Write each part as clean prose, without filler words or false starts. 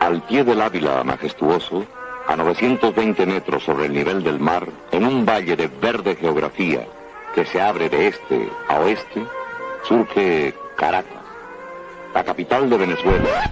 Al pie del Ávila majestuoso, a 920 metros sobre el nivel del mar, en un valle de verde geografía que se abre de este a oeste, surge Caracas, la capital de Venezuela.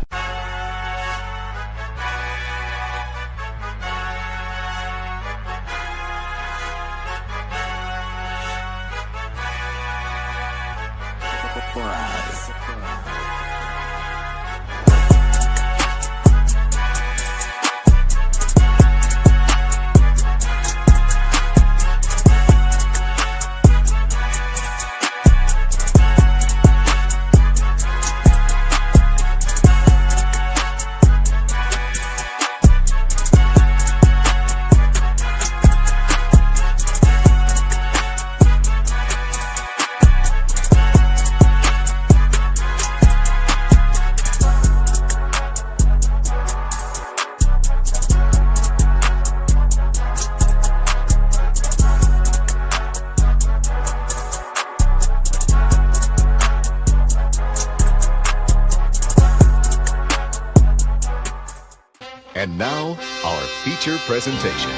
And now, our feature presentation.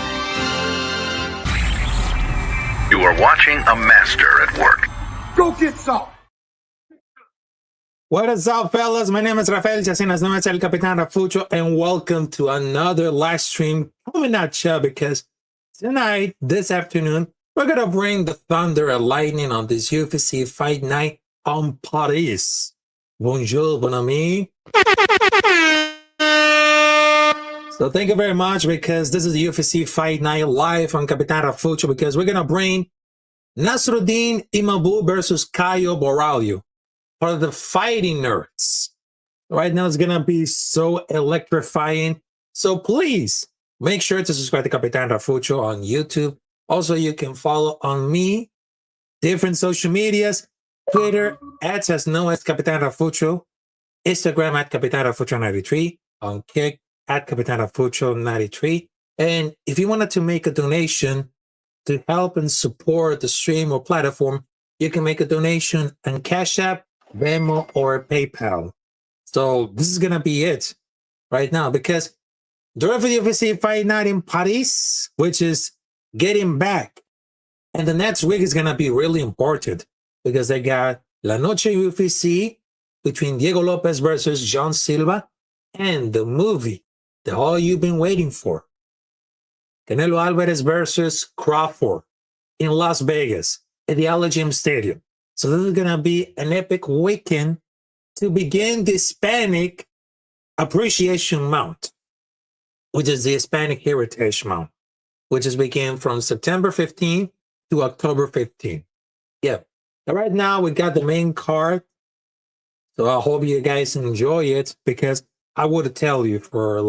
You are watching a master at work. Go get some! What is up, fellas? My name is Rafael, así nos llama el Capitan Rafucho, and welcome to another live stream coming at you because tonight, this afternoon, we're gonna bring the thunder and lightning on this UFC Fight Night on Paris. Bonjour, bon ami. So thank you very much because this is the UFC Fight Night live on Capitan Rafucho because we're gonna bring Nassourdine Imavov versus Caio Borralho for the fighting nerds. Right now it's gonna be so electrifying. So please make sure to subscribe to Capitan Rafucho on YouTube. Also, you can follow on me, different social medias, Twitter at as known as Capitan Rafucho, Instagram at Capitan Rafucho 93, on Kick at Capitan Rafucho 93. And if you wanted to make a donation to help and support the stream or platform, you can make a donation on Cash App, Venmo, or PayPal. So this is gonna be it right now because the UFC Fight Night in Paris, which is getting back, and the next week is gonna be really important because they got La Noche UFC between Diego Lopez versus John Silva and the movie that all you've been waiting for, Canelo Alvarez versus Crawford in Las Vegas at the Allegiant Stadium. So this is gonna be an epic weekend to begin the Hispanic Appreciation Month, which is the Hispanic Heritage Month, which is beginning from September 15 to October 15. Yeah. Right now we got the main card. So I hope you guys enjoy it because I would tell you for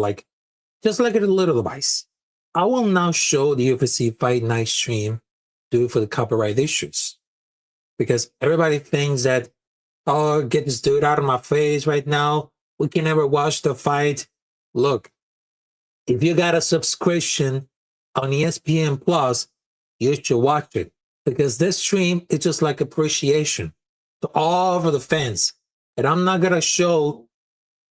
just like a little advice. I will now show the UFC Fight Night stream due for the copyright issues. Because everybody thinks that, oh, get this dude out of my face right now. We can never watch the fight. Look, if you got a subscription on ESPN Plus, you should watch it. Because this stream is just like appreciation to all of the fans. And I'm not going to show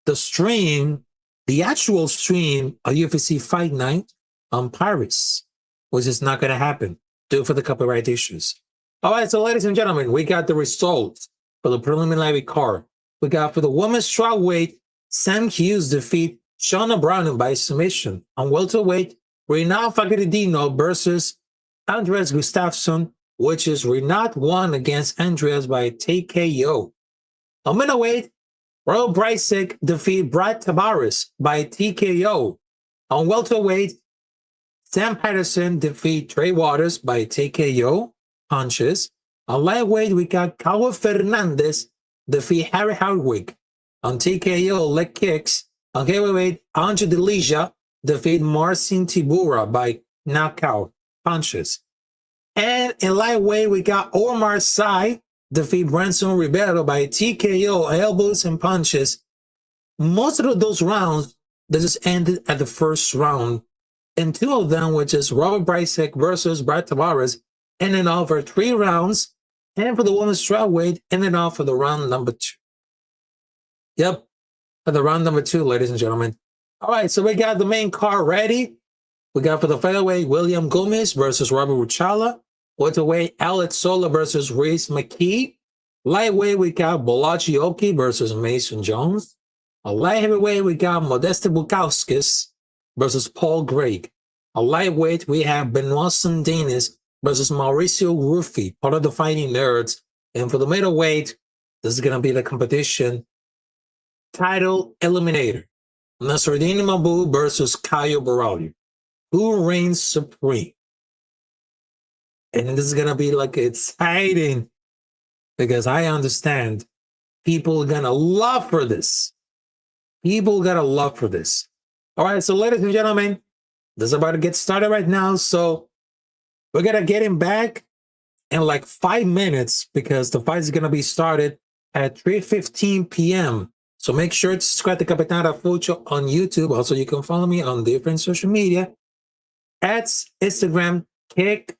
the stream, the actual stream of UFC Fight Night on Paris, which is not going to happen due for the copyright issues. All right, so ladies and gentlemen, we got the results for the preliminary card. We got for the women's strawweight, Sam Hughes defeat Shauna Browning by submission. On welterweight, Renat Fagredino versus Andreas Gustafsson, which is Renat won against Andreas by TKO. On middleweight, Royal Brysek defeat Brad Tavares by TKO. On welterweight, Sam Patterson defeat Trey Waters by TKO punches. On lightweight, we got Caio Fernandez defeat Harry Hardwick on TKO leg kicks. On heavyweight, Andre Delija defeat Marcin Tibura by knockout punches. And in lightweight, we got Omar Sy defeat Branson Ribeiro by TKO, elbows and punches. Most of those rounds, they just ended at the first round. And two of them, which is Robert Brysek versus Brad Tavares, ended off for 3 rounds. And for the women's strawweight, ended off for the round number 2. Yep, for the round number 2, ladies and gentlemen. All right, so we got the main card ready. We got for the featherweight, William Gomez versus Robert Ruchala. Welterweight, Alex Sola versus Reese McKee. Lightweight, we got Bolaji Oki versus Mason Jones. A light heavyweight, we got Modeste Bukauskas versus Paul Gregg. A lightweight, we have Benoit Sandinis versus Mauricio Ruffi, part of the Fighting Nerds. And for the middleweight, this is going to be the competition title eliminator. Nassourdine Imavov versus Caio Borralho. Who reigns supreme? And this is going to be like exciting because I understand people are going to love for this. People got a love for this. All right, so ladies and gentlemen, this is about to get started right now. So we're going to get him back in like 5 minutes because the fight is going to be started at 3:15 p.m. So make sure to subscribe to Capitan Rafucho on YouTube. Also, you can follow me on different social media at Instagram, Kick,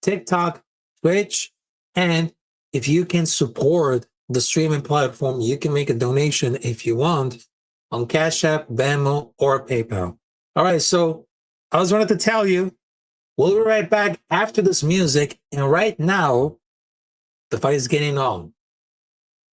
TikTok, Twitch. And if you can support the streaming platform, you can make a donation if you want on Cash App, Venmo, or PayPal. All right, so I just wanted to tell you, we'll be right back after this music. And right now, the fight is getting on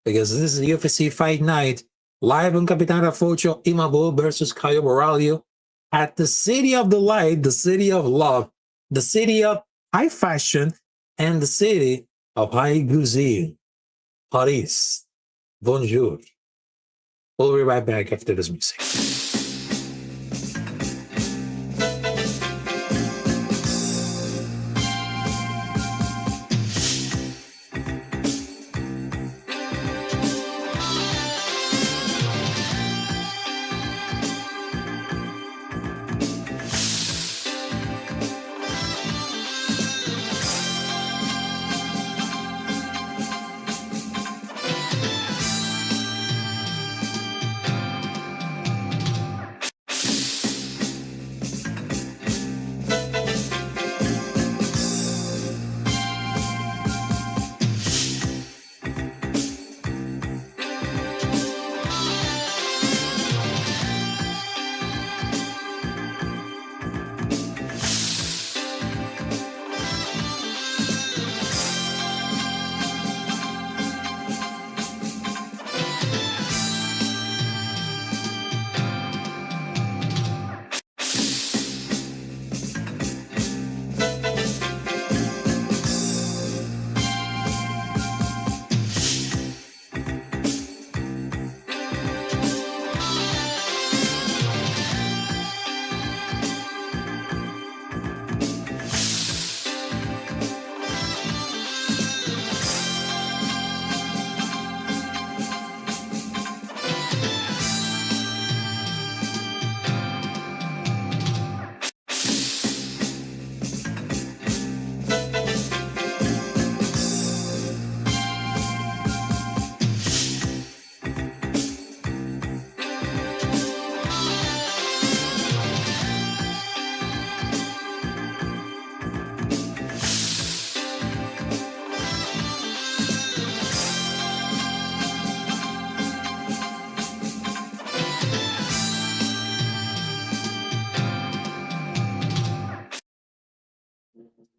because this is the UFC Fight Night live on Capitán Rafucho, Imavov versus Caio Borralho at the City of Delight, the City of Love, the City of High Fashion, and the City of High Cuisine, Paris. Bonjour. We'll be right back after this music.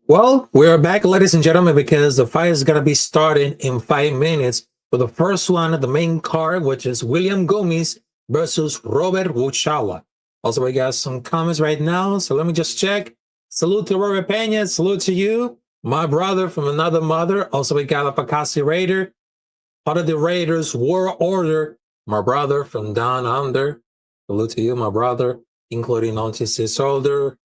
Well, we're back, ladies and gentlemen, because the fight is going to be starting in 5 minutes for the first one of the main card, which is William Gomez versus Robert Ruchala. Also, we got some comments right now, so let me just check. Salute to Robert Peña. Salute to you, my brother from another mother. Also, we got a Pacassi Raider, part of the Raiders War Order, my brother from down under. Salute to you, my brother, including Auntie Solder.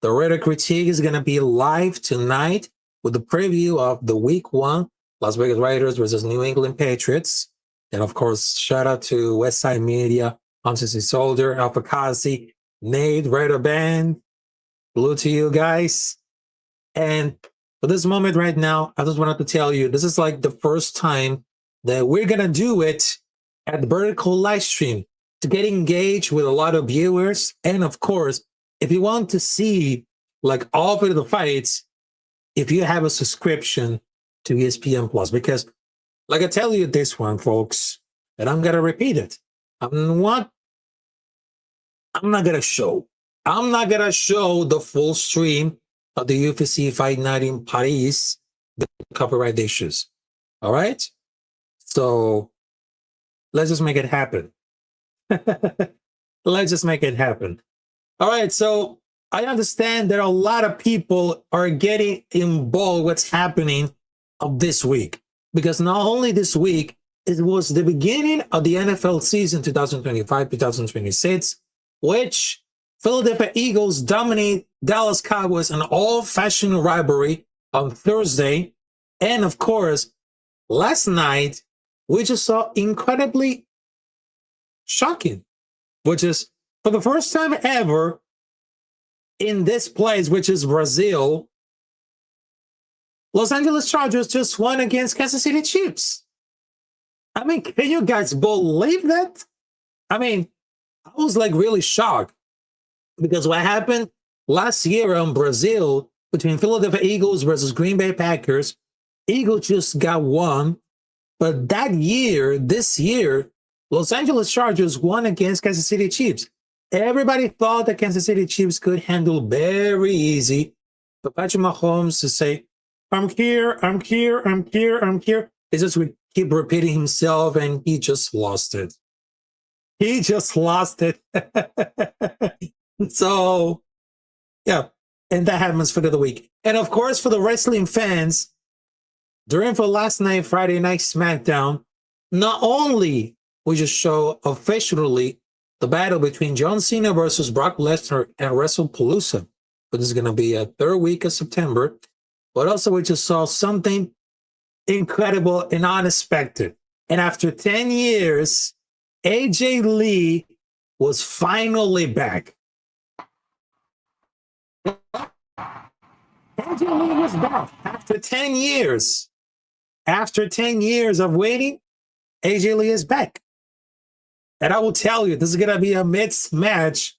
The Raider Critique is going to be live tonight with the preview of the Week 1, Las Vegas Raiders versus New England Patriots. And, of course, shout out to Westside Media, Auntie Solder, Alpha Kasi, Nate, Raider Band. Blue to you guys. And for this moment right now, I just wanted to tell you, this is like the first time that we're going to do it at the vertical live stream to get engaged with a lot of viewers. And, of course, if you want to see like all of the fights, if you have a subscription to ESPN Plus, because like I tell you this one, folks, and I'm going to repeat it. I'm I'm not gonna show. I'm not gonna show the full stream of the UFC Fight Night in Paris, the copyright issues. All right? So let's just make it happen. Let's just make it happen. All right, so I understand that a lot of people are getting involved what's happening of this week, because not only this week, it was the beginning of the NFL season 2025-2026, which Philadelphia Eagles dominate Dallas Cowboys in all-fashion rivalry on Thursday. And of course, last night, we just saw incredibly shocking, which is for the first time ever in this place, which is Brazil, Los Angeles Chargers just won against Kansas City Chiefs. I mean, can you guys believe that? I mean, I was like really shocked, because what happened last year in Brazil between Philadelphia Eagles versus Green Bay Packers, Eagles just got one. But that year, this year, Los Angeles Chargers won against Kansas City Chiefs. Everybody thought that Kansas City Chiefs could handle very easy. But Patrick Mahomes to say, I'm here, I'm here, I'm here, I'm here. He just would keep repeating himself, and he just lost it. He just lost it. So, yeah. And that happens for the week. And of course, for the wrestling fans, during for last night, Friday Night SmackDown, not only we just show officially the battle between John Cena versus Brock Lesnar at WrestlePalooza, but this is going to be a third week of September, but also we just saw something incredible and unexpected. And after 10 years, AJ Lee was finally back. AJ Lee was back after 10 years. After 10 years of waiting, AJ Lee is back. And I will tell you, this is going to be a mixed match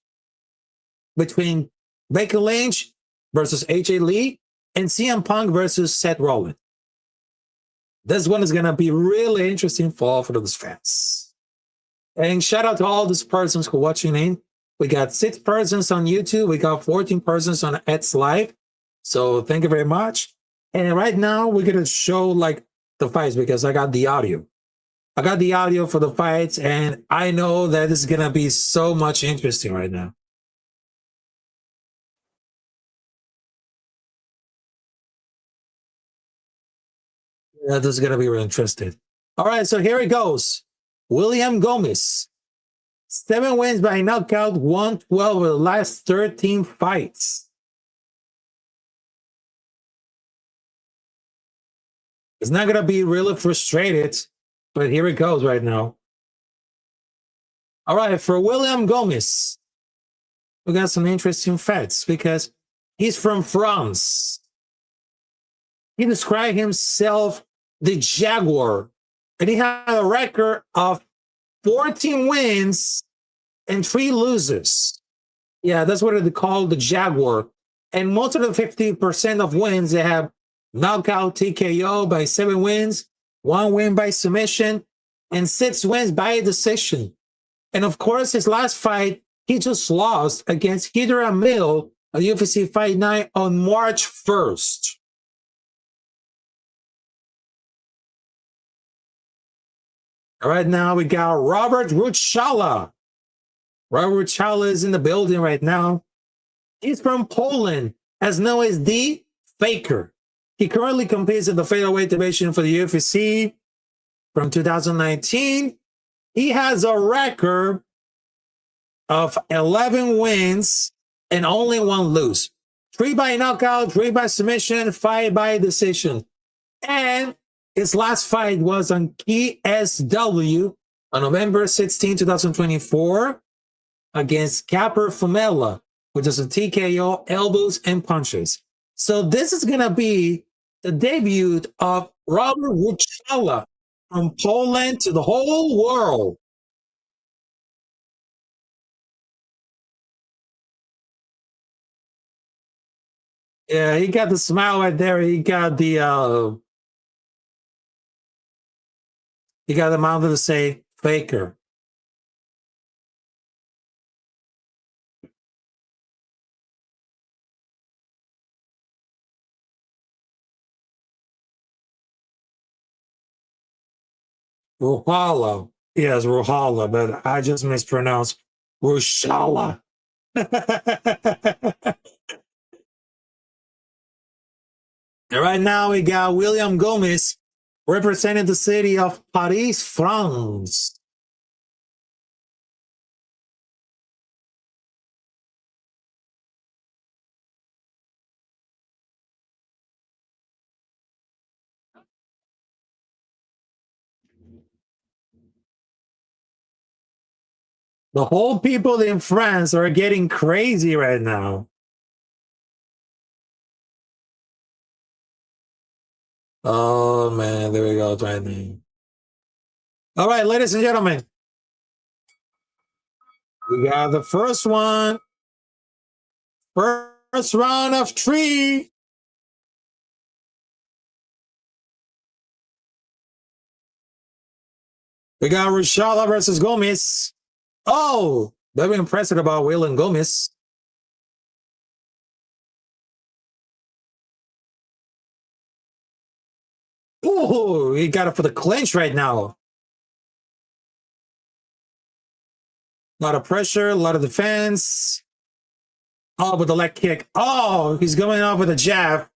between Becky Lynch versus AJ Lee and CM Punk versus Seth Rollins. This one is going to be really interesting for those fans. And shout out to all these persons who are watching in. We got 6 persons on YouTube. We got 14 persons on X Live. So thank you very much. And right now, we're going to show like the fights, because I got the audio. I got the audio for the fights, and I know that it's going to be so much interesting right now. Yeah, this is going to be really interesting. All right, so here it goes. William Gomez, 7 wins by knockout, 112 of the last 13 fights. It's not going to be really frustrated, but here it goes right now. All right, for William Gomez, we got some interesting facts, because he's from France. He described himself the Jaguar, and he had a record of 14 wins and 3 losses. Yeah, that's what they call the Jaguar. And most of the 50% of wins, they have knockout TKO by 7 wins, 1 win by submission, and 6 wins by decision. And of course, his last fight, he just lost against Hidra Mill at UFC Fight Night on March 1st. All right, now we got Robert Ruchala. Robert Ruchala is in the building right now. He's from Poland, as known as the Faker. He currently competes in the featherweight division for the UFC from 2019. He has a record of 11 wins and only 1 lose. 3 by knockout, 3 by submission, 5 by decision. And his last fight was on KSW on November 16, 2024 against Capper Famela, which is a TKO, elbows, and punches. So this is going to be the debut of Robert Ruchala from Poland to the whole world. Yeah, he got the smile right there. He got the mouth to say Faker. Ruhala. Yes, Ruhala, but I just mispronounced Rushala. Right now, we got William Gomez representing the city of Paris, France. The whole people in France are getting crazy right now. Oh man, there we go. Right now. All right, ladies and gentlemen, we got the first one. First round of 3. We got Rushala versus Gomez. Oh, very impressed about Will and Gomez. Oh, he got it for the clinch right now. A lot of pressure, a lot of defense. Oh, with the leg kick. Oh, he's going off with a jab.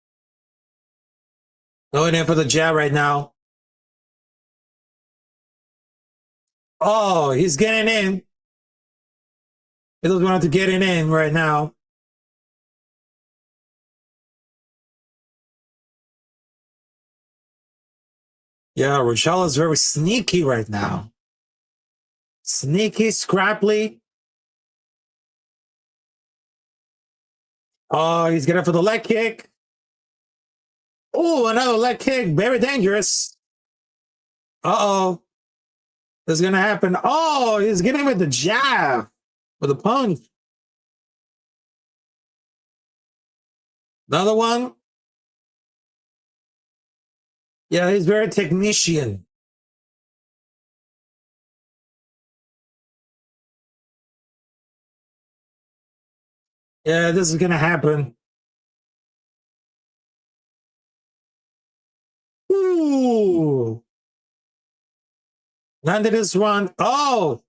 Going in for the jab right now. Oh, he's getting in. He doesn't want to get in right now. Yeah, Rushala's very sneaky right now. Sneaky, scrappy. Oh, he's getting for the leg kick. Oh, another leg kick. Very dangerous. Uh-oh. This is going to happen. Oh, he's getting with the jab. With a punch. Another one. Yeah, he's very technician. Yeah, this is going to happen. Ooh. None of this one. Oh.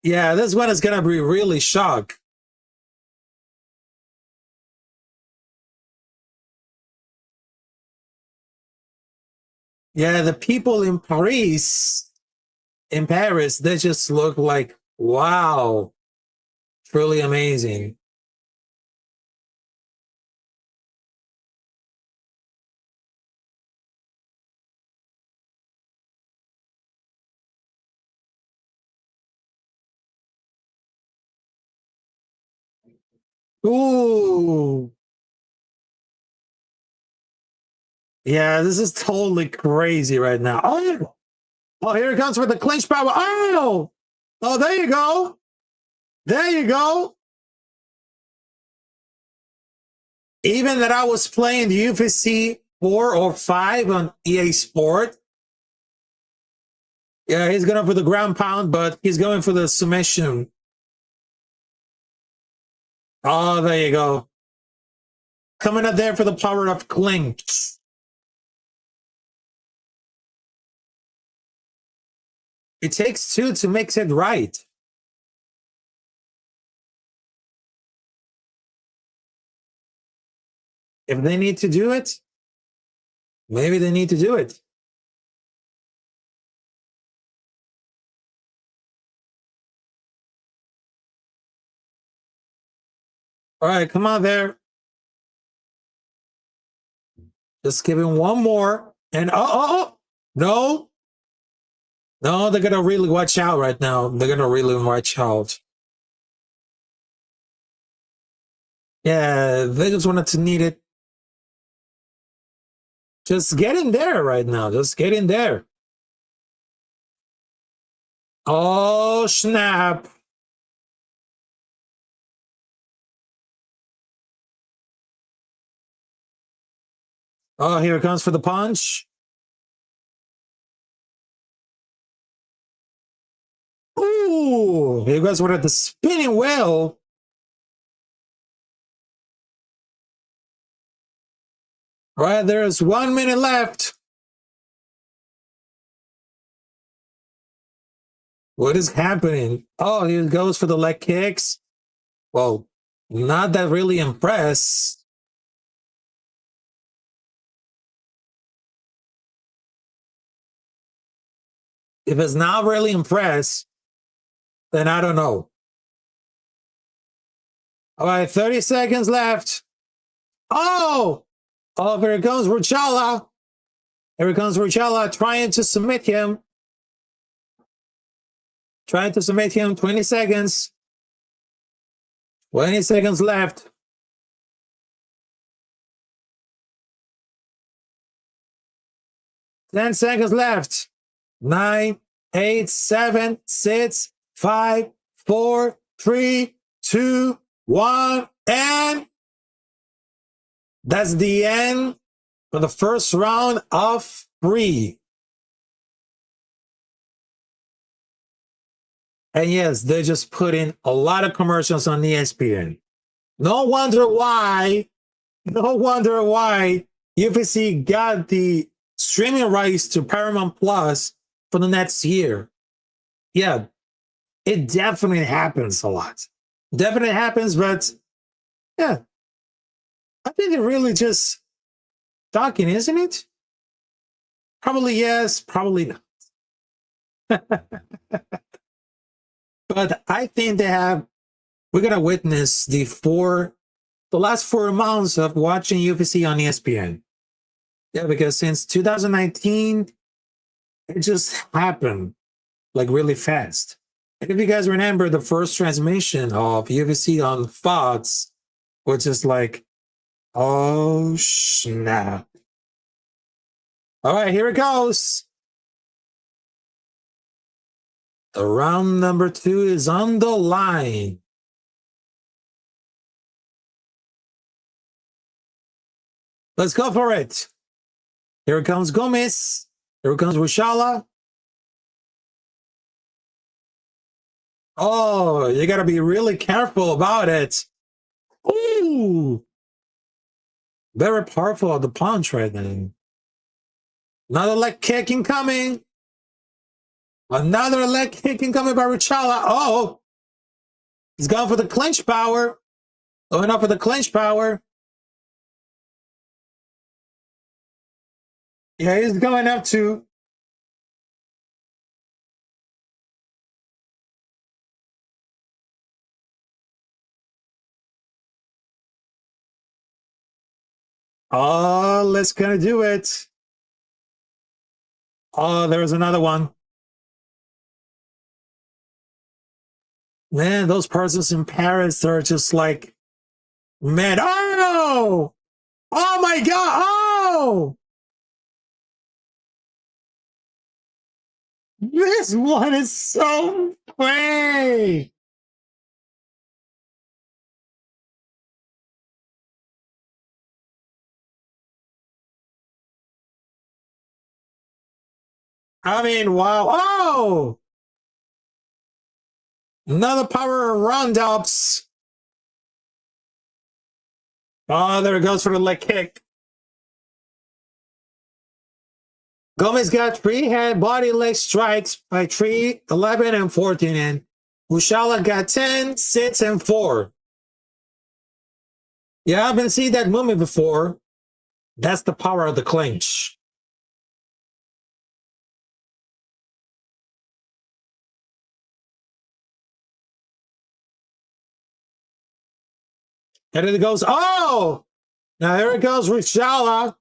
Yeah, this one is going to be really shocked. Yeah, the people in Paris, they just look like, wow, truly amazing. Ooh. Yeah, this is totally crazy right now. Oh, oh, here it comes with the clinch power. Oh, oh, there you go. There you go. Even that I was playing the UFC 4 or 5 on EA Sport. Yeah, he's going for the ground pound, but he's going for the submission. Oh, there you go. Coming up there for the power of clinch. It takes 2 to make it right. If they need to do it, maybe they need to do it. All right, come on there. Just give him one more. And no. No, they're going to really watch out right now. They're going to really watch out. Yeah, they just wanted to need it. Just get in there right now. Just get in there. Oh, snap. Oh, here it comes for the punch. Ooh, here goes with the spinning wheel. All right, there's 1 minute left. What is happening? Oh, he goes for the leg kicks. Well, not that really impressed. If it's not really impressed, then I don't know. All right, 30 seconds left. Oh, here comes Ruchala. Here comes Ruchala trying to submit him. 20 seconds. 20 seconds left. 10 seconds left. 9, 8, 7, 6, 5, 4, 3, 2, 1, and that's the end for the first round of 3. And yes, they just put in a lot of commercials on ESPN. No wonder why UFC got the streaming rights to Paramount Plus for the next year. Yeah, it definitely happens a lot. Definitely happens, but yeah, I think it really just shocking, isn't it? Probably yes, probably not. But I think we're going to witness the last 4 months of watching UFC on ESPN. Yeah, because since 2019, it just happened like really fast. And if you guys remember the first transmission of UFC on Fox, which is like, oh snap. All right, here it goes. The round number 2 is on the line. Let's go for it. Here comes Gomez. Here comes Ruchala. Oh, you got to be really careful about it. Ooh. Very powerful of the punch right then. Another leg kick incoming. Another leg kick incoming by Ruchala. Oh. He's going for the clinch power. Going up for the clinch power. Yeah, he's going up to. Oh, let's gonna do it. Oh, there's another one. Man, those persons in Paris are just like, man, oh! Oh my God, oh! This one is so great! I mean, wow. Oh! Another power roundups. Oh, there it goes for the leg kick. Gomez got 3 head body leg strikes by 3, 11, and 14. And Ruchala got 10, 6, and 4. Yeah, I've been seeing that movement before. That's the power of the clinch. And then it goes, oh! Now here it goes, Ruchala.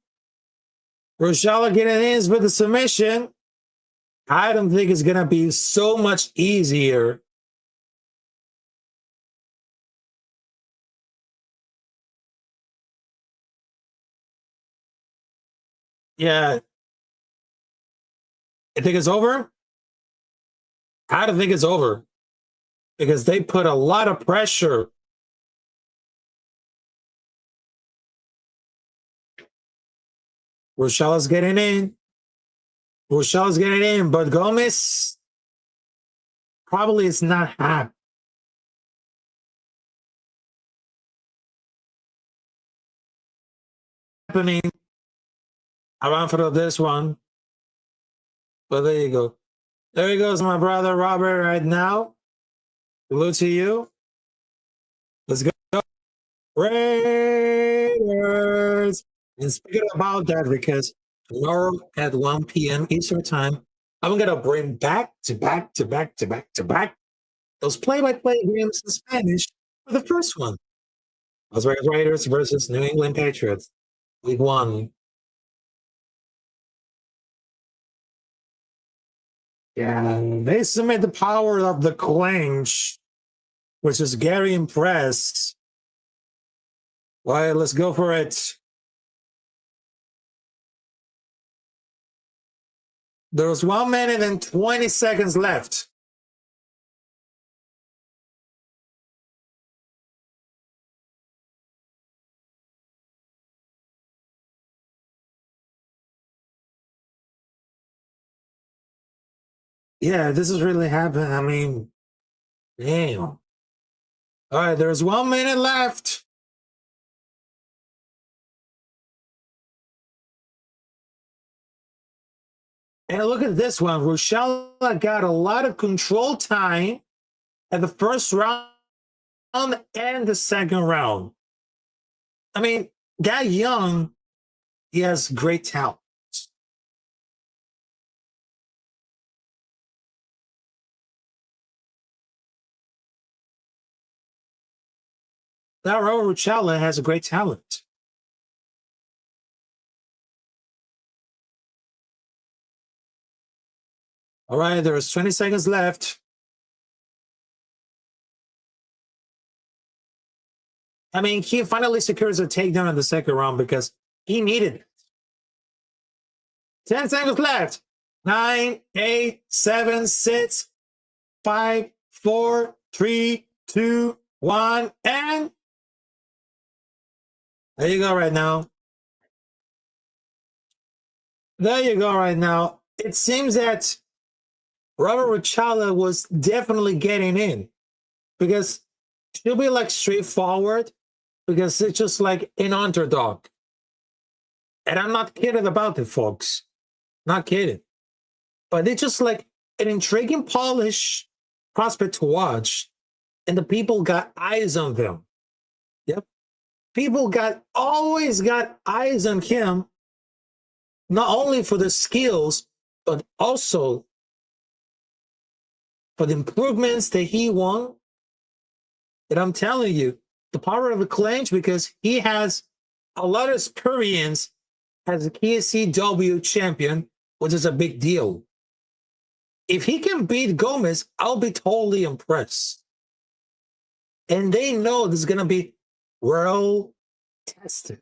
Ruchala getting in with the submission. I don't think it's going to be so much easier. Yeah. I think it's over. I don't think it's over because they put a lot of pressure. Ruchala's getting in. Ruchala's getting in, but Gomez probably is not happy. Happening around for this one. But there you go. There he goes, my brother Robert, right now. Salute to you. Let's go. Raiders. And speaking about that, because tomorrow at 1 p.m. Eastern Time, I'm going to bring back to back those play-by-play games in Spanish for the first one. Las Vegas Raiders versus New England Patriots. Week 1. Yeah, they submit the power of the clinch, which is Gary impressed. Well, let's go for it. There's 1 minute and 20 seconds left. Yeah, this is really happening. I mean, damn. All right, there's 1 minute left. And look at this one. Rochella got a lot of control time at the first round and the second round. I mean, that young, he has great talent. That Robert Rochella has a great talent. All right, there's 20 seconds left. I mean, he finally secures a takedown in the second round because he needed it. 10 seconds left. 9, 8, 7, 6, 5, 4, 3, 2, 1, and there you go right now. There you go right now. It seems that Robert Rochella was definitely getting in because she'll be like straightforward because it's just like an underdog. And I'm not kidding about it, folks. Not kidding. But it's just like an intriguing, polished prospect to watch. And the people got eyes on them. Yep. People always got eyes on him, not only for the skills, but also for the improvements that he won. And I'm telling you, the power of the clinch, because he has a lot of experience as a KSCW champion, which is a big deal. If he can beat Gomez, I'll be totally impressed. And they know this is going to be well tested.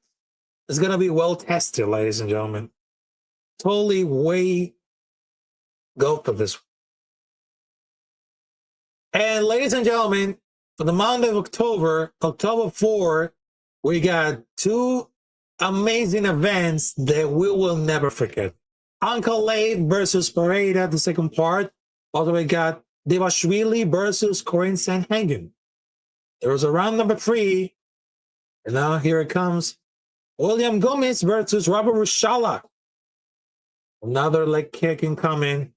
It's going to be well tested, ladies and gentlemen. Totally way go for this one. And ladies and gentlemen, for the month of October 4, we got 2 amazing events that we will never forget. Uncle Late versus Pareda, the second part. Also, we got Devashvili versus Corinne Sanhagen. There was a round number 3. And now here it comes. William Gomez versus Robert Rochella. Another leg kick incoming.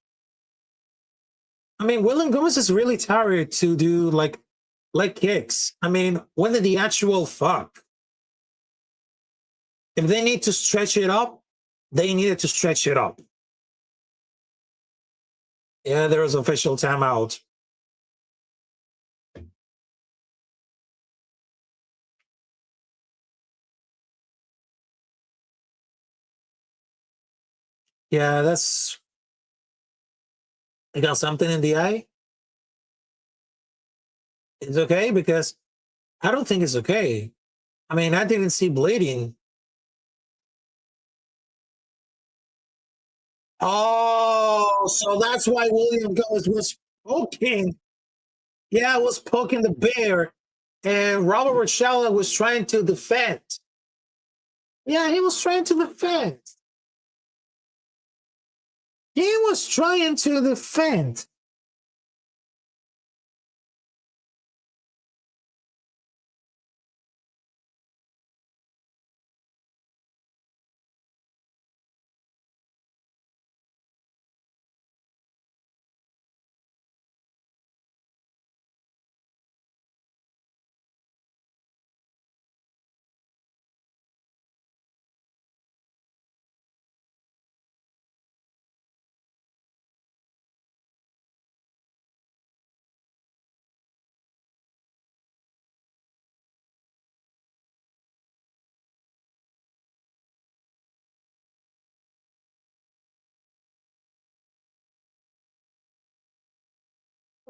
I mean, William Gomez is really tired to do like leg kicks. I mean, when did the actual fuck? If they need to stretch it up, they needed to stretch it up. Yeah, there was official timeout. Yeah, that's... You got something in the eye? It's okay? Because I don't think it's okay. I mean, I didn't see bleeding. Oh, so that's why William Gomez was poking. Yeah, was poking the bear. And Robert Rochella was trying to defend. Yeah, he was trying to defend. He was trying to defend.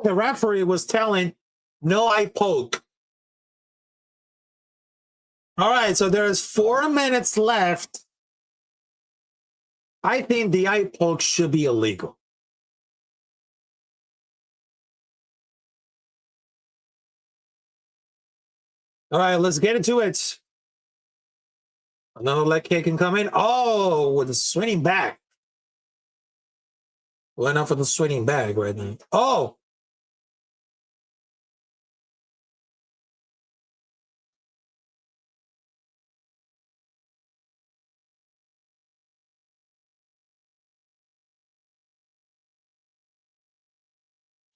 The referee was telling no eye poke. All right, so there's 4 minutes left. I think the eye poke should be illegal. All right, let's get into it. Another leg kick can come in. Oh, with a swinging back. Went up for the swinging back right now. Oh!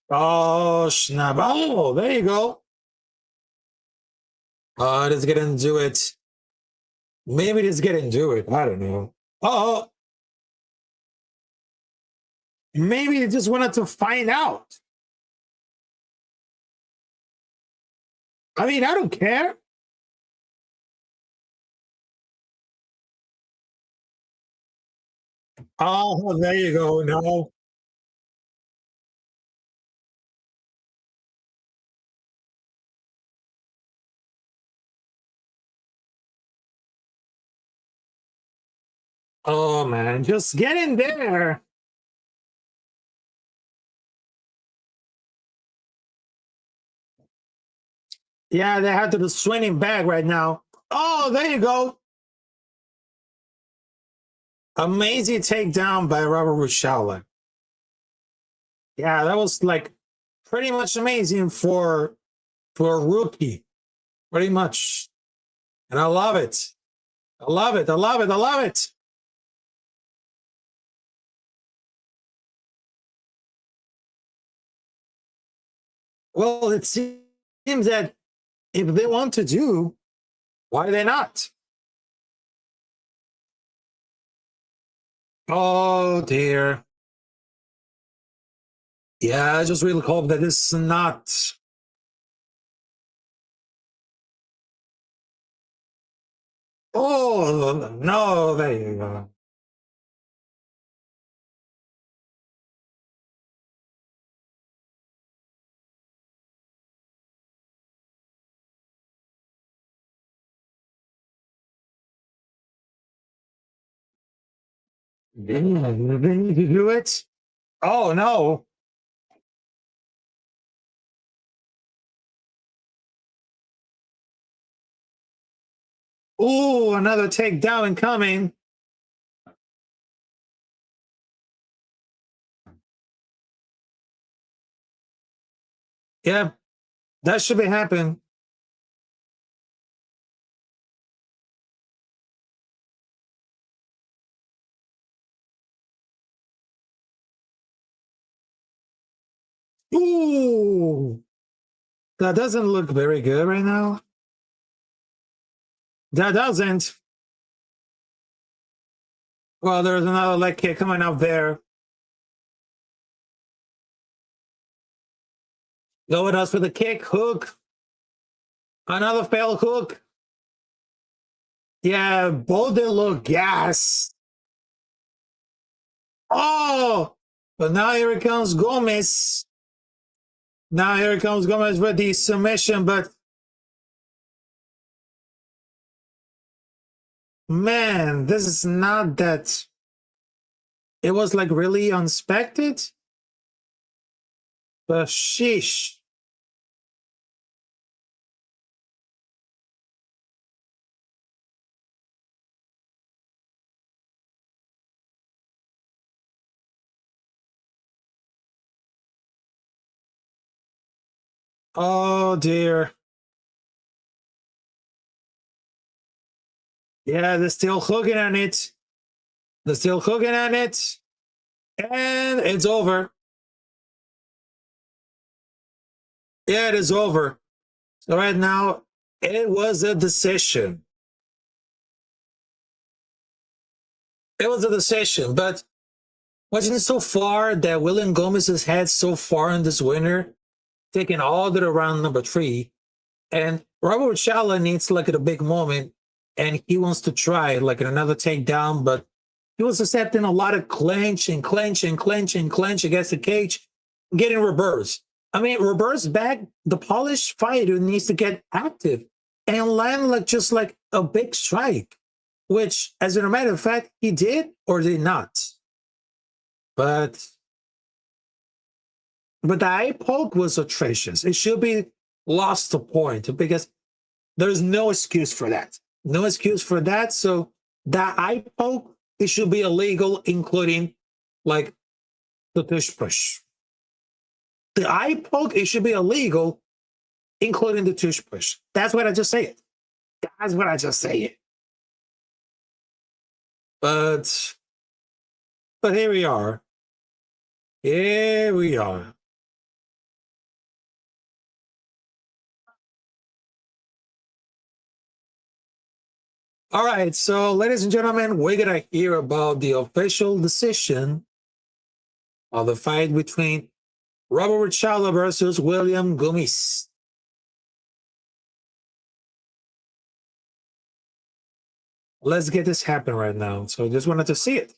Oh, snap. Oh, there you go. Let's get into it. Maybe let's get into it. I don't know. Oh, maybe they just wanted to find out. I mean, I don't care. Oh, there you go. No. Oh, man. Just get in there. Yeah, they have to do swinging back right now. Oh, there you go. Amazing takedown by Robert Rushala. Yeah, that was like pretty much amazing for a rookie. Pretty much. And I love it. I love it. I love it. I love it. Well, it seems that if they want to do, why are they not? Oh, dear. Yeah, I just really hope that this is not. Oh, no, there you go. They need to do it. Oh, no. Ooh, another takedown incoming. Yeah, that should be happening. Ooh, that doesn't look very good right now. That doesn't. Well, there's another leg kick coming up there. Going us for the kick, hook. Another failed hook. Yeah, both they look gas. Oh, but now here comes Gomez. Now here comes Gomez with the submission, but man, this is not that. It was like really unexpected. But sheesh. Oh dear. Yeah, they're still hooking on it. They're still hooking on it. And it's over. Yeah, it is over. So right now, it was a decision. It was a decision, but watching so far that William Gomez has had so far in this winner, taking all the round number 3, and Robert Chala needs like a big moment, and he wants to try like another takedown, but he was accepting a lot of clench and clench and clench and clench against the cage, getting reversed. I mean, reverse back, the polished fighter needs to get active and land like just like a big strike, which, as a matter of fact, he did or did not. But the eye poke was atrocious. It should be lost to point because there's no excuse for that. No excuse for that. So that eye poke, it should be illegal, including like the tush push. The eye poke, it should be illegal, including the tush push. That's what I just said. That's what I just said. But here we are. Here we are. All right, so ladies and gentlemen, we're gonna hear about the official decision of the fight between Robert Richala versus William Gomez. Let's get this happen right now. So I just wanted to see it.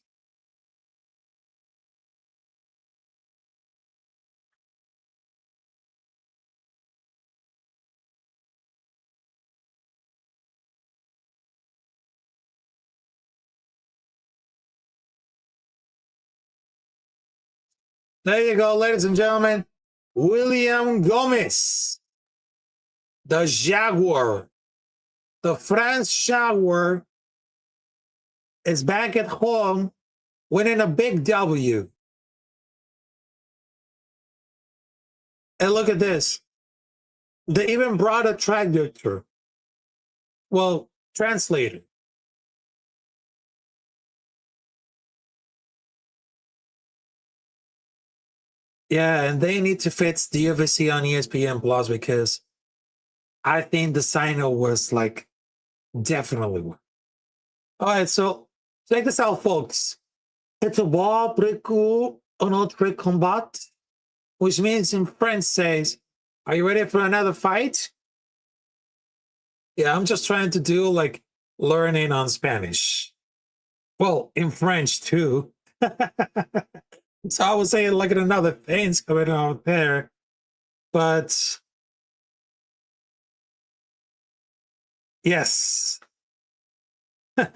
There you go, ladies and gentlemen. William Gomez, the Jaguar, the French Jaguar, is back at home winning a big W. And look at this. They even brought a traductor. Well, translator. Yeah, and they need to fix the UFC on ESPN Plus because I think the sign-up was like definitely one. All right, so check this out, folks. C'est bon pour un autre combat, which means in French says, are you ready for another fight? Yeah, I'm just trying to do like learning on Spanish. Well, in French too. So I was saying like another things coming out there, but yes. But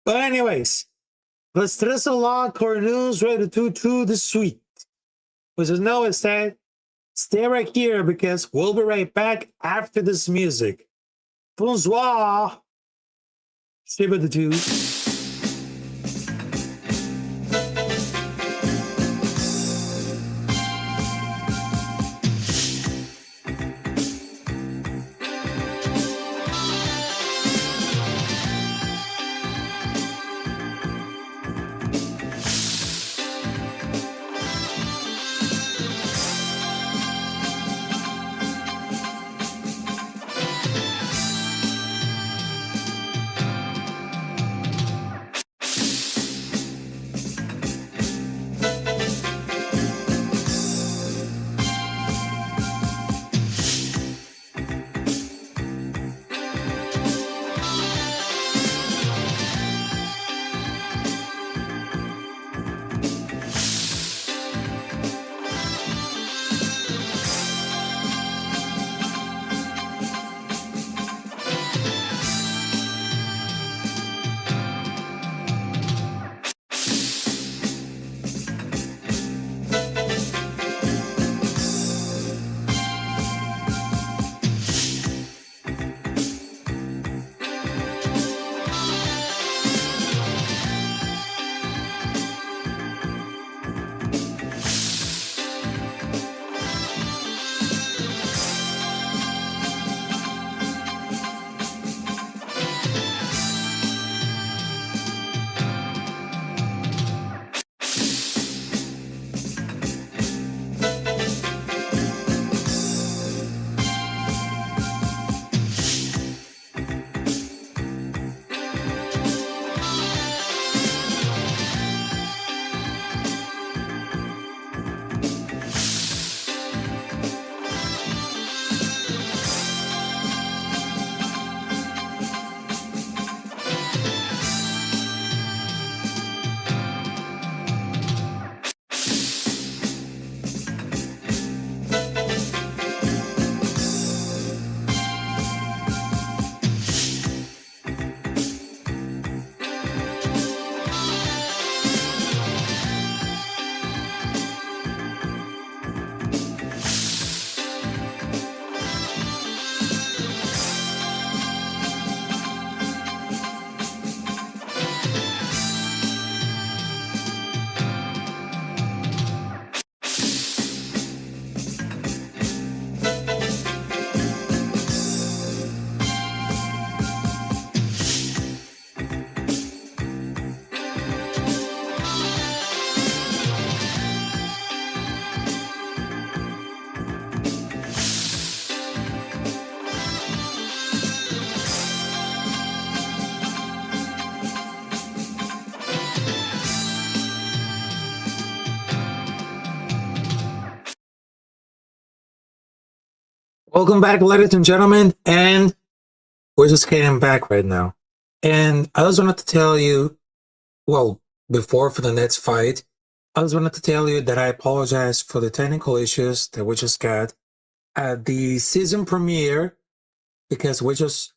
anyways, let's stress along core news ready to the suite. Which is no instead, stay right here because we'll be right back after this music. Bonsoir. Shiba the two. Welcome back, ladies and gentlemen, and we're just getting back right now. And I just wanted to tell you, well, before for the next fight, I just wanted to tell you that I apologize for the technical issues that we just got at the season premiere, because we're just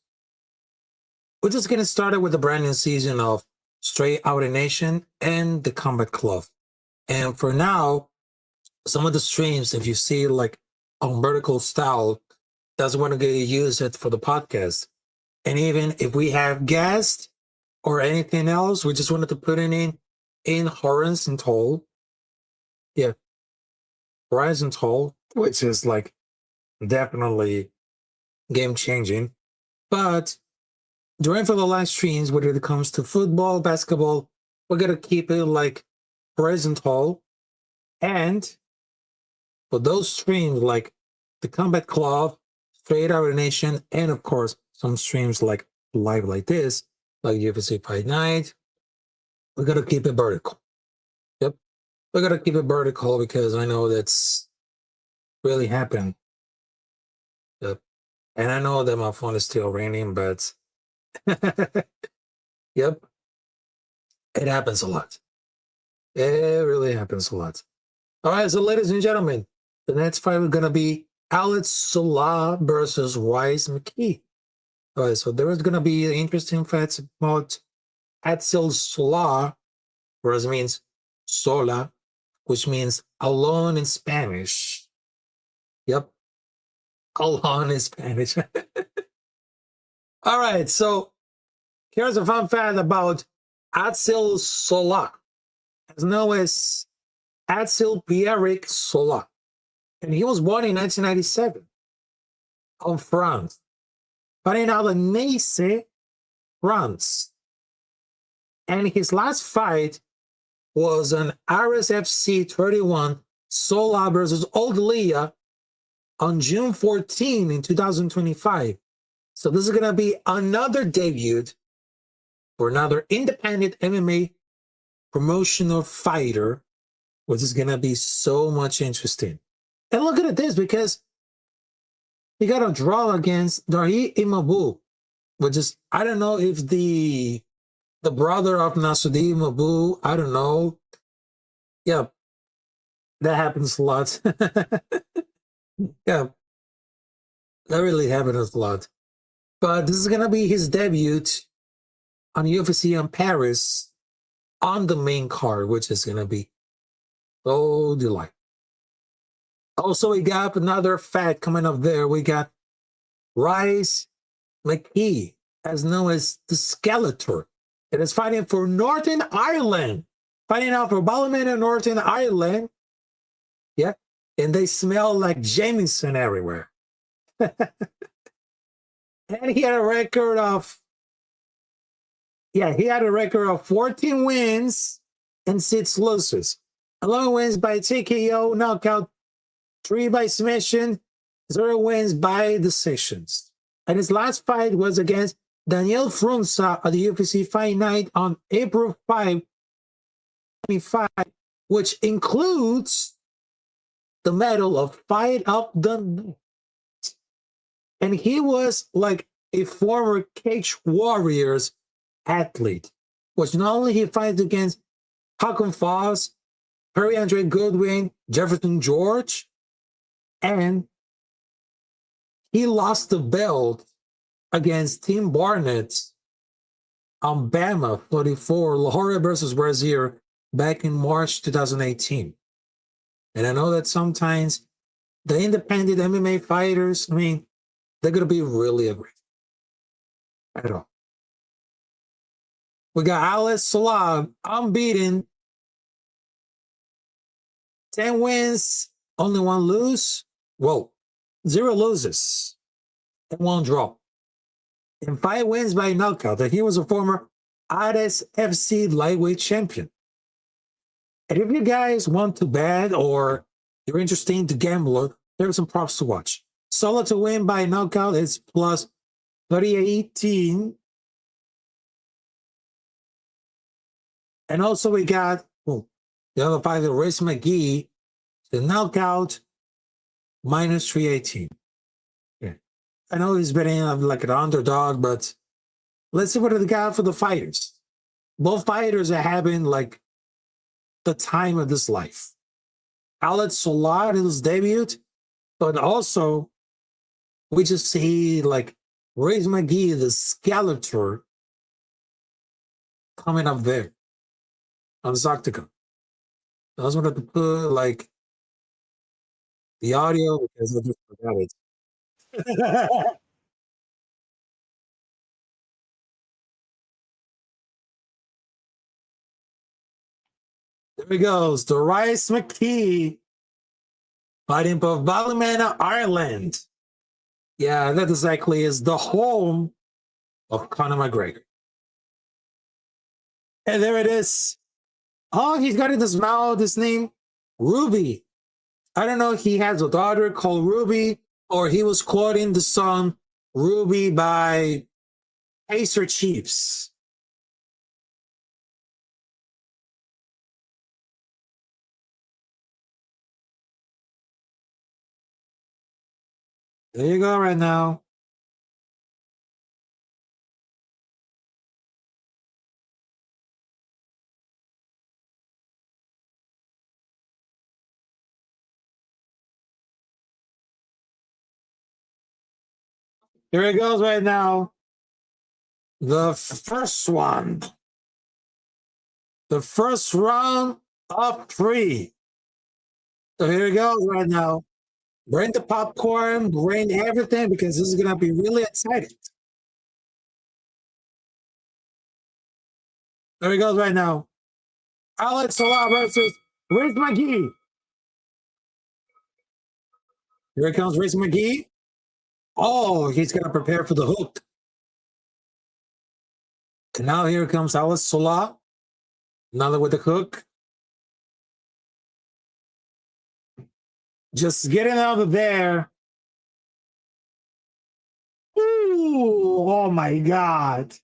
getting started with the brand new season of Straight Outta Nation and the Combat Club. And for now, some of the streams, if you see like on vertical style, doesn't want to get use it for the podcast. And even if we have guests or anything else, we just wanted to put it in horizontal. Yeah, horizontal, which is like definitely game changing. But during for the live streams, whether it comes to football, basketball, we're gonna keep it like horizontal. And for those streams like the Combat Club, Straight Outta Nation, and of course some streams like live like this, like UFC Fight Night, we're gonna keep it vertical. Yep, we're gonna keep it vertical because I know that's really happened. Yep, and I know that my phone is still ringing, but yep, it happens a lot. It really happens a lot. All right, so ladies and gentlemen, the next fight is gonna be Alex Sola versus Wise McKee. All right, so there is going to be interesting facts about Axel Sola, whereas it means sola, which means alone in Spanish. Yep, alone in Spanish. All right, so here's a fun fact about Axel Sola, as known as Axel Pierrick Sola. And he was born in 1997 in France, fighting out of Nice, France. And his last fight was an RSFC 31 Sola versus Oldelia on June 14 in 2025. So this is going to be another debut for another independent MMA promotional fighter, which is going to be so much interesting. And look at this, because he got a draw against Nassourdine Imavov, which is, I don't know if the brother of Nassourdine Imavov, I don't know. Yeah, that happens a lot. Yeah, that really happens a lot. But this is going to be his debut on UFC in Paris on the main card, which is going to be so delightful. Also, we got another fact coming up there. We got Wise McKee, as known as the Skeletor. It is fighting for Northern Ireland. Fighting out for Ballyman in Northern Ireland. Yeah. And they smell like Jameson everywhere. And he had a record of 14 wins and 6 losses. 11 wins by TKO, knockout, 3 by submission, 0 wins by decisions. And his last fight was against Daniel Frunza at the UFC Fight Night on April 5, 2025, which includes the medal of Fight of the Night. And he was like a former Cage Warriors athlete, which not only he fights against Haakon Foss, Perry Andre Goodwin, Jefferson George, and he lost the belt against Tim Barnett on Bama 44, Lahore versus Brazier back in March 2018. And I know that sometimes the independent MMA fighters, I mean, they're going to be really aggressive. At all. We got Alex Sola, unbeaten, 10 wins, only 1 lose. Whoa, 0 loses and 1 draw. And 5 wins by knockout. And he was a former RSFC lightweight champion. And if you guys want to bet or you're interested to gamble, there are some props to watch. Sola to win by knockout is plus 318. And also we got the other fighter, Wise McKee, the knockout minus 318. I know he's been in like an underdog, but let's see what they got for the fighters. Both fighters are having like the time of this life. Alex Solar, his debut, but also we just see like Ray's McGee, the Skeletor, coming up there on this octagon. I just wanted to put like the audio because I just forgot it. There he goes, the Rice McKee fighting for Ballymena, Ireland. Yeah, that exactly is the home of Conor McGregor. And there it is. Oh, he's got in his mouth his name, Ruby. I don't know if he has a daughter called Ruby or he was quoting the song Ruby by Pacer Chiefs. There you go right now. Here it goes right now. The first one. The first round of 3. So here it goes right now. Bring the popcorn, bring everything because this is going to be really exciting. There he goes right now. Alex Solar versus Riz McGee. Here comes Riz McGee. Oh, he's going to prepare for the hook. And now here comes Alex Solar. Another with the hook. Just getting out of there. Ooh, oh my God.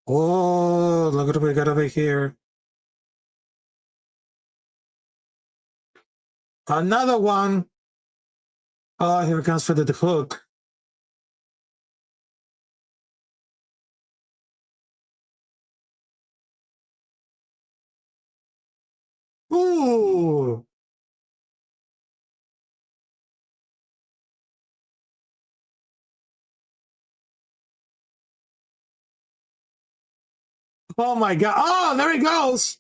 Oh, look at what we got over here. Another one. Oh, here it comes for the hook. Ooh. Oh my God. Oh, there he goes.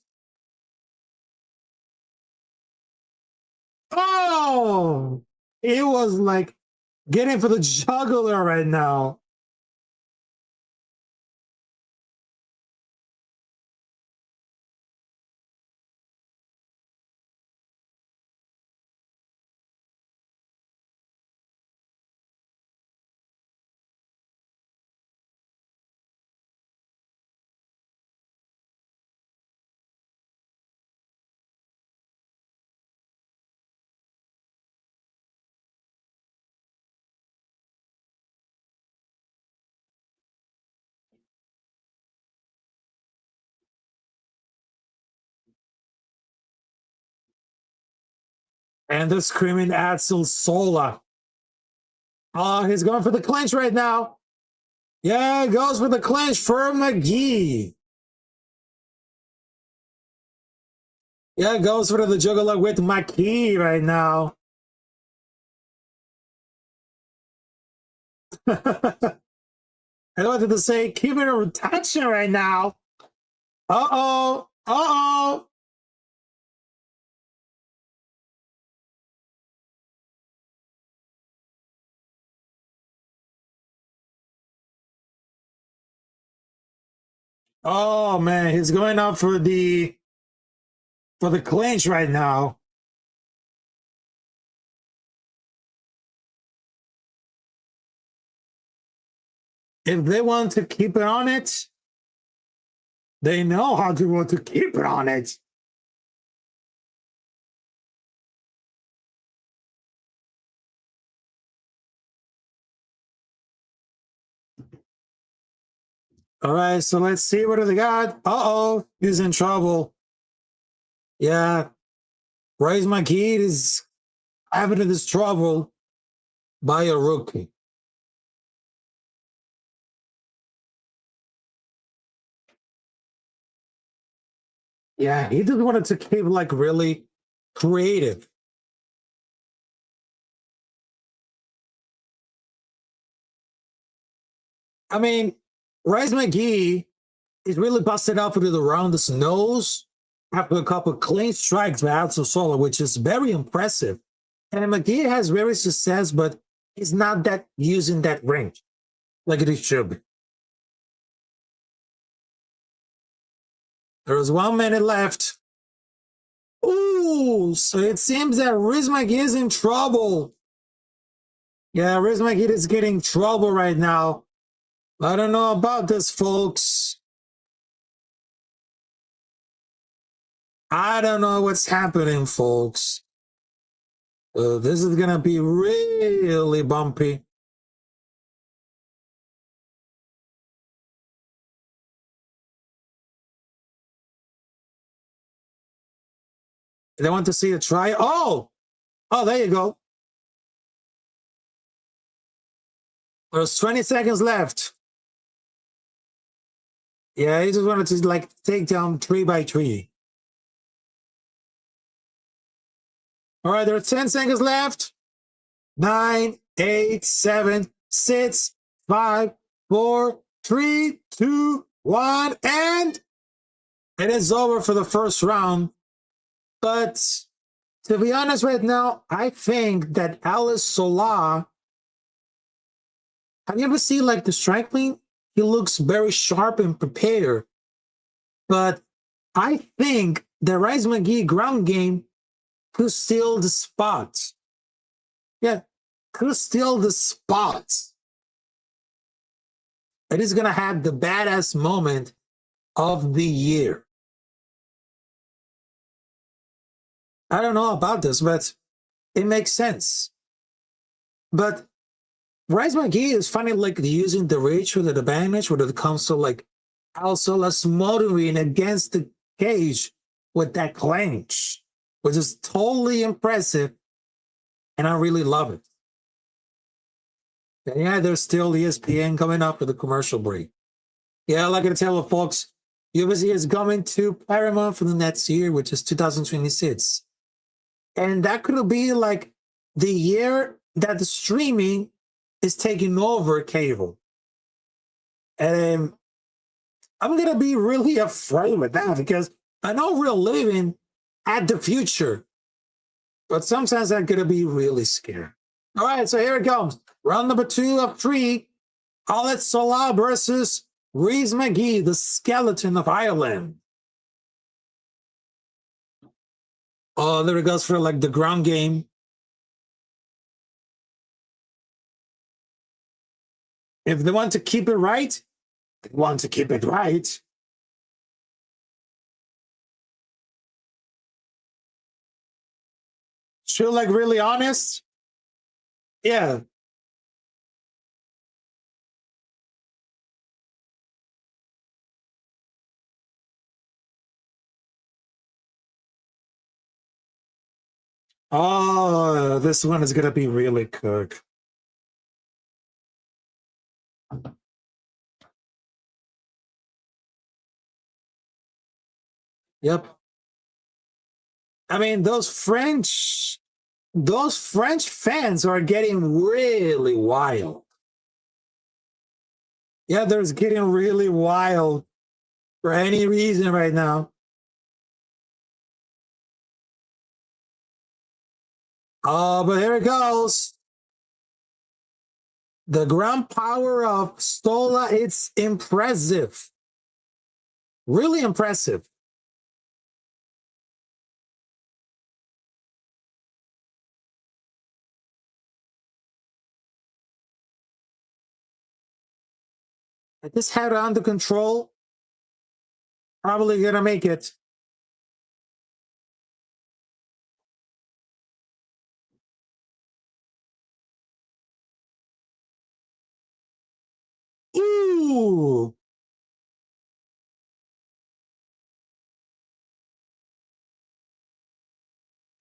Oh, it was like getting for the jugular right now. And the screaming Axel Sola. Oh, he's going for the clinch right now. Yeah, goes for the clinch for McGee. Yeah, goes for the jugular with McGee right now. I wanted to say, keep it in tension right now. Uh-oh. Uh-oh. Oh man, he's going up for the clinch right now. If they want to keep it on it, they know how to want to keep it on it. All right, so let's see what do they got. Uh-oh, he's in trouble. Yeah, Bryce McGee is having this trouble by a rookie. Yeah, he just wanted to keep like really creative. I mean, Bryce McGee is really busted up into the roundest nose after a couple of clean strikes by Alto Sola, which is very impressive. And McGee has very success, but he's not that using that range like it should be. There's 1 minute left. Ooh, so it seems that Riz McGee is in trouble. Yeah, Riz McGee is getting trouble right now. I don't know about this, folks. I don't know what's happening, folks. This is going to be really bumpy. They want to see a try. Oh, there you go. There's 20 seconds left. Yeah, he just wanted to like take down 3 by 3. All right, there are 10 seconds left. 9, 8, 7, 6, 5, 4, 3, 2, 1, and it is over for the first round. But to be honest right now, I think that Alice Solar, have you ever seen like the striking? He looks very sharp and prepared. But I think the Rice McGee ground game could steal the spots. Yeah, could steal the spots. It is going to have the badass moment of the year. I don't know about this, but it makes sense. But Rice McGee is funny, like using the reach with the advantage when it comes to like also less motivating against the cage with that clinch, which is totally impressive. And I really love it. And yeah, there's still ESPN coming up with the commercial break. Yeah, like I tell you, folks, UFC is coming to Paramount for the next year, which is 2026. And that could be like the year that the streaming is taking over cable. And I'm going to be really afraid with that because I know we're living at the future, but sometimes I'm going to be really scared. All right, so here it comes. Round number 2 of 3. Alex Solar versus Reese McGee, the skeleton of Ireland. Oh, there it goes for like the ground game. If they want to keep it right, they want to keep it right. Should like really honest. Yeah. Oh, this one is gonna be really good. Yep. I mean, those French fans are getting really wild. Yeah, they're getting really wild for any reason right now. Oh, but here it goes. The ground power of Stola, it's impressive. Really impressive. I just had it under control. Probably gonna make it. Ooh.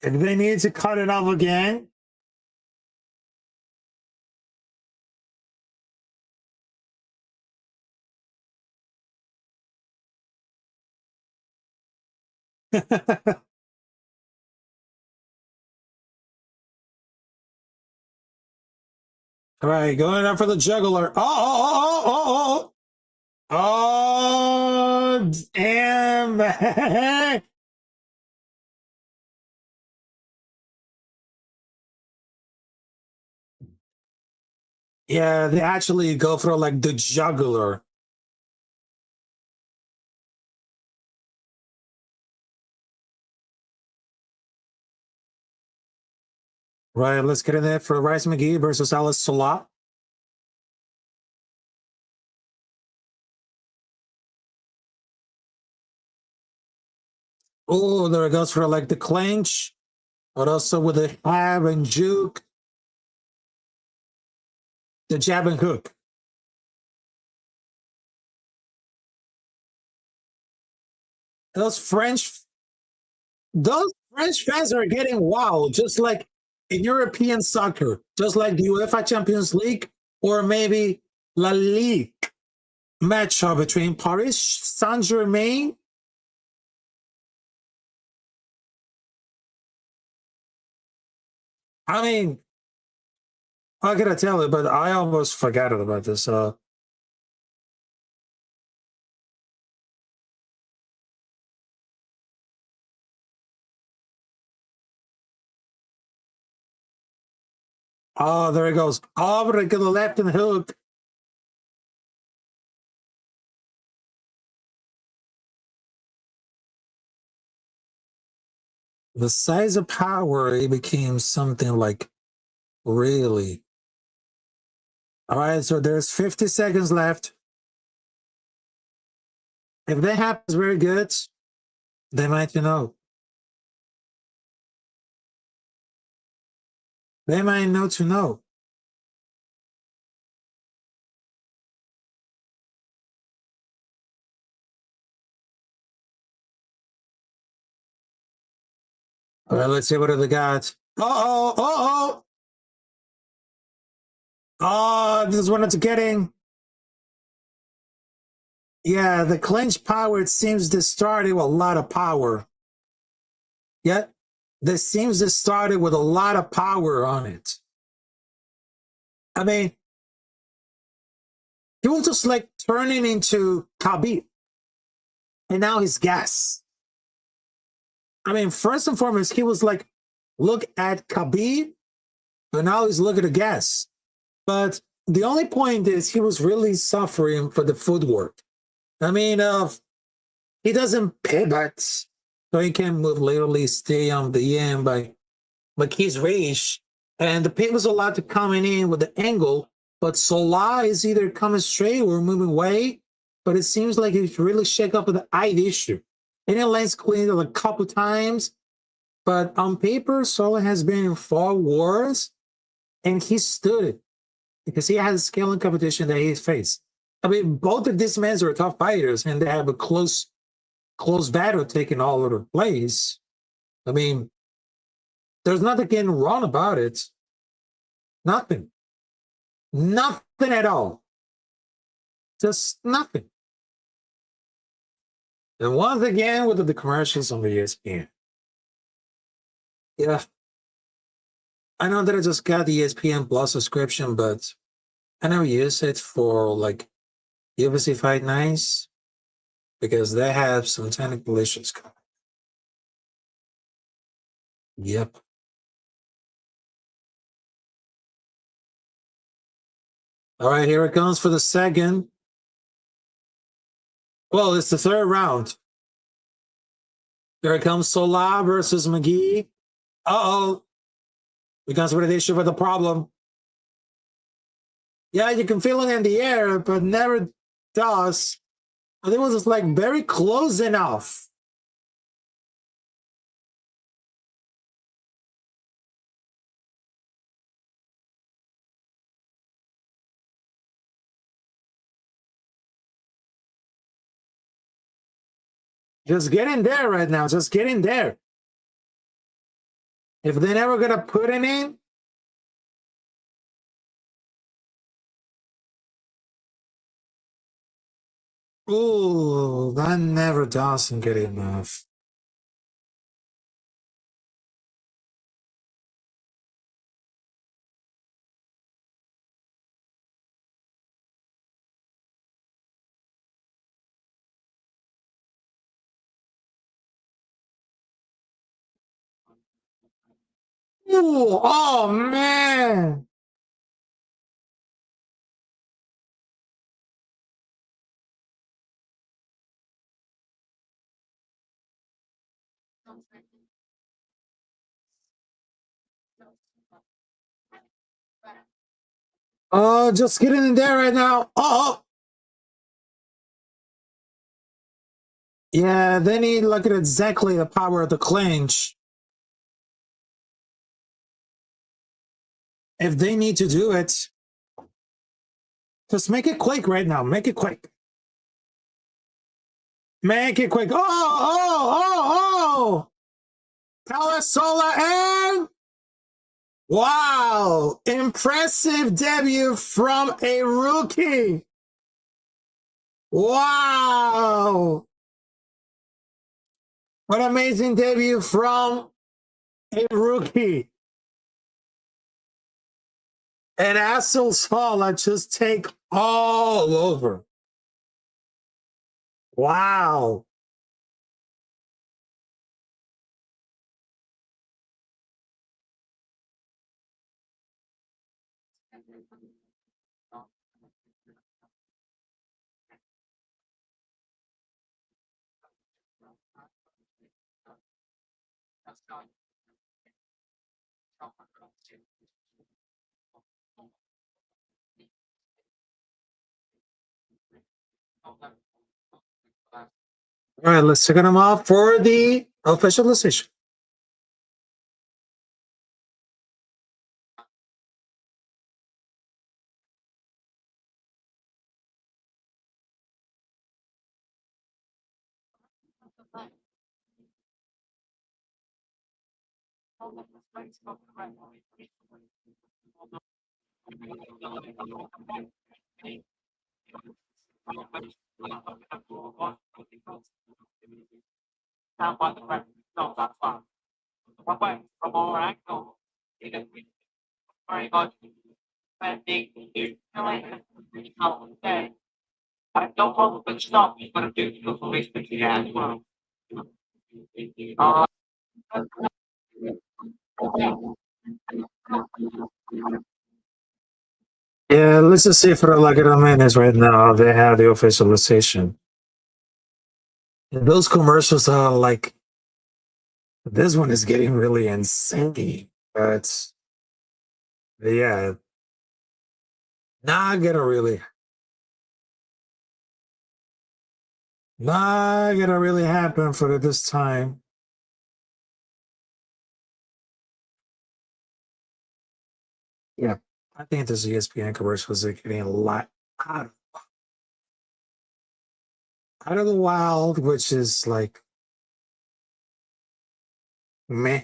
If they need to cut it off again. All right, going up for the juggler. Oh, damn. Yeah, they actually go for like the juggler. Right, let's get in there for Rice McGee versus Alice Salah. Oh, there it goes for like the clinch, but also with the jab and juke, the jab and hook. Those French fans are getting wild, just like in European soccer, just like the UEFA Champions League or maybe La Ligue matchup between Paris Saint-Germain. I mean, I gotta tell you, but I almost forgot about this. Oh, there he goes. Oh, but to the left and hook. The size of power, it became something like really. All right, so there's 50 seconds left. If that happens very good, they might, they might know to know. All right, let's see what they got. Uh-oh. Oh, this is what it's getting. Yeah, the clinch power, it seems to started with a lot of power. Yeah, this seems to started with a lot of power on it. I mean, he was just like turning into Khabib. And now he's gas. I mean, first and foremost, he was like, look at Khabib, but now he's looking at gas. But the only point is he was really suffering for the footwork. I mean, he doesn't pivot, so he can move, literally stay on the end by like his range. And the pivot's a lot to coming in with the angle, but Salah is either coming straight or moving away. But it seems like he's really shake up with the eye issue. And it lands clean a couple times. But on paper, Salah has been in 4 wars, and he stood it because he has a scaling competition that he's faced. I mean, both of these men are tough fighters, and they have a close battle taking all over the place. I mean, there's nothing getting wrong about it. Nothing. Nothing at all. Just nothing. And once again, with the commercials on the ESPN. Yeah. I know that I just got the ESPN Plus subscription, but I never use it for like UFC Fight Nights because they have some technical issues coming. Yep. All right, here it comes for the second. Well, it's the third round. Here it comes Salah versus McGee. Uh-oh. Because what an issue with the problem. Yeah, you can feel it in the air, but never does. I think it was just like very close enough. Just get in there right now. Just get in there. If they're never gonna put it in, ooh, that never doesn't get enough. Ooh, oh man. Oh, just getting in there right now. Oh, yeah, they need look at exactly the power of the clinch. If they need to do it, just make it quick right now. Make it quick. Make it quick. Oh. Palasola and wow, impressive debut from a rookie. Wow. What amazing debut from a rookie. And Nassourdine just take all over. Wow. All right, let's check them out for the official decision. Yeah, let's just see for like a minute right now. They have the official decision. And those commercials are like, this one is getting really insane. But yeah, not gonna really happen for this time. Yeah, I think this ESPN commercials are getting a lot out of the wild, which is like meh.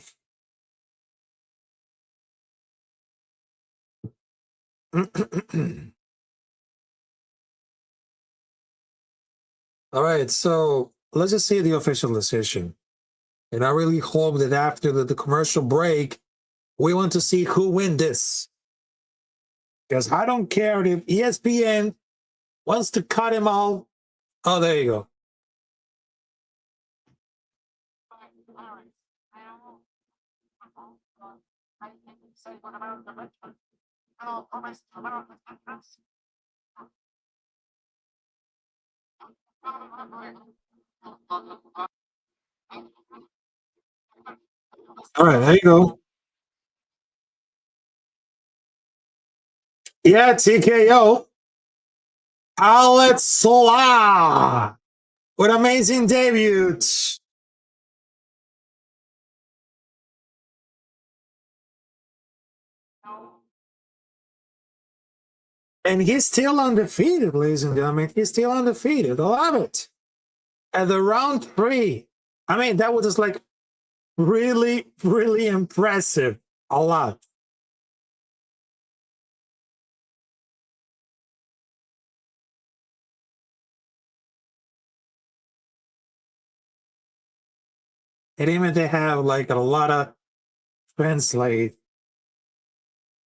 All right, so let's just see the official decision. And I really hope that after the commercial break, we want to see who win this. Because I don't care if ESPN wants to cut him all. Oh, there you go. All right, there you go. Yeah, TKO. Alex Sola with amazing debut. And he's still undefeated, ladies and gentlemen. He's still undefeated. I love it. At the round 3, I mean, that was just like really, really impressive. A lot. And even they have like a lot of translate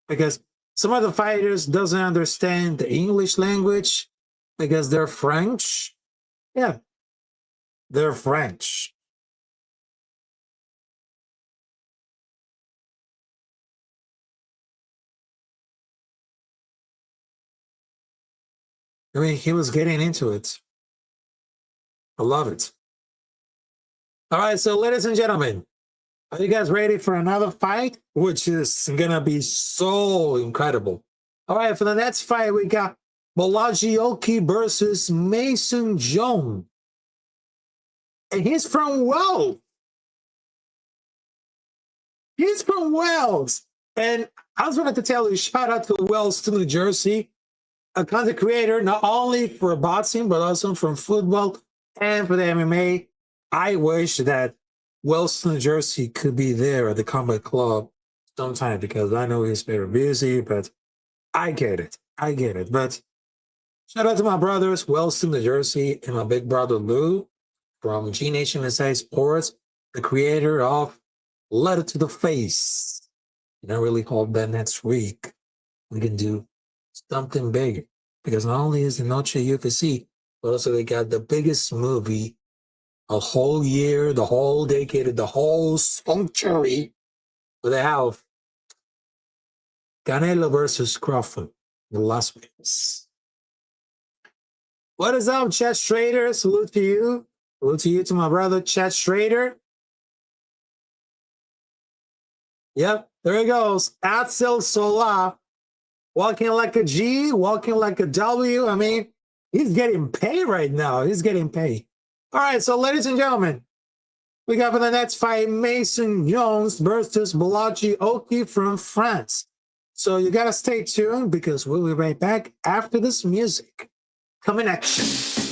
because some of the fighters doesn't understand the English language because they're French. Yeah, they're French. I mean, he was getting into it. I love it. All right, so ladies and gentlemen, are you guys ready for another fight? Which is gonna be so incredible. All right, for the next fight, we got Bolagioki versus Mason Jones. And he's from Wales. He's from Wales. And I just wanted to tell you, shout out to Wales to New Jersey, a content creator, not only for boxing, but also from football and for the MMA. I wish that Wales, New Jersey could be there at the Combat Club sometime because I know he's very busy, but I get it. I get it. But shout out to my brothers, Wales, New Jersey, and my big brother Lou from G Nation SA Sports, the creator of Letter to the Face. And I really hope that next week we can do something big because not only is the Noche UFC, but also they got the biggest movie a whole year, the whole decade, the whole century. But they have Canelo versus Crawford in Las Vegas. What is up, Chet Schrader? Salute to you. Salute to you, to my brother, Chet Schrader. Yep, there he goes. Axel Sola, walking like a G, walking like a W. I mean, he's getting paid right now. He's getting paid. All right, so ladies and gentlemen, we got for the next fight, Mason Jones versus Bolagioki from France. So you got to stay tuned because we'll be right back after this music. Coming at you.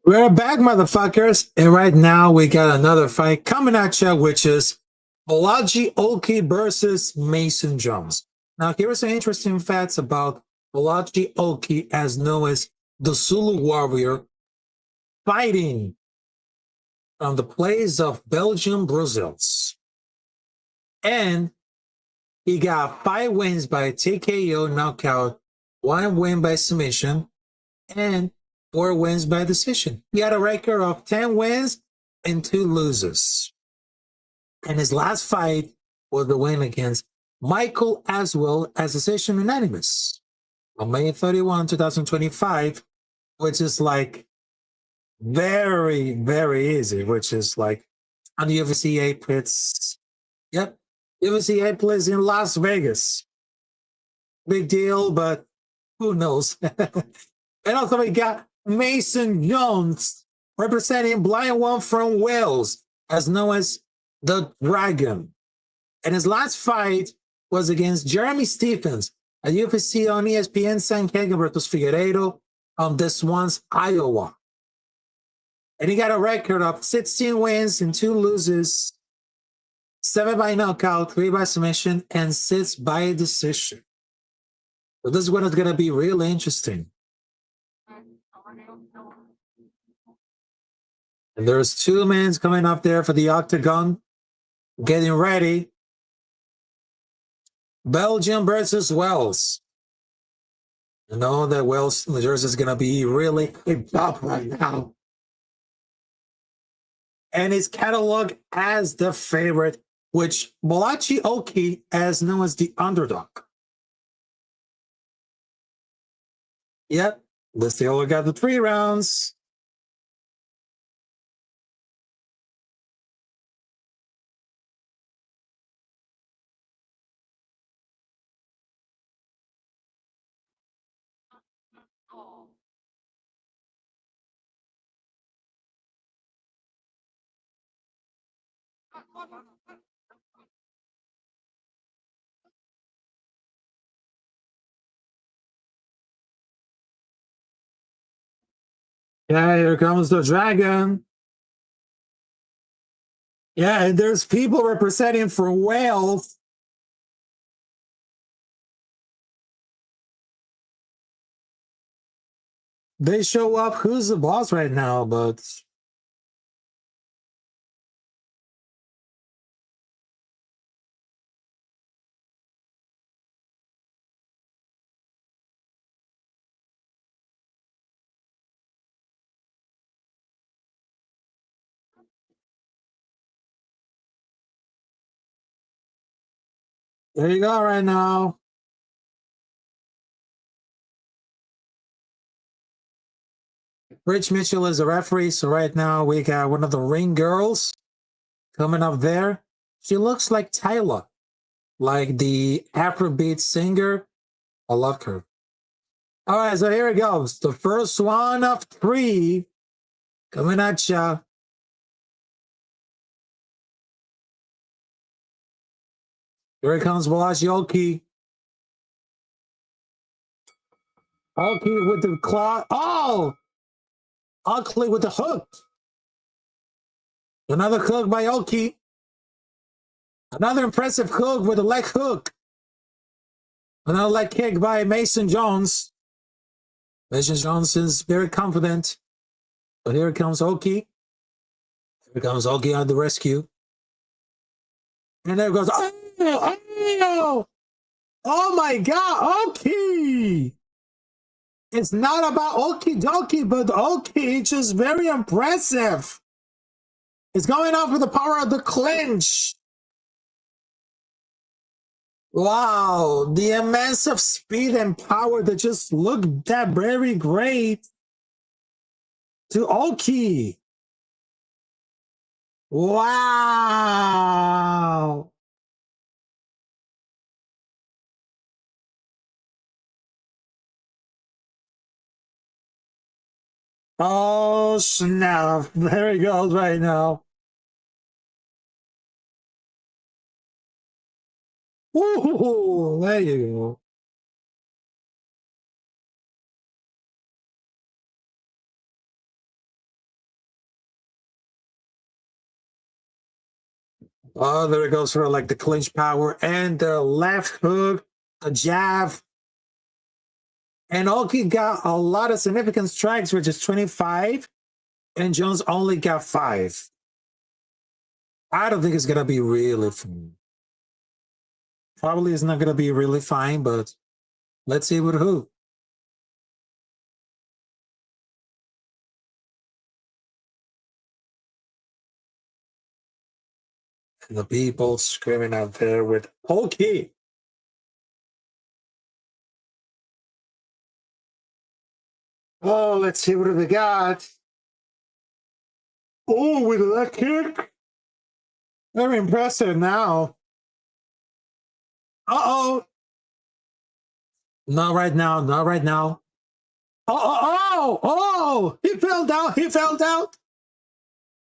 We're back, motherfuckers, and right now we got another fight coming at you, which is Balaji Oki versus Mason Jones. Now, here are some interesting facts about Balaji Oki, as known as the Zulu Warrior, fighting from the place of Belgium, Brussels. And he got 5 wins by TKO knockout, 1 win by submission, and 4 wins by decision. He had a record of 10 wins and 2 losses. And his last fight was the win against Michael Aswell as decision unanimous on May 31, 2025, which is like very, very easy, which is like on the UFC 8 pits. Yep. UFC 8 plays in Las Vegas. Big deal, but who knows? And also we got Mason Jones representing Blind One from Wales, as known as the Dragon. And his last fight was against Jeremy Stephens at UFC on ESPN San Diego versus Figueiredo on this one's Iowa. And he got a record of 16 wins and 2 losses, 7 by knockout, 3 by submission, and 6 by decision. So this one is going to be really interesting. And there's 2 men coming up there for the octagon, getting ready. Belgium versus Wales. You know that Wales, New Jersey is going to be really up right now. And is cataloged as the favorite, which Balaji Oki as known as the underdog. Yep, let's take a look at the 3 rounds. Yeah, here comes the Dragon. Yeah, and there's people representing for Wales. They show up who's the boss right now, but there you go right now. Rich Mitchell is the referee, so right now we got one of the ring girls coming up there. She looks like Tyler, like the Afrobeat singer. I love her. All right, so here it goes. The first one of 3 coming at ya. Here comes Balaji Oki. Oki with the claw. Oh! Oakley with the hook. Another hook by Oki. Another impressive hook with a leg hook. Another leg kick by Mason Jones. Mason Jones is very confident. But here comes Oki. Here comes Oki on the rescue. And there goes. Oh my God, Oki! It's not about Oki Doki, but Oki is just very impressive. It's going off with the power of the clinch. Wow, the immense of speed and power that just looked that very great to Oki. Wow. Oh, snap. There he goes right now. Ooh, there you go. Oh, there it goes for like the clinch power and the left hook, a jab. And Oki got a lot of significant strikes, which is 25, and Jones only got 5. I don't think it's going to be really fun. Probably it's not going to be really fine, but let's see with who. And the people screaming out there with Oki. Oh, let's see what we got. Oh, with that kick. Very impressive now. Uh-oh. Not right now. Not right now. Oh, he fell down. He fell down.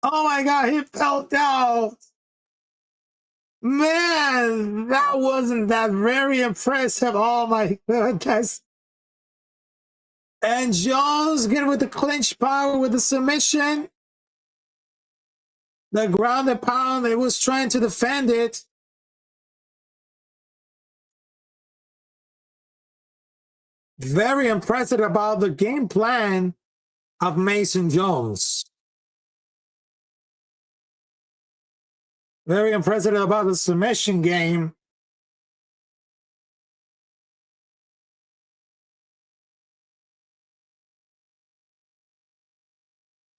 Oh my God, he fell down. Man, that wasn't that very impressive. Oh my goodness. And Jones get with the clinch power with the submission. The ground and pound, they was trying to defend it. Very impressive about the game plan of Mason Jones. Very impressive about the submission game.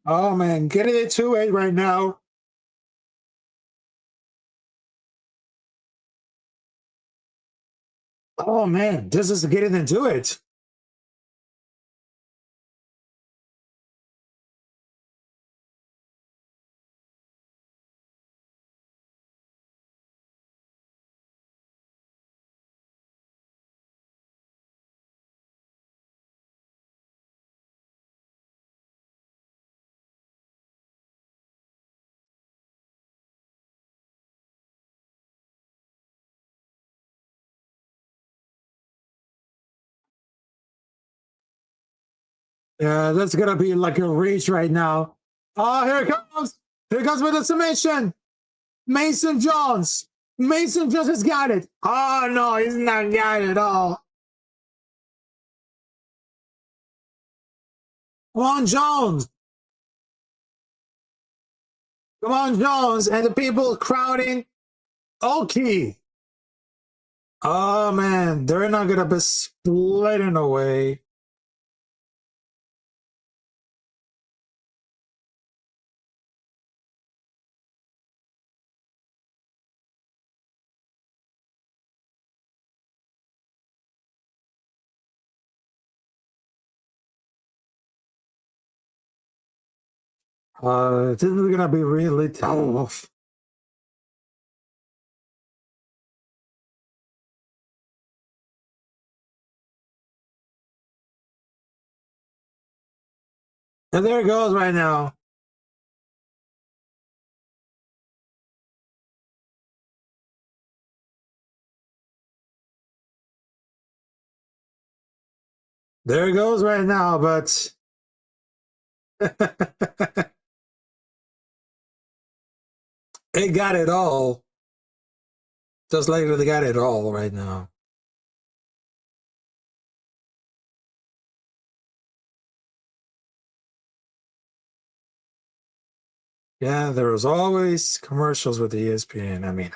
Oh man, getting it 2-8 right now. Oh man, this is getting into it. Yeah, that's gonna be like a reach right now. Oh, here it comes. Here it comes with the submission. Mason Jones. Mason Jones has got it. Oh no, he's not got it at all. Come on, Jones. Come on, Jones. And the people crowding. Oki. Oh man, they're not gonna be splitting away. This is gonna be really tough. And there it goes right now. There it goes right now, but it got it all. Just like they got it all right now. Yeah, there was always commercials with the ESPN. I mean,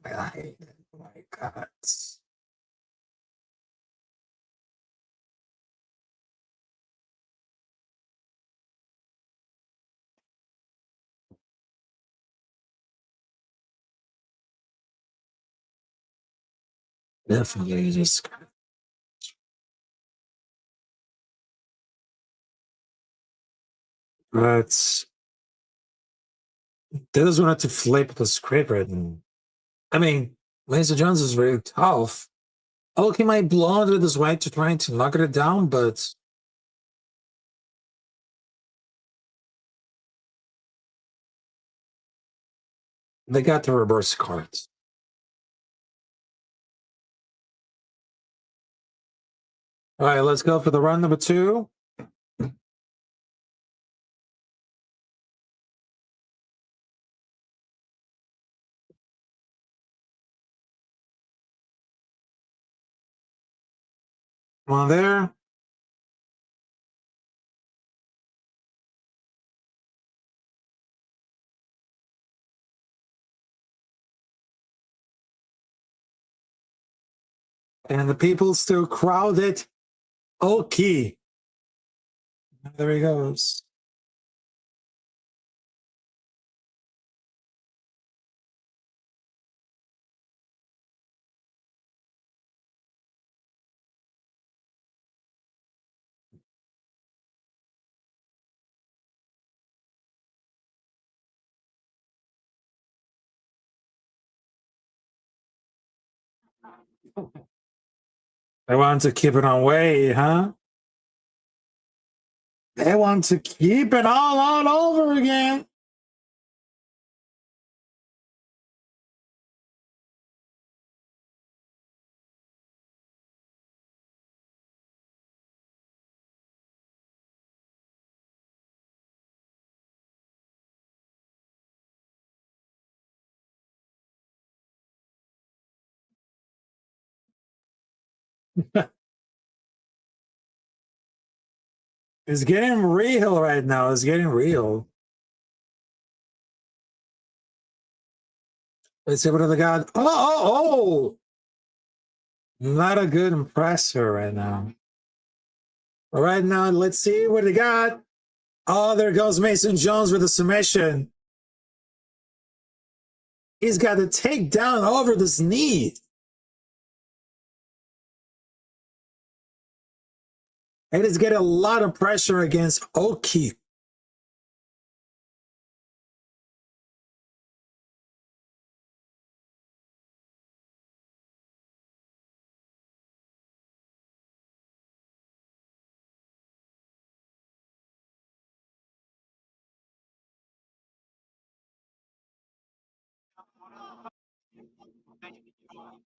I hate it. Oh my God. Definitely just. But they just wanted to flip the script right now. I mean, Mason Jones is very tough. Oh, he might blunder this way to trying to knock it down, but they got the reverse cards. All right, let's go for the round number 2. Come on there. And the people still crowded. Okay. There he goes. They want to keep it on way, huh? They want to keep it all over again. It's getting real right now. It's getting real. Let's see what other got. Oh! Not a good impressor right now. But right now, let's see what they got. Oh, there goes Mason Jones with a submission. He's got to take down over this knee. And he's getting a lot of pressure against Oki.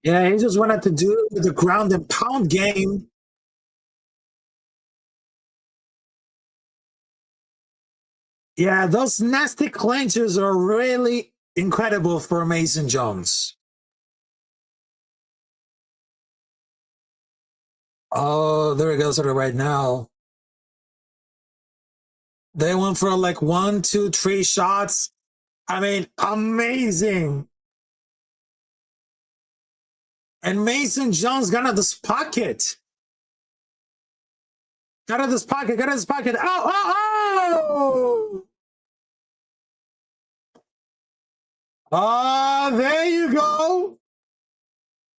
Yeah, he just wanted to do the ground and pound game. Yeah, those nasty clinches are really incredible for Mason Jones. Oh, there he goes right now. They went for like 1, 2, 3 shots. I mean, amazing. And Mason Jones got out of this pocket. Got out of this pocket. Got out of this pocket. Oh! There you go.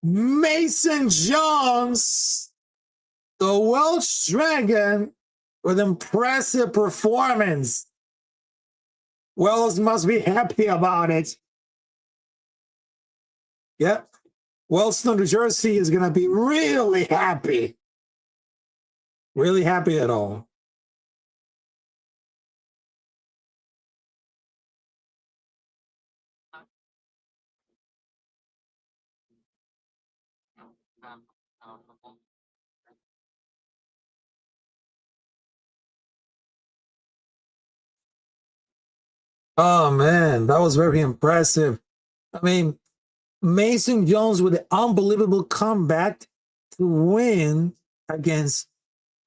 Mason Jones, the Welsh Dragon, with impressive performance. Wells must be happy about it. Yep. Wellston, New Jersey is going to be really happy. Really happy at all. Oh, man, that was very impressive. I mean, Mason Jones with an unbelievable comeback to win against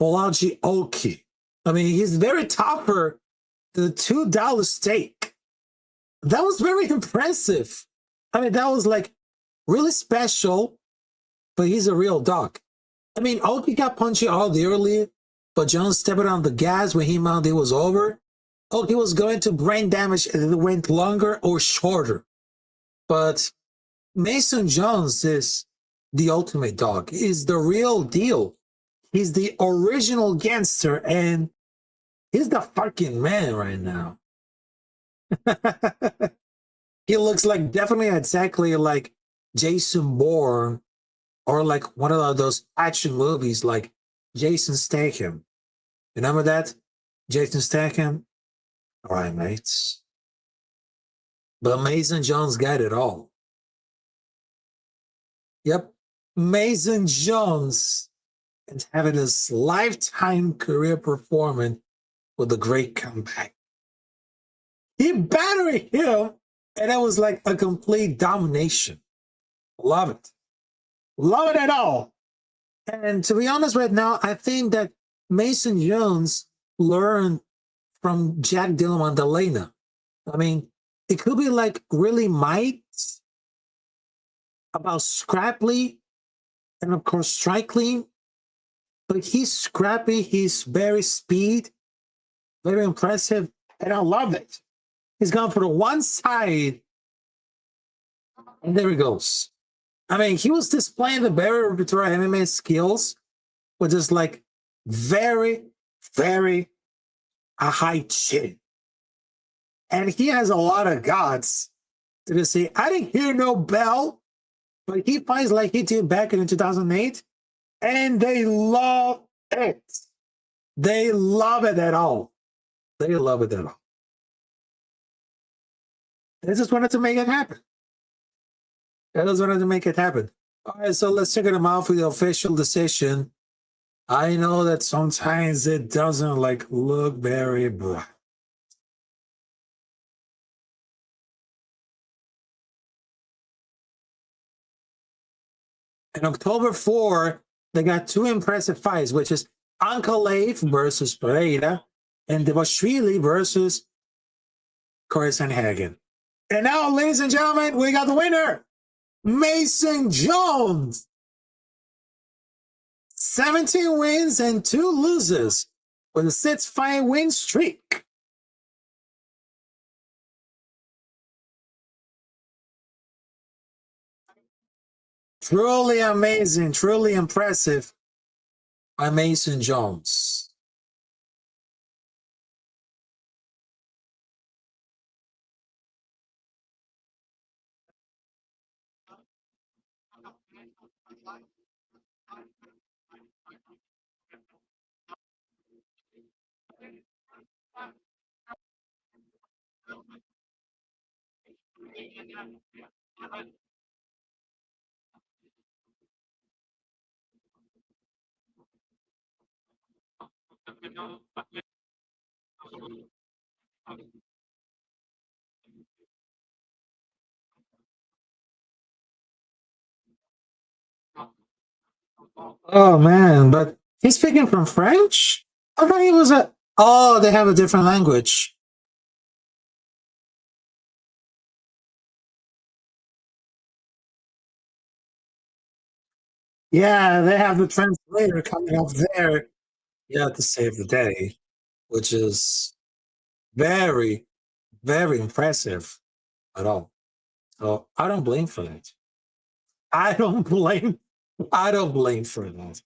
Bolaji Oki. I mean, he's very tougher than the $2 steak. That was very impressive. I mean, that was like really special, but he's a real dog. I mean, Oki got punchy all the early, but Jones stepped on the gas when he mounted it was over. Oki was going to brain damage and it went longer or shorter. But Mason Jones is the ultimate dog. He's the real deal. He's the original gangster, and he's the fucking man right now. He looks like definitely exactly like Jason Bourne or like one of those action movies like Jason Statham. Remember that? Jason Statham? All right, mates. But Mason Jones got it all. Yep. Mason Jones is having his lifetime career performance with a great comeback. He battered him, and it was like a complete domination. Love it. Love it at all. And to be honest, right now, I think that Mason Jones learned from Jack Dillon Maddalena. I mean, it could be like really might about scrappy and of course striking, but he's scrappy, he's very speed, very impressive, and I love it. He's gone for the one side, and there he goes. I mean, he was displaying the very repertoire MMA skills with just like very, very a high chin. And he has a lot of guts to just say, I didn't hear no bell, but he fights like he did back in 2008, and they love it. They love it at all. They love it at all. They just wanted to make it happen. They just wanted to make it happen. All right, so let's check them out for the official decision. I know that sometimes it doesn't like look very bright. In October 4, they got two impressive fights, which is Ankalaev versus Pereira and Devashvili versus Corey Sanhagen. And now, ladies and gentlemen, we got the winner, Mason Jones. 17 wins and 2 losses with a 6-fight win streak. Truly amazing, truly impressive by Mason Jones. Oh man, but he's speaking from French? I thought he was a. Oh, they have a different language. Yeah, they have the translator coming up there. Yeah, to save the day, which is very, very impressive at all. So I don't blame for that. I don't blame. I don't blame for that.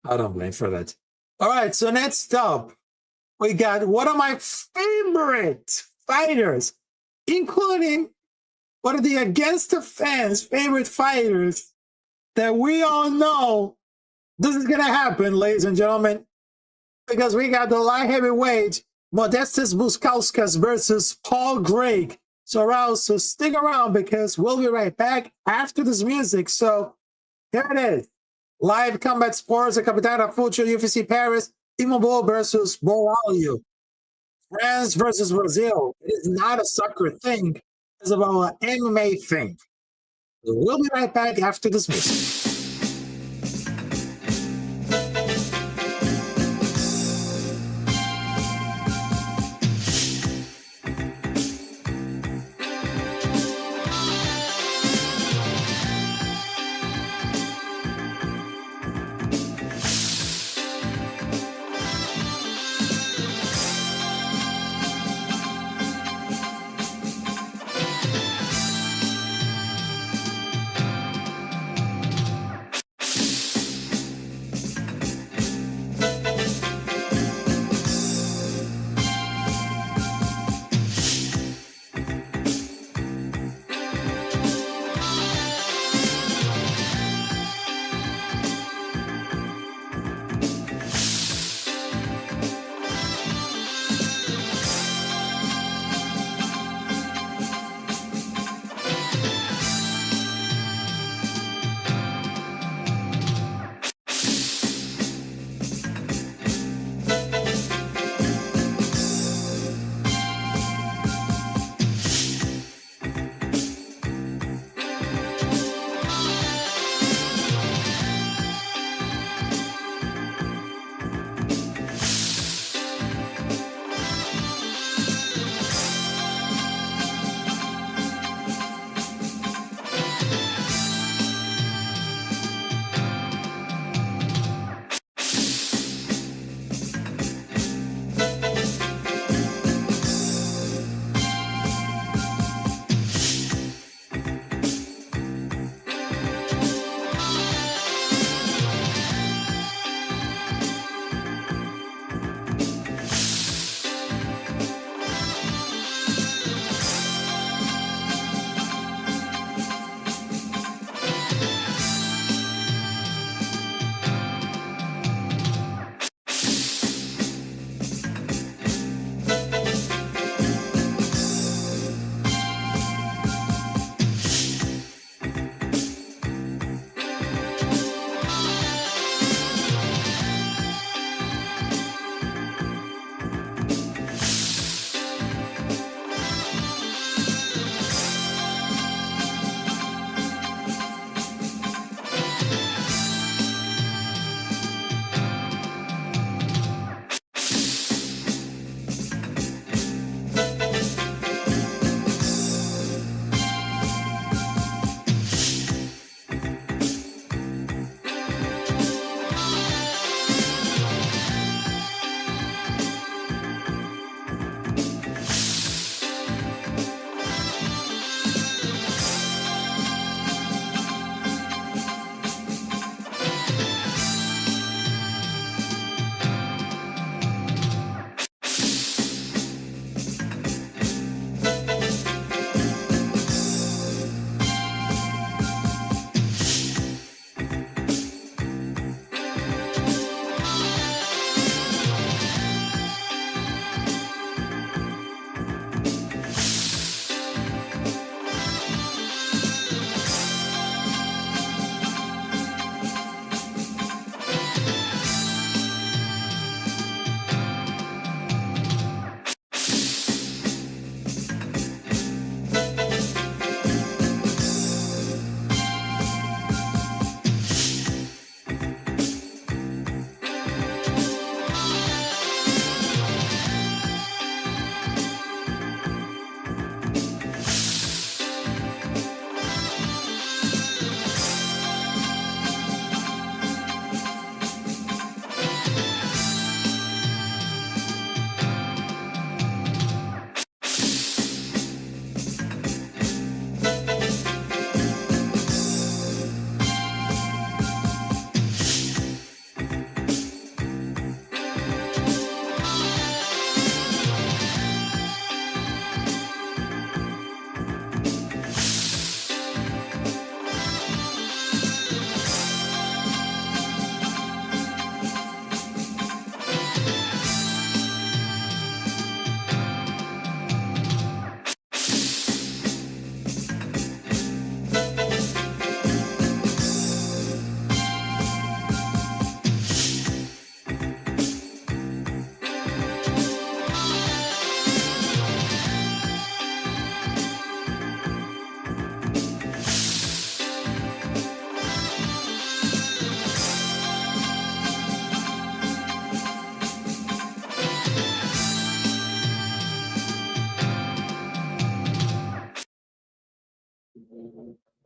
I don't blame for that. All right, so next up, we got one of my favorite fighters, including one of the Against the Fans favorite fighters that we all know this is going to happen, ladies and gentlemen, because we got the light heavyweight Modestas Bukauskas versus Paul Craig. So, Raul, so stick around because we'll be right back after this music. So, here it is. Live combat sports at Capitan Rafucho, UFC Paris, Imavov versus Borralho. France versus Brazil. It is not a soccer thing. It's about an MMA thing. So we'll be right back after this music.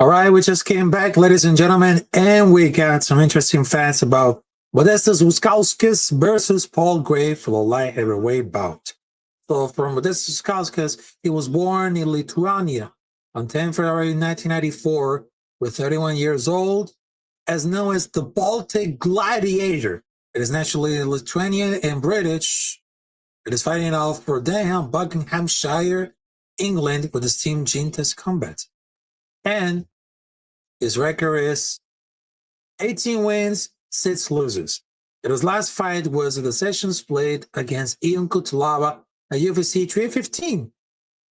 All right, we just came back, ladies and gentlemen, and we got some interesting facts about Modestas Bukauskas versus Paul Gray for the light heavyweight bout. So from Modestas Bukauskas, he was born in Lithuania on 10 February 1994, with 31 years old, as known as the Baltic Gladiator. It is naturally Lithuanian and British. It is fighting out for Denham, Buckinghamshire, England, with his team Gintas Combat. And his record is 18 wins, 6 losses. His last fight was a decision split against Ion Cutelaba at UFC 315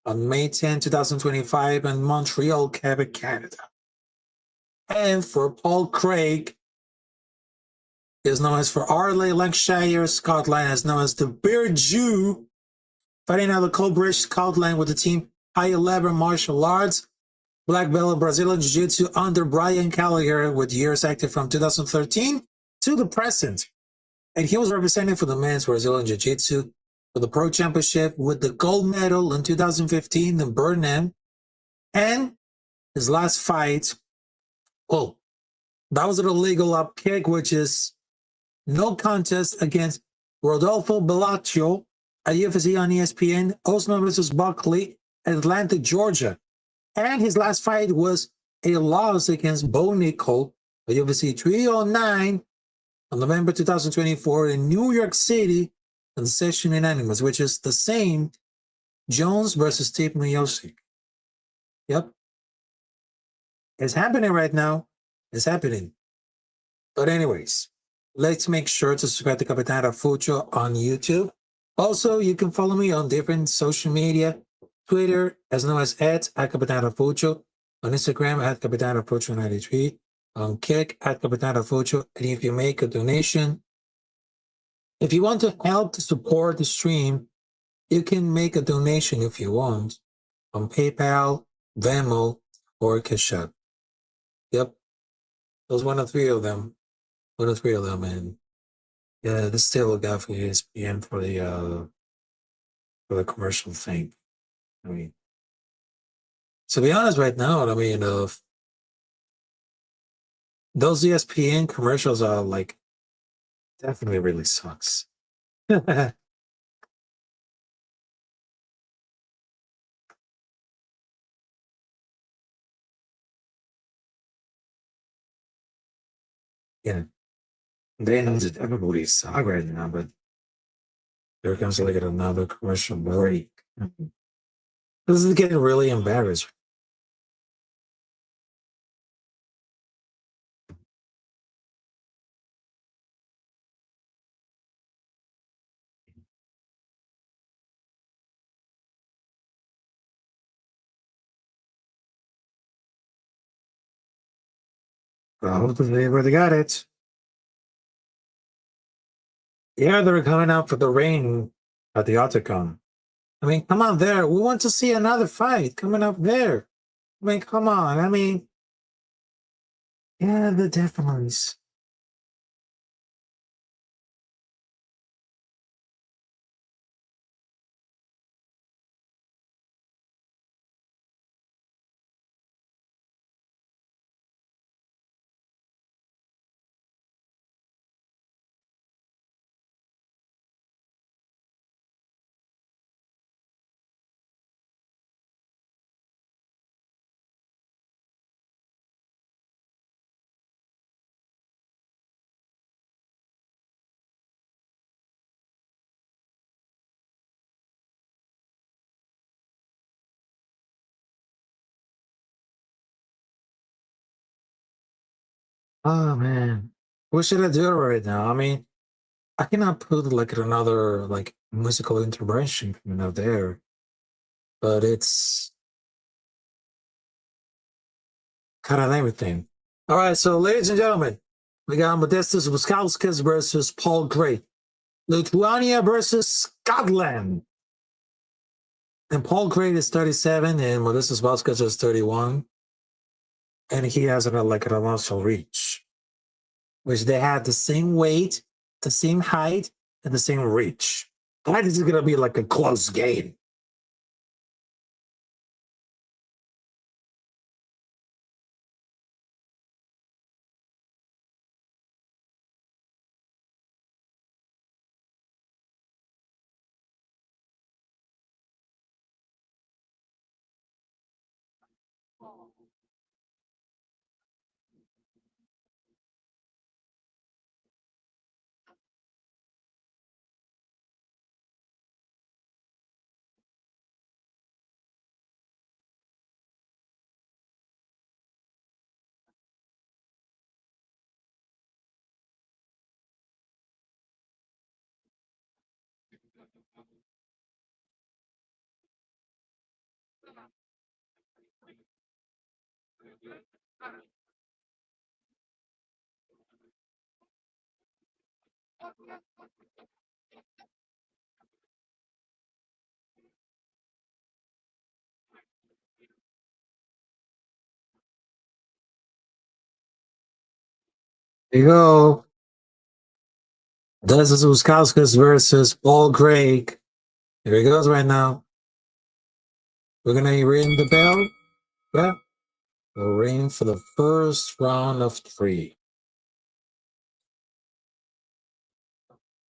on May 10, 2025 in Montreal, Quebec, Canada. And for Paul Craig, he is known as for Arley, Lancashire, Scotland, is known as the Bear Jew, fighting out of Colbridge, Scotland, with the team High Level Martial Arts, black belt in Brazilian Jiu-Jitsu under Brian Gallagher, with years active from 2013 to the present. And he was represented for the men's Brazilian Jiu-Jitsu for the Pro Championship with the gold medal in 2015 in Burnham. And his last fight, well, that was an illegal up kick, which is no contest against Rodolfo Bellaccio at UFC on ESPN, Osman versus Buckley, Atlanta, Georgia. And his last fight was a loss against Bo Nickel at UFC 309 on November 2024 in New York City on Session Unanimous, which is the same Jones versus Steve Miocic. Yep. It's happening right now. It's happening. But anyways, let's make sure to subscribe to Capitan Rafucho on YouTube. Also, you can follow me on different social media. Twitter, as known as @Capitan Rafucho, on Instagram @Capitan Rafucho 93, on Kick @Capitan Rafucho. And if you make a donation, if you want to help to support the stream, you can make a donation if you want on PayPal, Venmo, or Cash App. Yep, those one of three of them. And yeah, this still a guy for ESPN for the commercial thing. I mean, to be honest, right now, I mean, those ESPN commercials are like definitely really sucks. Yeah, they know that everybody suck right now, but there comes like another commercial break. This is getting really embarrassed. Well, they already got it. Yeah, they're coming out for the rain at the Octagon. I mean, come on there. We want to see another fight coming up there. I mean, come on. I mean, yeah, the definitely. Oh man, what should I do right now? I mean, I cannot put like another like musical intervention coming out there, but it's kind of everything. All right, so ladies and gentlemen, we got Modestas Bukauskas versus Paul Gray, Lithuania versus Scotland. And Paul Gray is 37 and Modestas Bukauskas is 31. And he has like a muscle reach, which they have the same weight, the same height, and the same reach. Why is it going to be like a close game? There you go. This is Uskauskas versus Paul Craig. Here he goes right now. We're gonna ring the bell. Yeah. We'll ring for the first round of 3.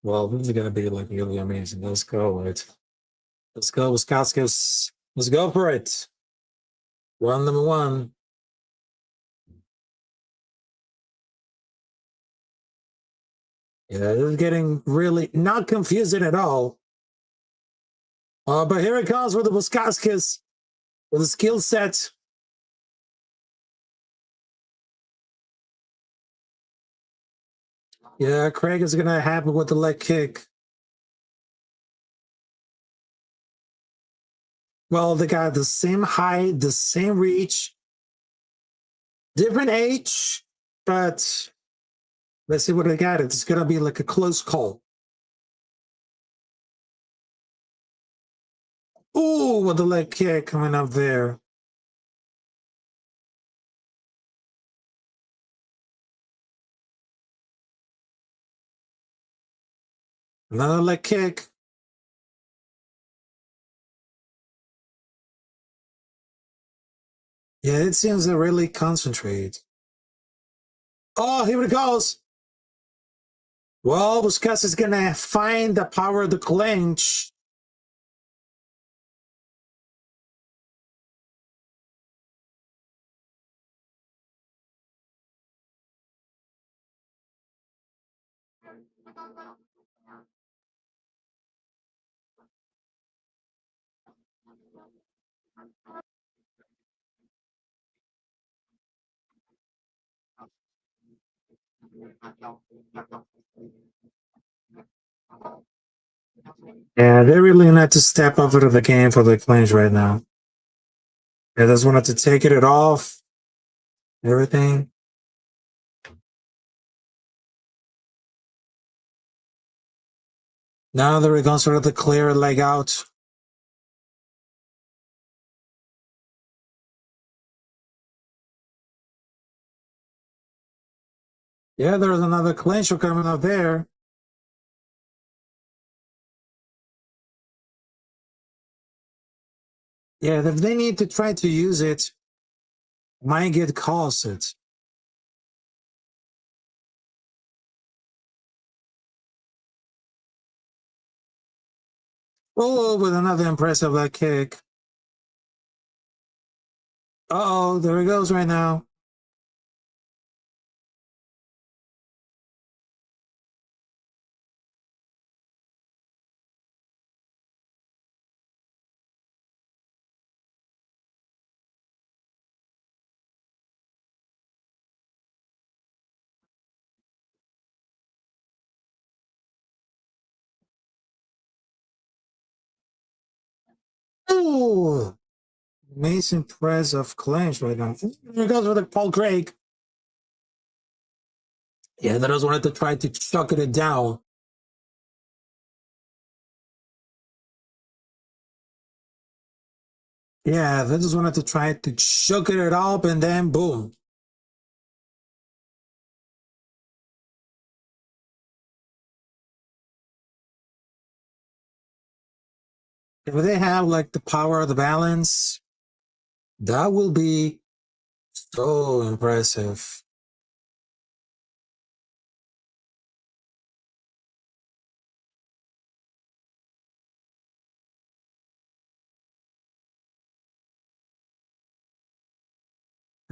Well, this is gonna be like really amazing. Let's go, right? Let's go, Uskauskas. Let's go for it. Round number 1. Yeah, this is getting really not confusing at all. But here it comes with the Uskauskas with a skill set. Yeah, Craig is gonna have it with the leg kick. Well, they got the same height, the same reach, different age, but let's see what they got. It's gonna be like a close call. Ooh, with the leg kick coming up there. Another leg kick. Yeah, it seems to really concentrate. Oh, here it goes. Well, Busquets is gonna find the power of the clinch. Yeah, they really need to step up into the game for the clinch right now. They just wanted to take it off. Everything. Now they're going sort of to clear a leg out. Yeah, there's another clincher coming up there. Yeah, if they need to try to use it, might get cost it. Oh, with another impressive leg kick. Uh-oh, there he goes right now. Ooh, amazing press of clinch right now. Here goes with the Paul Craig. Yeah, they just wanted to try to chuck it down. Yeah, they just wanted to try to chuck it up and then boom. If they have like the power of the balance, that will be so impressive.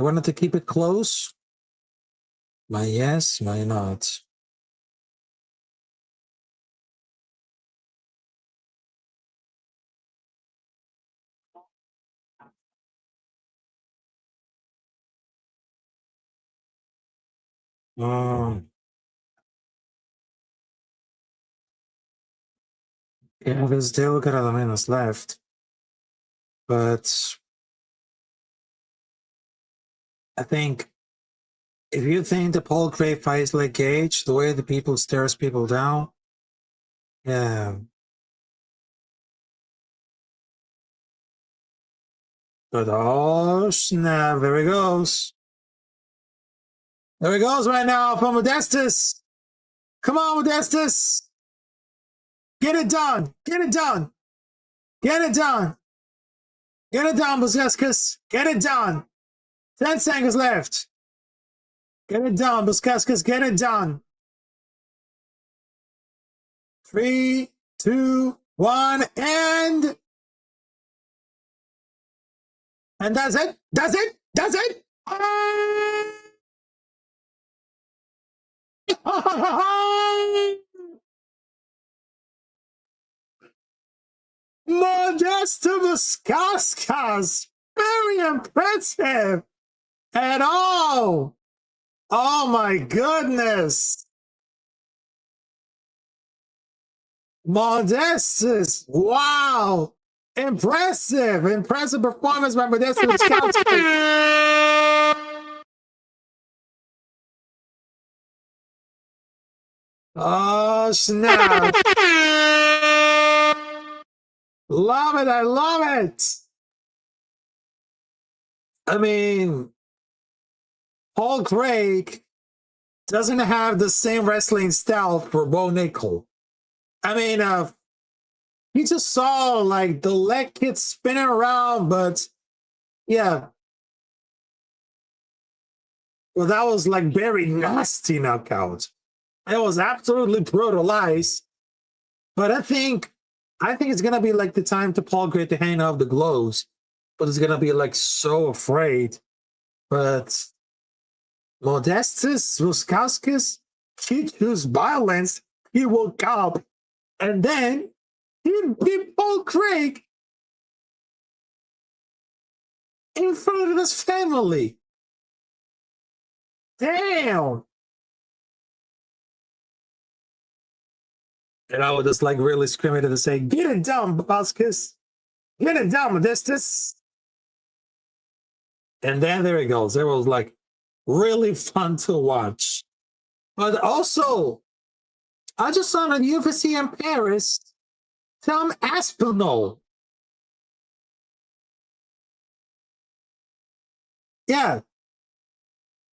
I wanted to keep it close. Why yes, why not? Yeah, there's still a couple of minutes left. But I think if you think the Paul Craig fights like Gage, the way the people stares people down, yeah. But oh snap, there he goes. There he goes right now from Modestus. Come on, Modestus. Get it done. Get it done. Get it done. Get it done, Buskaskas. Get it done. 10 seconds left. Get it done, Buskaskas. Get it done. 3, 2, 1, and that's it. That's it. That's it. Modesta Buskaskas. Very impressive. At all. Oh my goodness. Modestus. Wow. Impressive. Impressive performance by Modesta Buskaskas. Oh, snap. Love it. I love it. I mean, Paul Craig doesn't have the same wrestling style for Bo Nickel. I mean, you just saw like the leg kick spinning around, but yeah. Well, that was like very nasty knockout. It was absolutely brutalized. But I think it's gonna be like the time to Paul Craig to hang off the gloves, but it's gonna be like so afraid. But Modestus Buskaskas, he used violence, he woke up, and then he beat Paul Craig in front of his family. Damn. And I would just like really scream at it and say, get it down, Buskaskas. Get it down, Modestus. And then there it goes. It was like really fun to watch. But also, I just saw on UFC in Paris, Tom Aspinall. Yeah.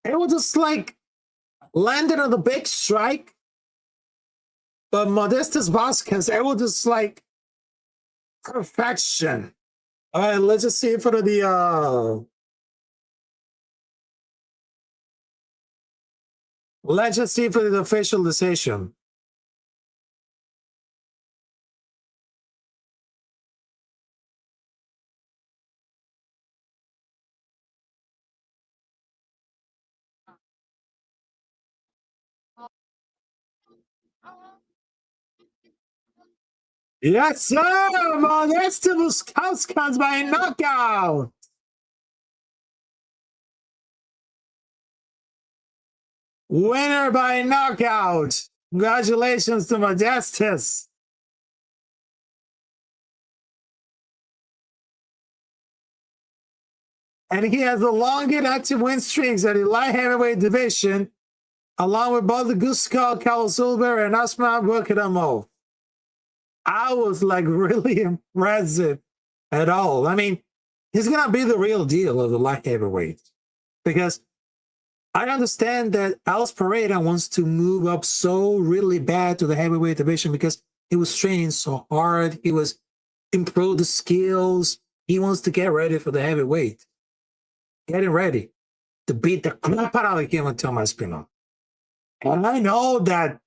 It was just like landed on the big strike. But Modestus Buskaskas, it was just like perfection. All right, let's just see for the let's just see for the official decision. Yes, sir! Modestus Buskaskas by knockout! Winner by knockout! Congratulations to Modestus! And he has the longest active win streaks at the light heavyweight division, along with both the Guskal Kalsulber and Asma Bukadamov. I was like really impressive at all. I mean, he's gonna be the real deal of the light heavyweight, because I understand that Alice Pereira wants to move up so really bad to the heavyweight division because he was training so hard. He was improve the skills. He wants to get ready for the heavyweight. Getting ready to beat the crap out of him with Tom Aspinall. And I know that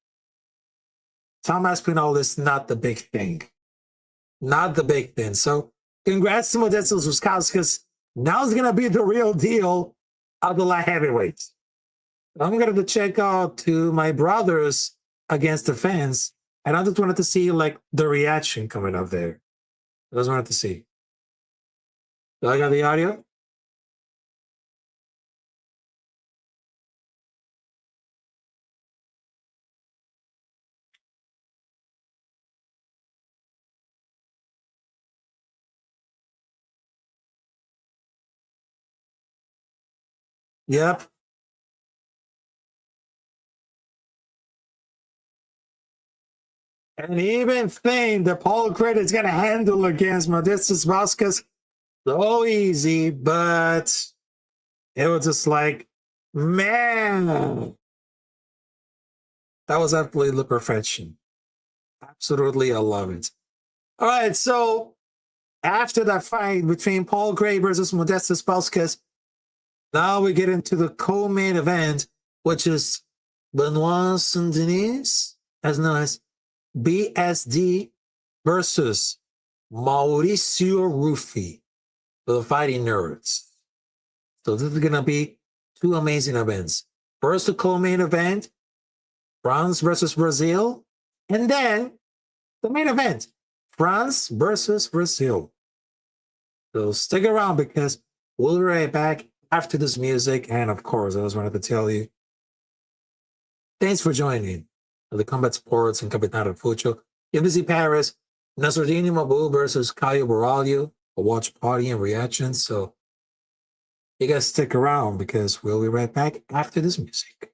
Tom Aspinall is not the big thing. Not the big thing. So congrats to Modestus Buskaskas. Now it's going to be the real deal. of the light heavyweights. I'm going to check out to my brothers against the fans, and I just wanted to see like the reaction coming up there. I just wanted to see. Do I got the audio? Yep. And even think that Paul Craig is going to handle against Modestas Vasquez so easy, but it was just like, man, that was absolutely perfection. Absolutely, I love it. All right, so after that fight between Paul Craig versus Modestas Vasquez, now we get into the co-main event, which is Benoit Saint-Denis, as known as BSD versus Mauricio Ruffi for the Fighting Nerds. So this is going to be two amazing events. First, the co-main event, France versus Brazil, and then the main event, France versus Brazil. So stick around because we'll be right back after this music. And of course, I just wanted to tell you, thanks for joining the Combat Sports and Capitan Rafucho. UFC Paris, Nassourdine Imavov versus Caio Borralho, a watch party and reaction. So you guys stick around because we'll be right back after this music.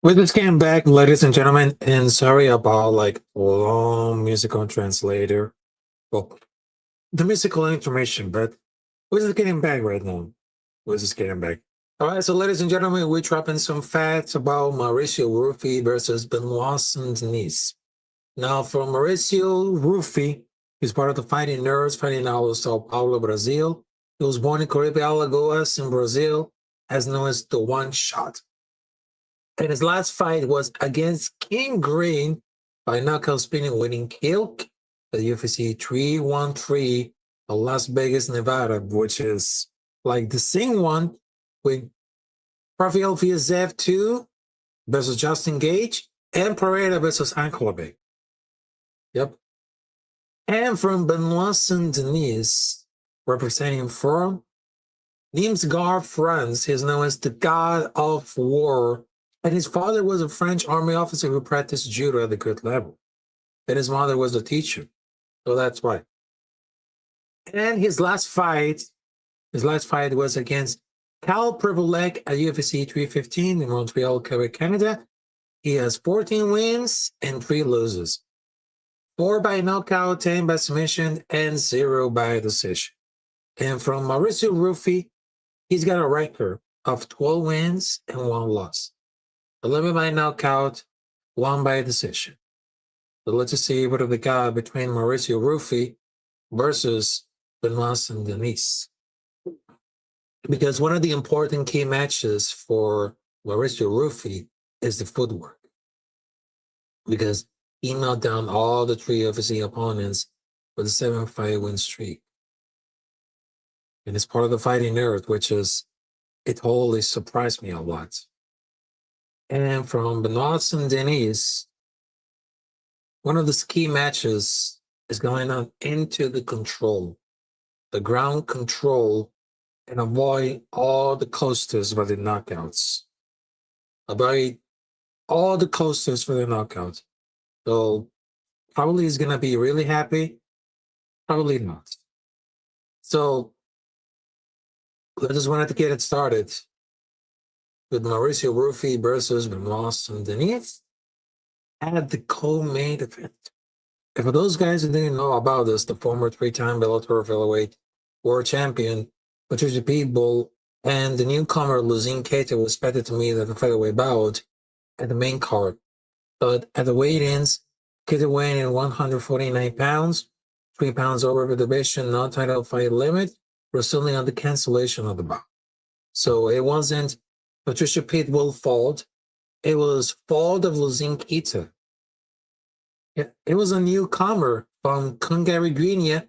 We just came back, ladies and gentlemen, and sorry about like long musical translator. Well, the musical information, but we're just getting back right now. We're just getting back. All right, so ladies and gentlemen, we're dropping some facts about Mauricio Rufy versus Benoit Saint-Denis. Now, from Mauricio Rufy, he's part of the Fighting Nerds, fighting out of Sao Paulo, Brazil. He was born in Caribe, Alagoas, in Brazil, as known as the One Shot. And his last fight was against King Green by knockout spinning winning Kilk at UFC 313 of Las Vegas, Nevada, which is like the same one with Rafael Fiazev 2 versus Justin Gage and Pereira versus Ankalabe. Yep. And from Benoit Saint-Denis, representing from Nimsgar, France, he's known as the God of War. And his father was a French army officer who practiced judo at a good level. And his mother was a teacher. So that's why. And his last fight was against Cal Privilege at UFC 315 in Montreal, Quebec, Canada. He has 14 wins and 3 losses. 4 by knockout, 10 by submission, and 0 by decision. And from Mauricio Rufy, he's got a record of 12 wins and 1 loss. 11 by knockout, 1 by decision. So let's just see what we got between Mauricio Rufy versus Benoit Saint-Denis. Because one of the important key matches for Mauricio Rufy is the footwork. Because he knocked down all the 3 UFC opponents with a 7-fight win streak. And it's part of the Fighting Nerd, which is, it totally surprised me a lot. And from Benoit Saint-Denis, one of the key matches is going on into the control, the ground control, and avoid all the coasters by the knockouts. Avoid all the coasters for the knockouts. So probably he's going to be really happy. Probably not. So I just wanted to get it started with Mauricio Rufy versus Benoit Saint-Denis at the co-main event. And for those guys who didn't know about this, the former 3-time Bellator featherweight world champion Patricia Pitbull and the newcomer Luzine Keita was expected to meet at the featherweight bout at the main card. But at the weigh-ins, Keita weighed in 149 pounds, 3 pounds over the division non-title fight limit, resulting on the cancellation of the bout. So it wasn't Patricia Pitbull's fault. It was fault of Luzine Keita. It was a newcomer from Hungary, Guinea,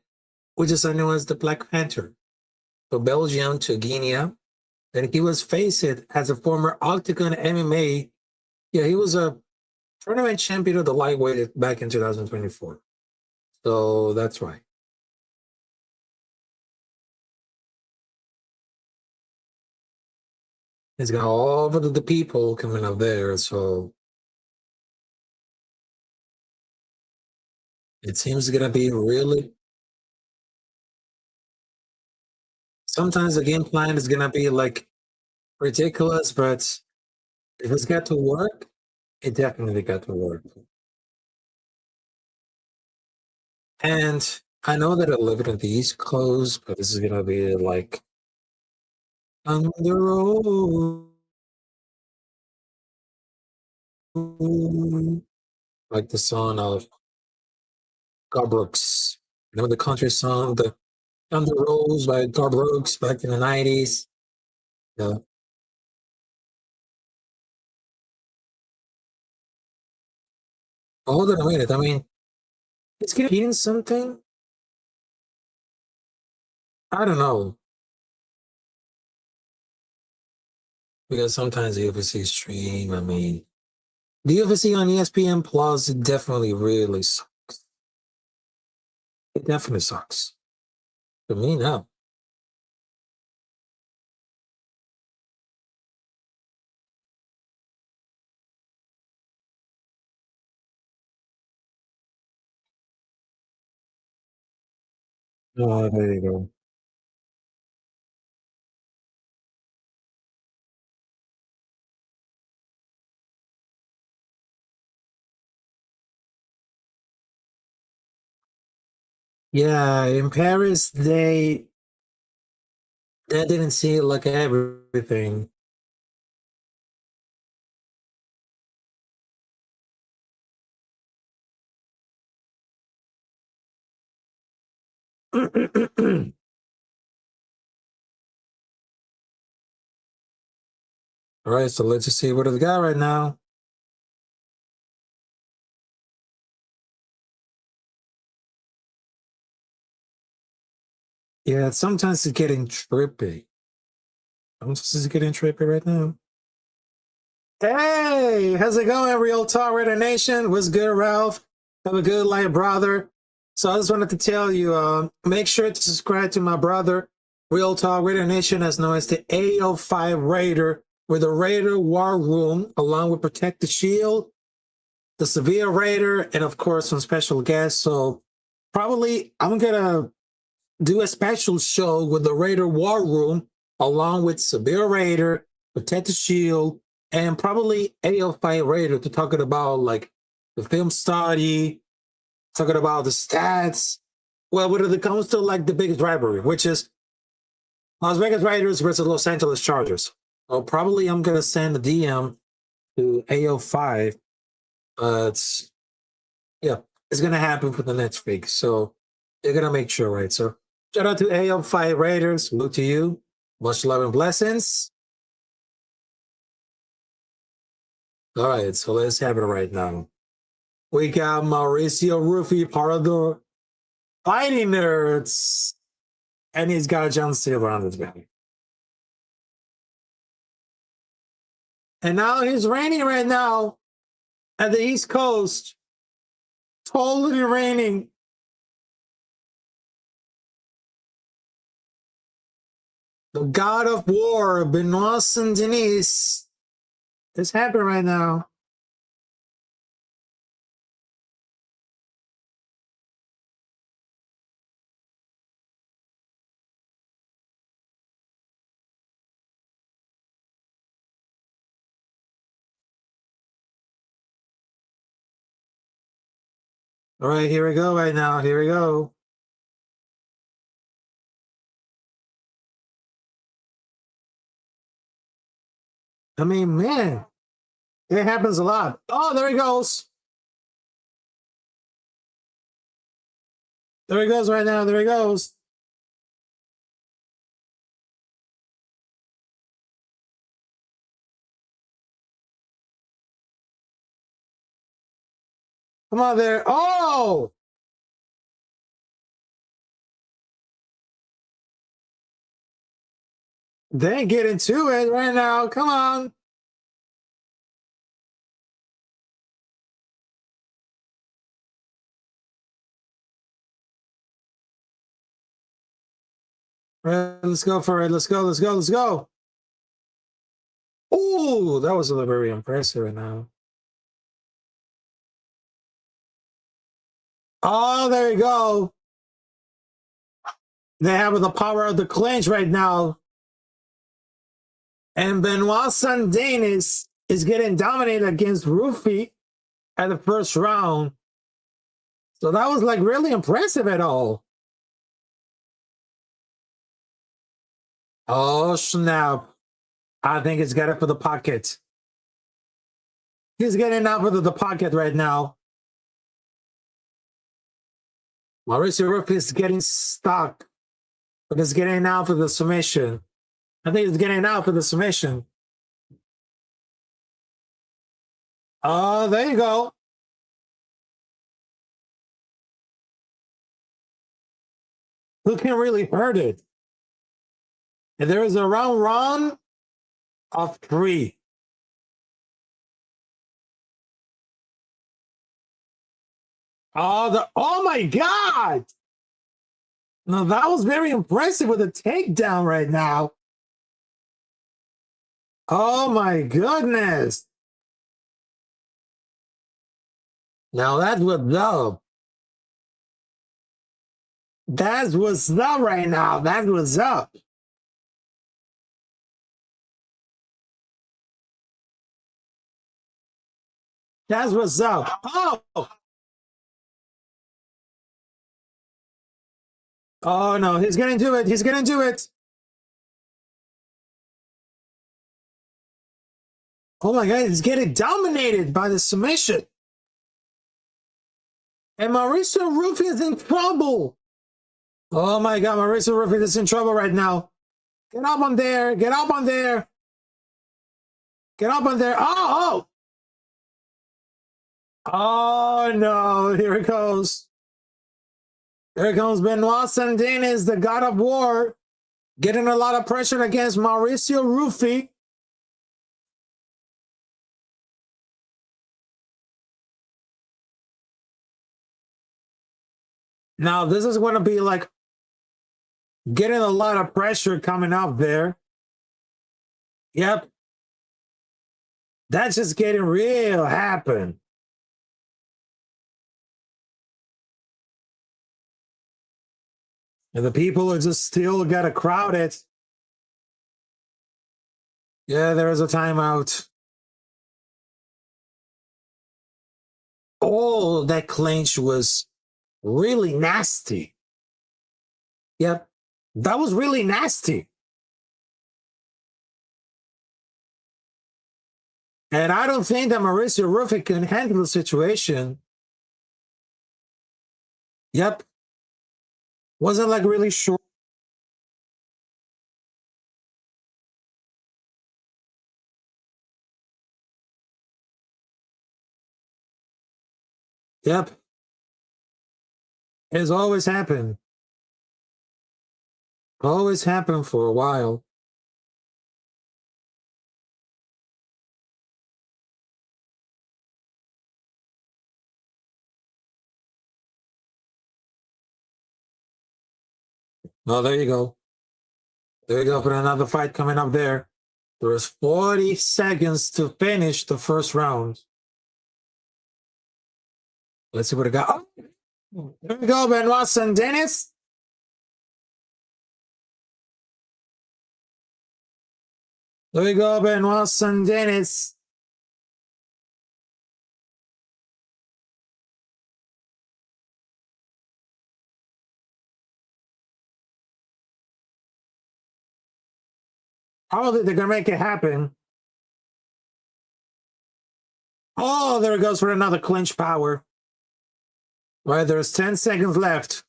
which is known as the Black Panther. So Belgium to Guinea. And he was faced as a former Octagon MMA. Yeah, he was a tournament champion of the lightweight back in 2024. So that's right. He's got all of the people coming up there, so it seems going to be really... Sometimes the game plan is going to be like ridiculous, but if it's got to work, it definitely got to work. And I know that I live in the East Coast, but this is going to be like on the road. Like the song of Gar Brooks. You know the country song, the On the Road by Gar Brooks back in the 90s. Yeah. Hold on a minute. I mean, it's getting something. I don't know. Because sometimes the UFC stream, I mean, the UFC on ESPN Plus, it definitely really sucks. It definitely sucks. For me, no. Oh, there you go. Yeah, in Paris, they didn't see like everything. All right, so let's just see what it's got right now. Yeah, sometimes it's getting trippy. Sometimes it's getting trippy right now. Hey, how's it going, Real Talk Raider Nation? What's good, Ralph? Have a good life, brother. So I just wanted to tell you, make sure to subscribe to my brother, Real Talk Raider Nation, as known as the AO5 Raider, with the Raider War Room, along with Protect the Shield, the Severe Raider, and of course some special guests. So probably I'm gonna do a special show with the Raider War Room, along with Severe Raider, Protect the Shield, and probably AO5 Raider to talk about like the film study, talking about the stats. Well, when it comes to like the biggest rivalry, which is Las Vegas Raiders versus Los Angeles Chargers. So probably I'm gonna send a DM to AO5. It's yeah, it's gonna happen for the next week. So you're gonna make sure, right? So shout out to AO5 Raiders. Salute to you. Much love and blessings. All right, so let's have it right now. We got Mauricio Rufy, part of the Fighting Nerds, and he's got John Silver on his back. And now it's raining right now at the East Coast. Totally raining. The God of War, Benoit Saint Denis, is happening right now. All right, here we go right now. Here we go. I mean, man, it happens a lot. Oh, there he goes. There he goes right now. There he goes. Come on there. Oh! They get into it right now. Come on. Right, let's go for it. Let's go. Let's go. Let's go. Oh, that was very impressive right now. Oh, there you go. They have the power of the clinch right now. And Benoit Saint Denis is getting dominated against Rufy at the first round. So that was like really impressive at all. Oh, snap. I think he's got it for the pocket. He's getting out for the pocket right now. Mauricio Rufy is getting stuck, but he's getting out for the submission. I think he's getting out for the submission. Oh, there you go. Who can really hurt it? And there is a round run of 3. Oh my God! Now that was very impressive with a takedown right now. Oh my goodness! Now that was up. That was up right now. That was up. That's what's up. Oh! Oh no, he's gonna do it. He's gonna do it. Oh my God, he's getting dominated by the submission. And Mauricio Rufy is in trouble. Oh my God, Mauricio Rufy is in trouble right now. Get up on there. Get up on there. Get up on there. Oh, oh. Oh no, here it goes. Here comes Benoit Sandines, the god of war, getting a lot of pressure against Mauricio Rufy. Now, this is going to be like getting a lot of pressure coming up there. Yep. That's just getting real happen. And the people are just still got to crowd it. Yeah, there is a timeout. Oh, that clinch was really nasty. Yep, that was really nasty. And I don't think that Mauricio Rufy can handle the situation. Yep. Wasn't like really sure. Yep. It's always happened. Always happened for a while. Oh, there you go. There you go for another fight coming up there. There's 40 seconds to finish the first round. Let's see what it got. Oh, there we go, Benoit Sandines. There we go, Benoit Sandines. How are they gonna make it happen? Oh, there it goes for another clinch power. All right, there's 10 seconds left.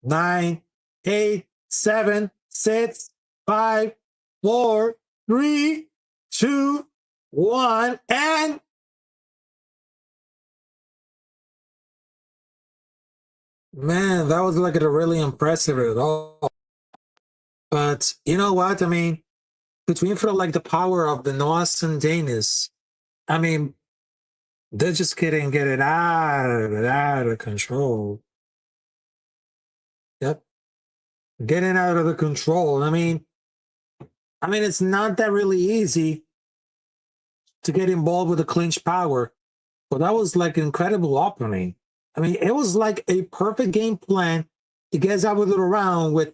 9, 8, 7, 6, 5, 4, 3, 2, 1, and man, that was like a really impressive at all. But you know what? I mean, between for like the power of the Benoit and Danis, I mean, they're just getting it out of control. Yep. Getting out of the control. I mean, it's not that really easy to get involved with the clinch power, but that was like an incredible opening. I mean, it was like a perfect game plan to get out of the round with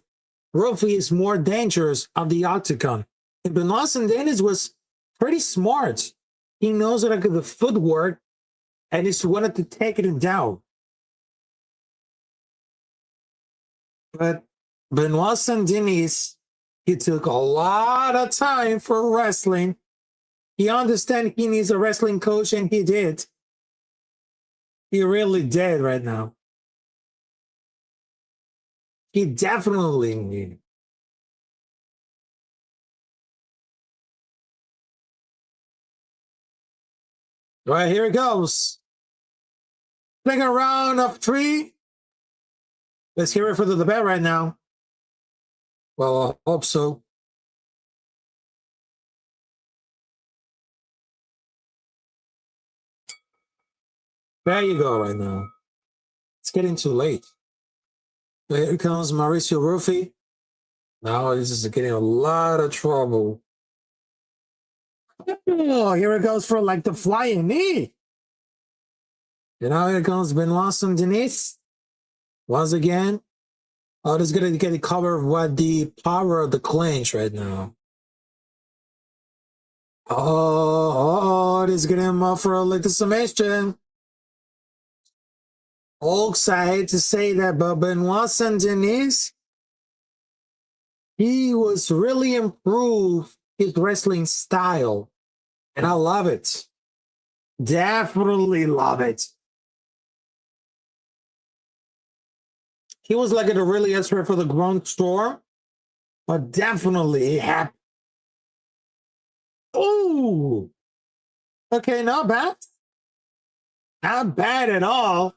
Rufy's more dangerous of the octagon. And Benoit Sandines was pretty smart. He knows like the footwork and just wanted to take it down. But Benoit Sandines, he took a lot of time for wrestling. He understands he needs a wrestling coach, and he did. He really did right now. He definitely needed. All right, here it goes. Second round of 3. Let's hear it for the bet right now. Well, I hope so. There you go right now. It's getting too late. Here comes Mauricio Rufy. Now this is getting a lot of trouble. Oh, here it goes for like the flying knee. And now here comes Benoit Sandines. Once again. Oh, this is going to get a cover of what the power of the clinch right now. Oh, this is getting him up for like the submission. All excited to say that, but Benoit Sandines he was really improved his wrestling style, and I love it. Definitely love it. He was like a really expert for the Grunt Storm, but definitely it happened. Ooh, okay, not bad. Not bad at all.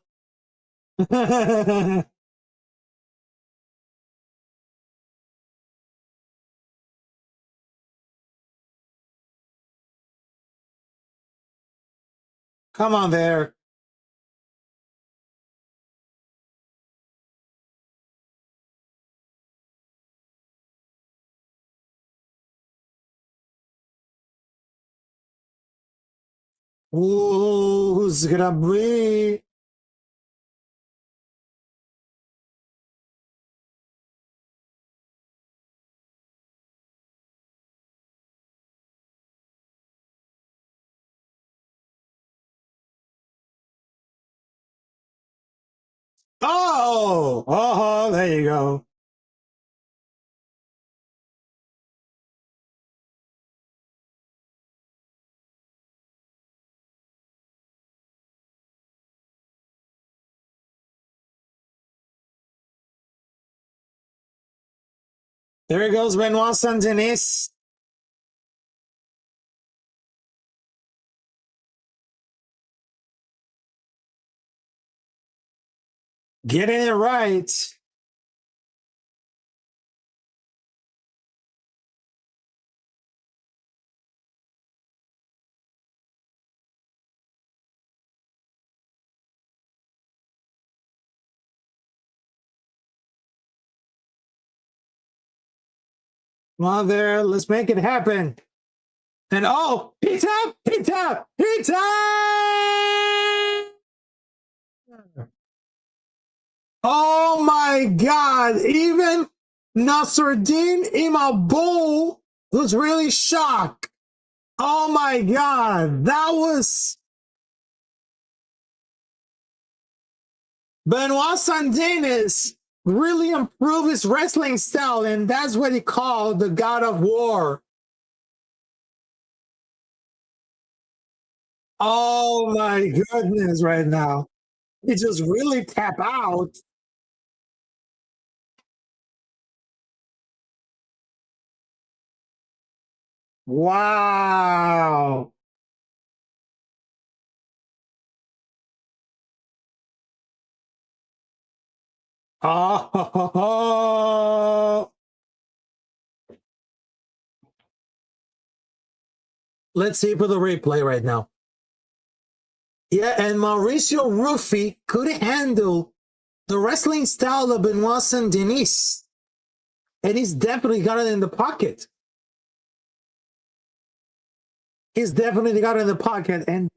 Come on there. Ooh, who's it gonna be? Oh, there you go. There goes Benoit Saint Denis. Getting it right. Come on there, let's make it happen. And oh, he tapped. Oh my God, even Nassourdine Imavov was really shocked. Oh my God, that was Benoit Saint Denis really improved his wrestling style, and that's what he called the God of War. Oh my goodness, right now. He just really tap out. Wow. Oh, let's see for the replay right now. Yeah, and Mauricio Ruffi could handle the wrestling style of Benoit Saint Denis. And he's definitely got it in the pocket. He's definitely got it in the pocket. And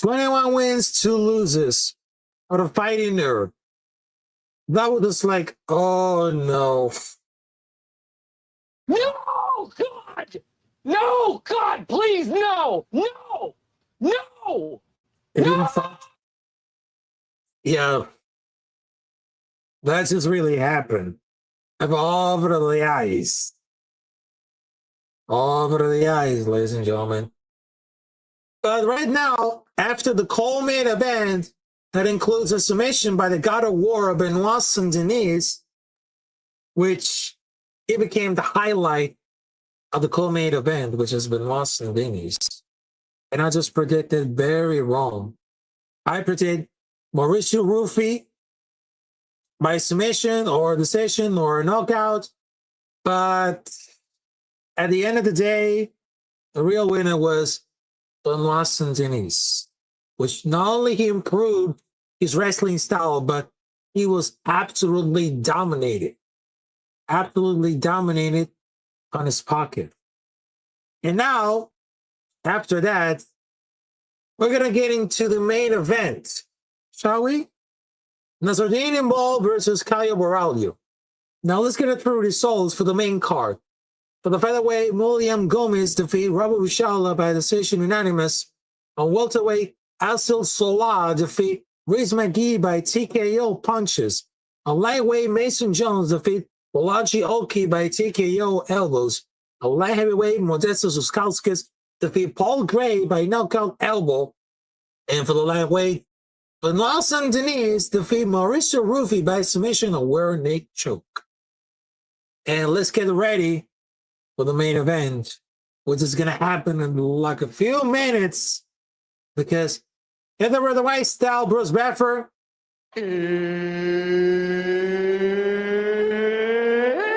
21 wins, 2 loses for the fighting nerd. That was just like, oh no. No, God! No, God, please, no! No! No! It didn't fall. Yeah. That just really happened. Over the ice. Over the ice, ladies and gentlemen. But right now, after the co-main event, that includes a submission by the God of War, Benoit Saint-Denis, which it became the highlight of the co-main event, which is Benoit Saint-Denis. And I just predicted very wrong. I predicted Mauricio Rufy by submission or decision or knockout. But at the end of the day, the real winner was Benoit Saint-Denis, which not only he improved his wrestling style, but he was absolutely dominated on his pocket. And now, after that, we're going to get into the main event, shall we? Nassourdine Imavov versus Caio Borralho. Now let's get through results for the main card. For the featherweight, William Gomez defeated Robert Ushala by decision unanimous. On welterweight, Asil Solar defeat Reese McGee by TKO punches. On lightweight, Mason Jones defeat Balaji Oki by TKO elbows. On light heavyweight, Modestas Uskauskas defeat Paul Gray by knockout elbow. And for the lightweight, Benoit Saint-Denis defeat Mauricio Rufy by submission or rear naked choke. And let's get ready for the main event, which is going to happen in like a few minutes, because in the white style, Bruce Buffer.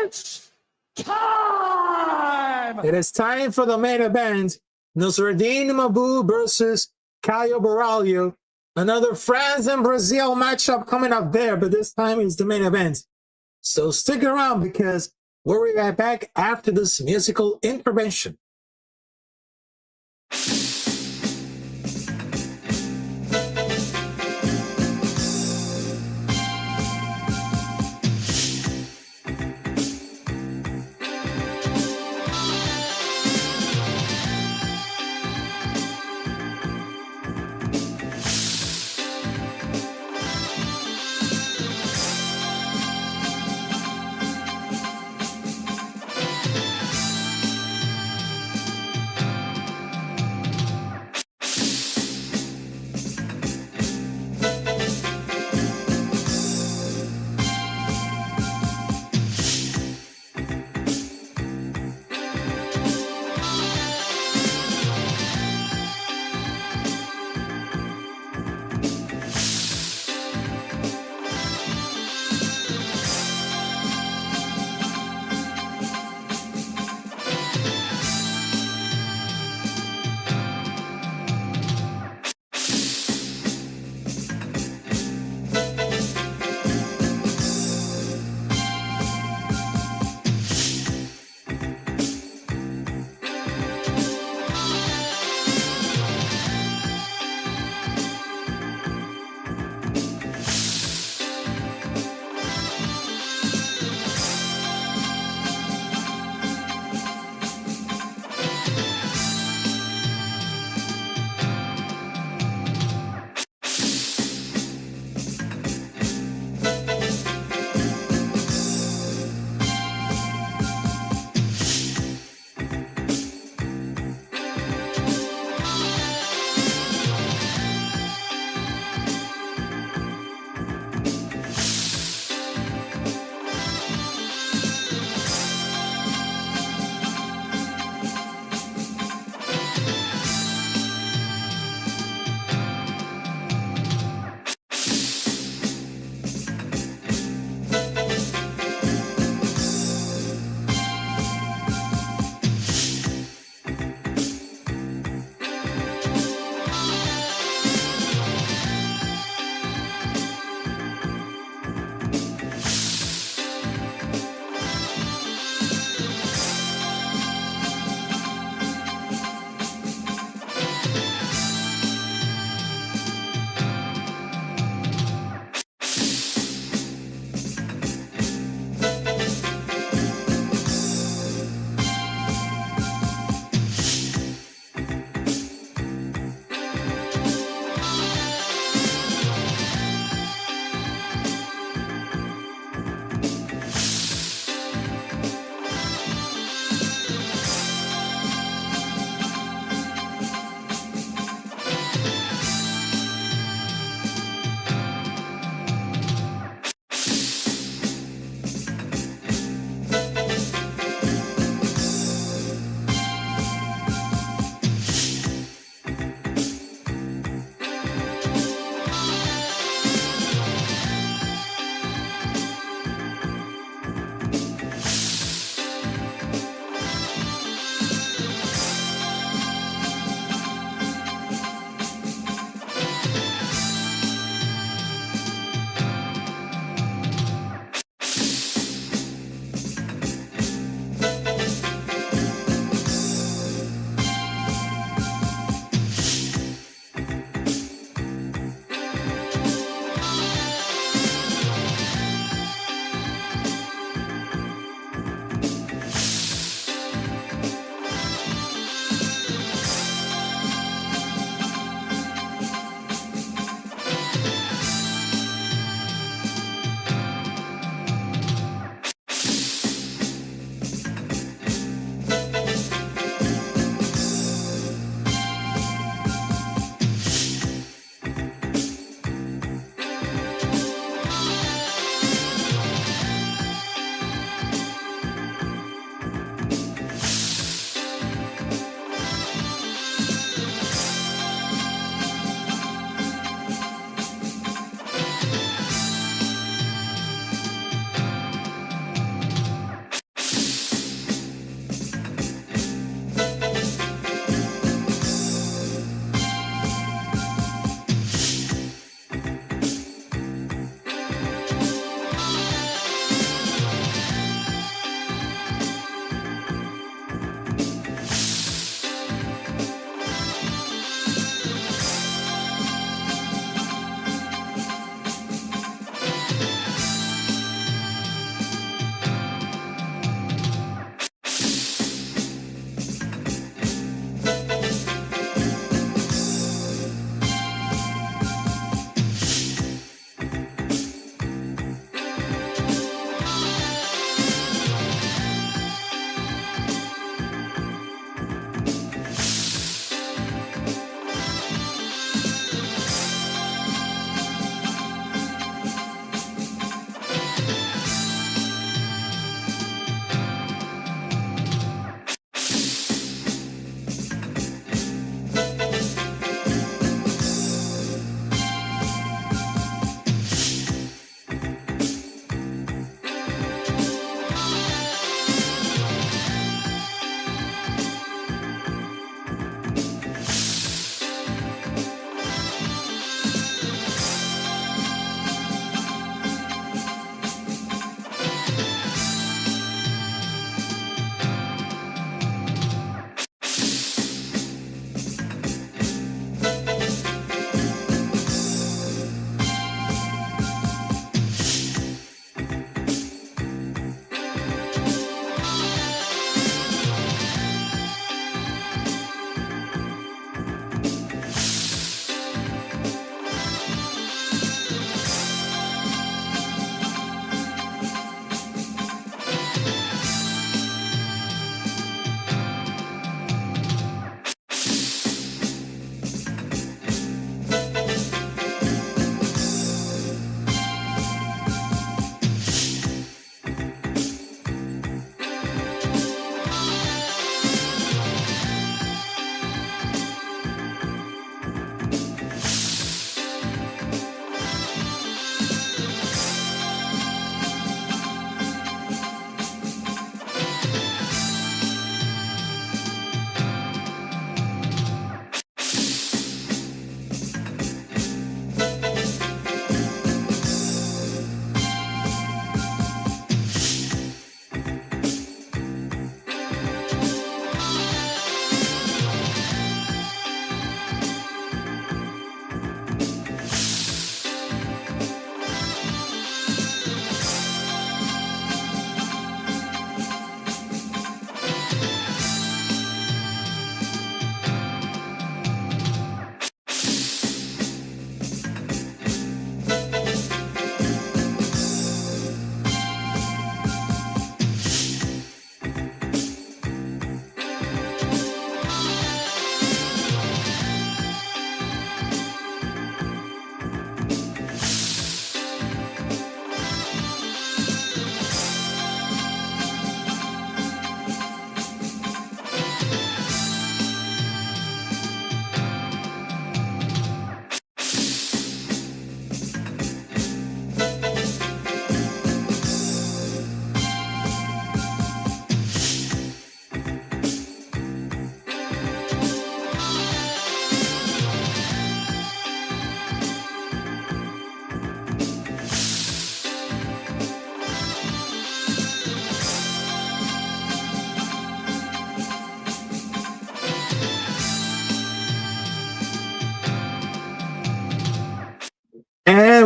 It's time! It is time for the main event. Nassourdine Imavov versus Caio Borralho. Another France and Brazil matchup coming up there, but this time it's the main event. So stick around because we'll be right back after this musical intervention.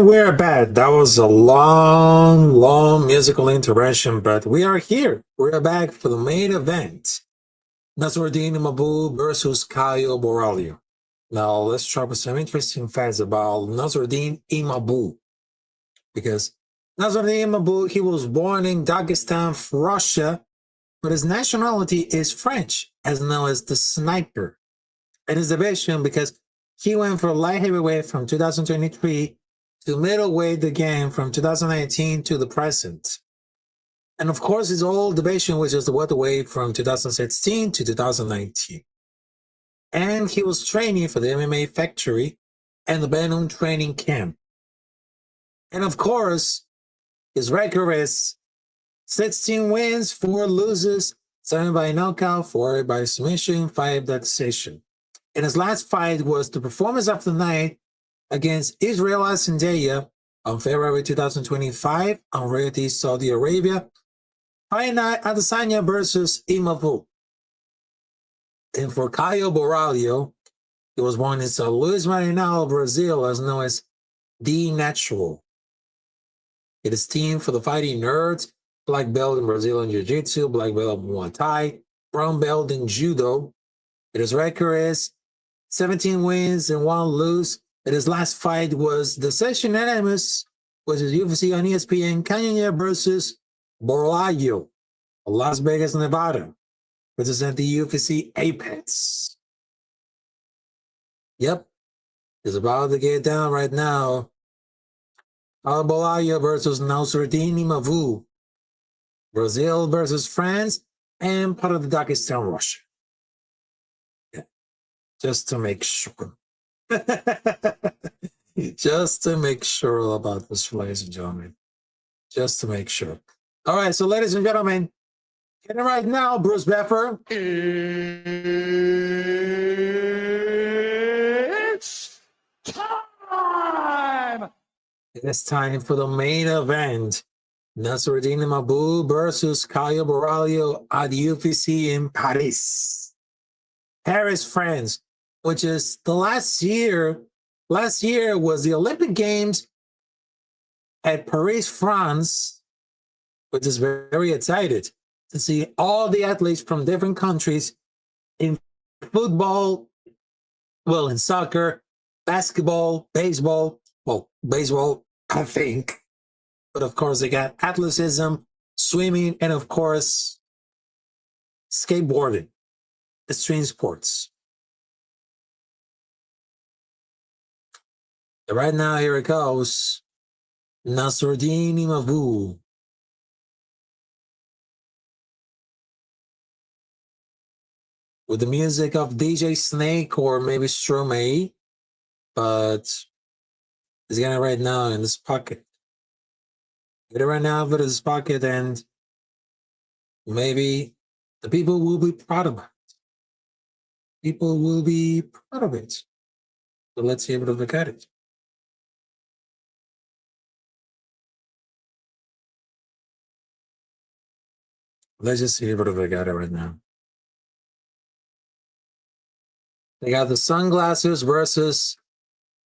And we're back. That was a long musical intervention, but we are here. We're back for the main event. Nassourdine Imavov versus Caio Borralho. Now, let's try with some interesting facts about Nassourdine Imavov. Because Nassourdine Imavov, he was born in Dagestan, Russia, but his nationality is French, as known as the Sniper. And his division, because he went for light heavyweight from 2023 to middleweight again from 2019 to the present. And of course, his old division, which is the welterweight from 2016 to 2019. And he was training for the MMA Factory and the Benham training camp. And of course, his record is 16 wins, 4 losses, 7 by knockout, 4 by submission, 5 by decision. And his last fight was the performance of the night against Israel Adesanya on February 2025 on Riyadh, Saudi Arabia. Fight Night Adesanya versus Imavov. And for Caio Borralho, he was born in São Luís Maranhão, Brazil, as known as The Natural. It is team for the fighting nerds, black belt in Brazilian Jiu-Jitsu, black belt in Muay Thai, brown belt in Judo. His record is 17 wins and 1 lose. And his last fight was decision unanimous, was his UFC on ESPN Cannonier versus Borralho, Las Vegas, Nevada, represent the UFC Apex. Yep, it's about to get down right now. Borralho versus Nassourdine Imavov, Brazil versus France, and part of the Dagestan, Russia. Yeah, just to make sure. Just to make sure about this, ladies and gentlemen. Just to make sure. All right, so ladies and gentlemen, getting right now, Bruce Beffer. It's time! It's time for the main event. Nassourdine Imavov versus Caio Borralho at UFC in Paris. Paris, France, which is the last year was the Olympic Games at Paris, France, which is very, very excited to see all the athletes from different countries in football, well, in soccer, basketball, baseball, I think. But of course, they got athleticism, swimming, and of course, skateboarding, extreme sports. And right now, here it goes. Nassourdine Imavov. With the music of DJ Snake or maybe Stromae, but he's getting it right now in his pocket. Get it right now in his pocket, and maybe the people will be proud of it. People will be proud of it. So let's see if we'll look at it. Let's just see if we'll got it right now. They got the sunglasses versus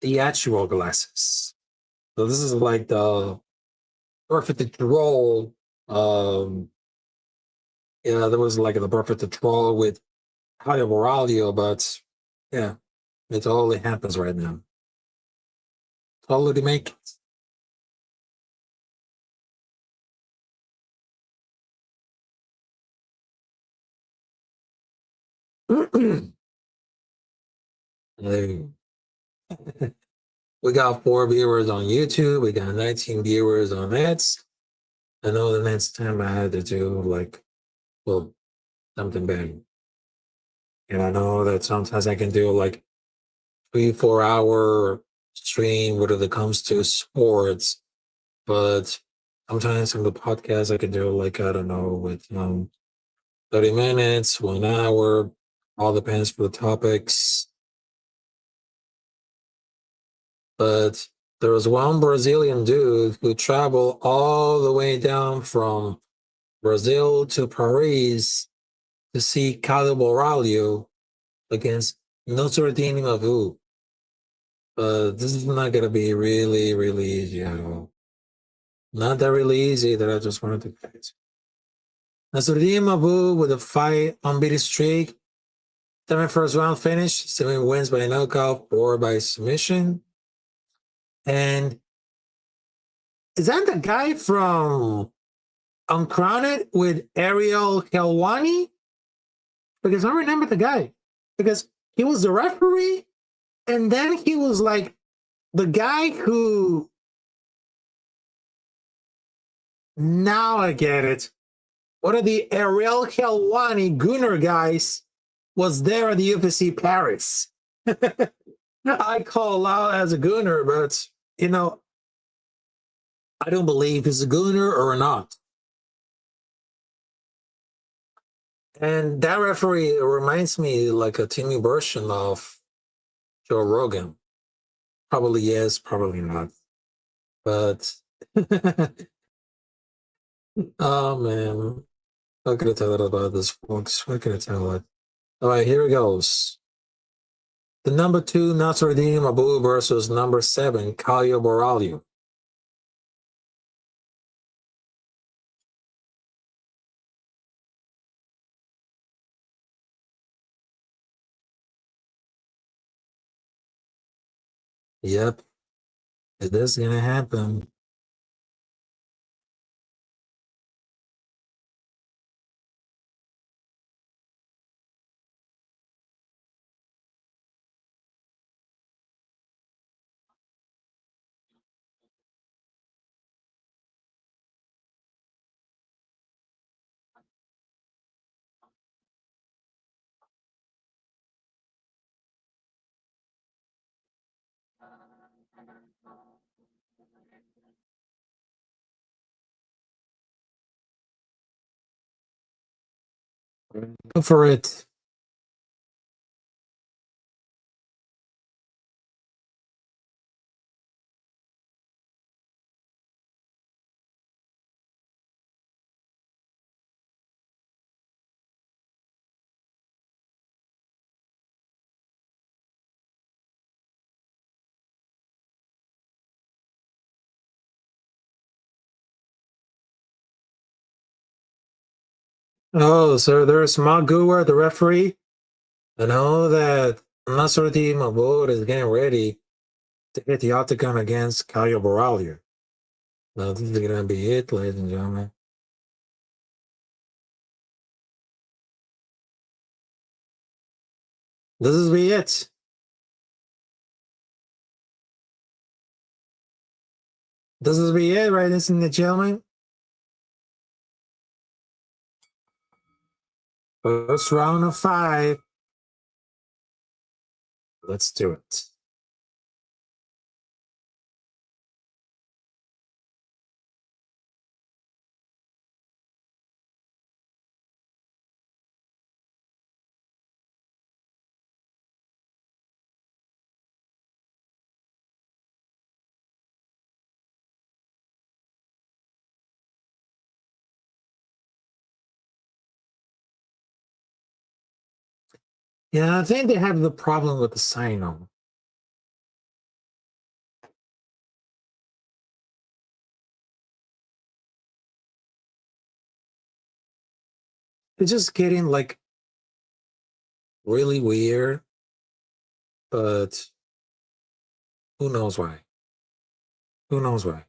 the actual glasses. So this is like the perfect draw. Yeah, there was like the perfect draw with Caio Borralho, but yeah, it totally happens right now. Totally make it. We got 4 viewers on YouTube. We got 19 viewers on Nets. I know the next time I had to do something big. And I know that sometimes I can do 3-4 hour stream when it comes to sports. But sometimes on the podcast I can do I don't know, with 30 minutes, 1 hour, all depends for the topics. But there was one Brazilian dude who traveled all the way down from Brazil to Paris to see Caio Borralho against Nassourdine Imavov. This is not gonna be really, really easy at all. Not that really easy that I just wanted to get. Nassourdine Imavov with a 5-unbeaten streak. 7 first round finish, 7 wins by knockout, 4 by submission. And is that the guy from Uncrowned with Ariel Helwani? Because I remember the guy. Because he was the referee, and then he was like the guy who... Now I get it. One of the Ariel Helwani Gunnar guys was there at the UFC Paris. I call out as a Gunnar, but, you know, I don't believe he's a Gunnar or not. And that referee reminds me like a teeny version of Joe Rogan. Probably yes, probably not. But, oh man, what can I tell it about this, folks? What can I tell it? All right, here it goes. The number 2, Nassourdine Imavov versus number 7, Caio Borralho. Yep, it is gonna happen. Go for it. Oh, so there's Maguire, the referee. I know that Nassourdine Imavov is getting ready to hit the octagon against Caio Borralho. Now, this is going to be it, ladies and gentlemen. This is be it. This is be it, right, ladies and gentlemen. First round of 5. Let's do it. Yeah, I think they have the problem with the sign-on. It's just getting like really weird, but who knows why? Who knows why?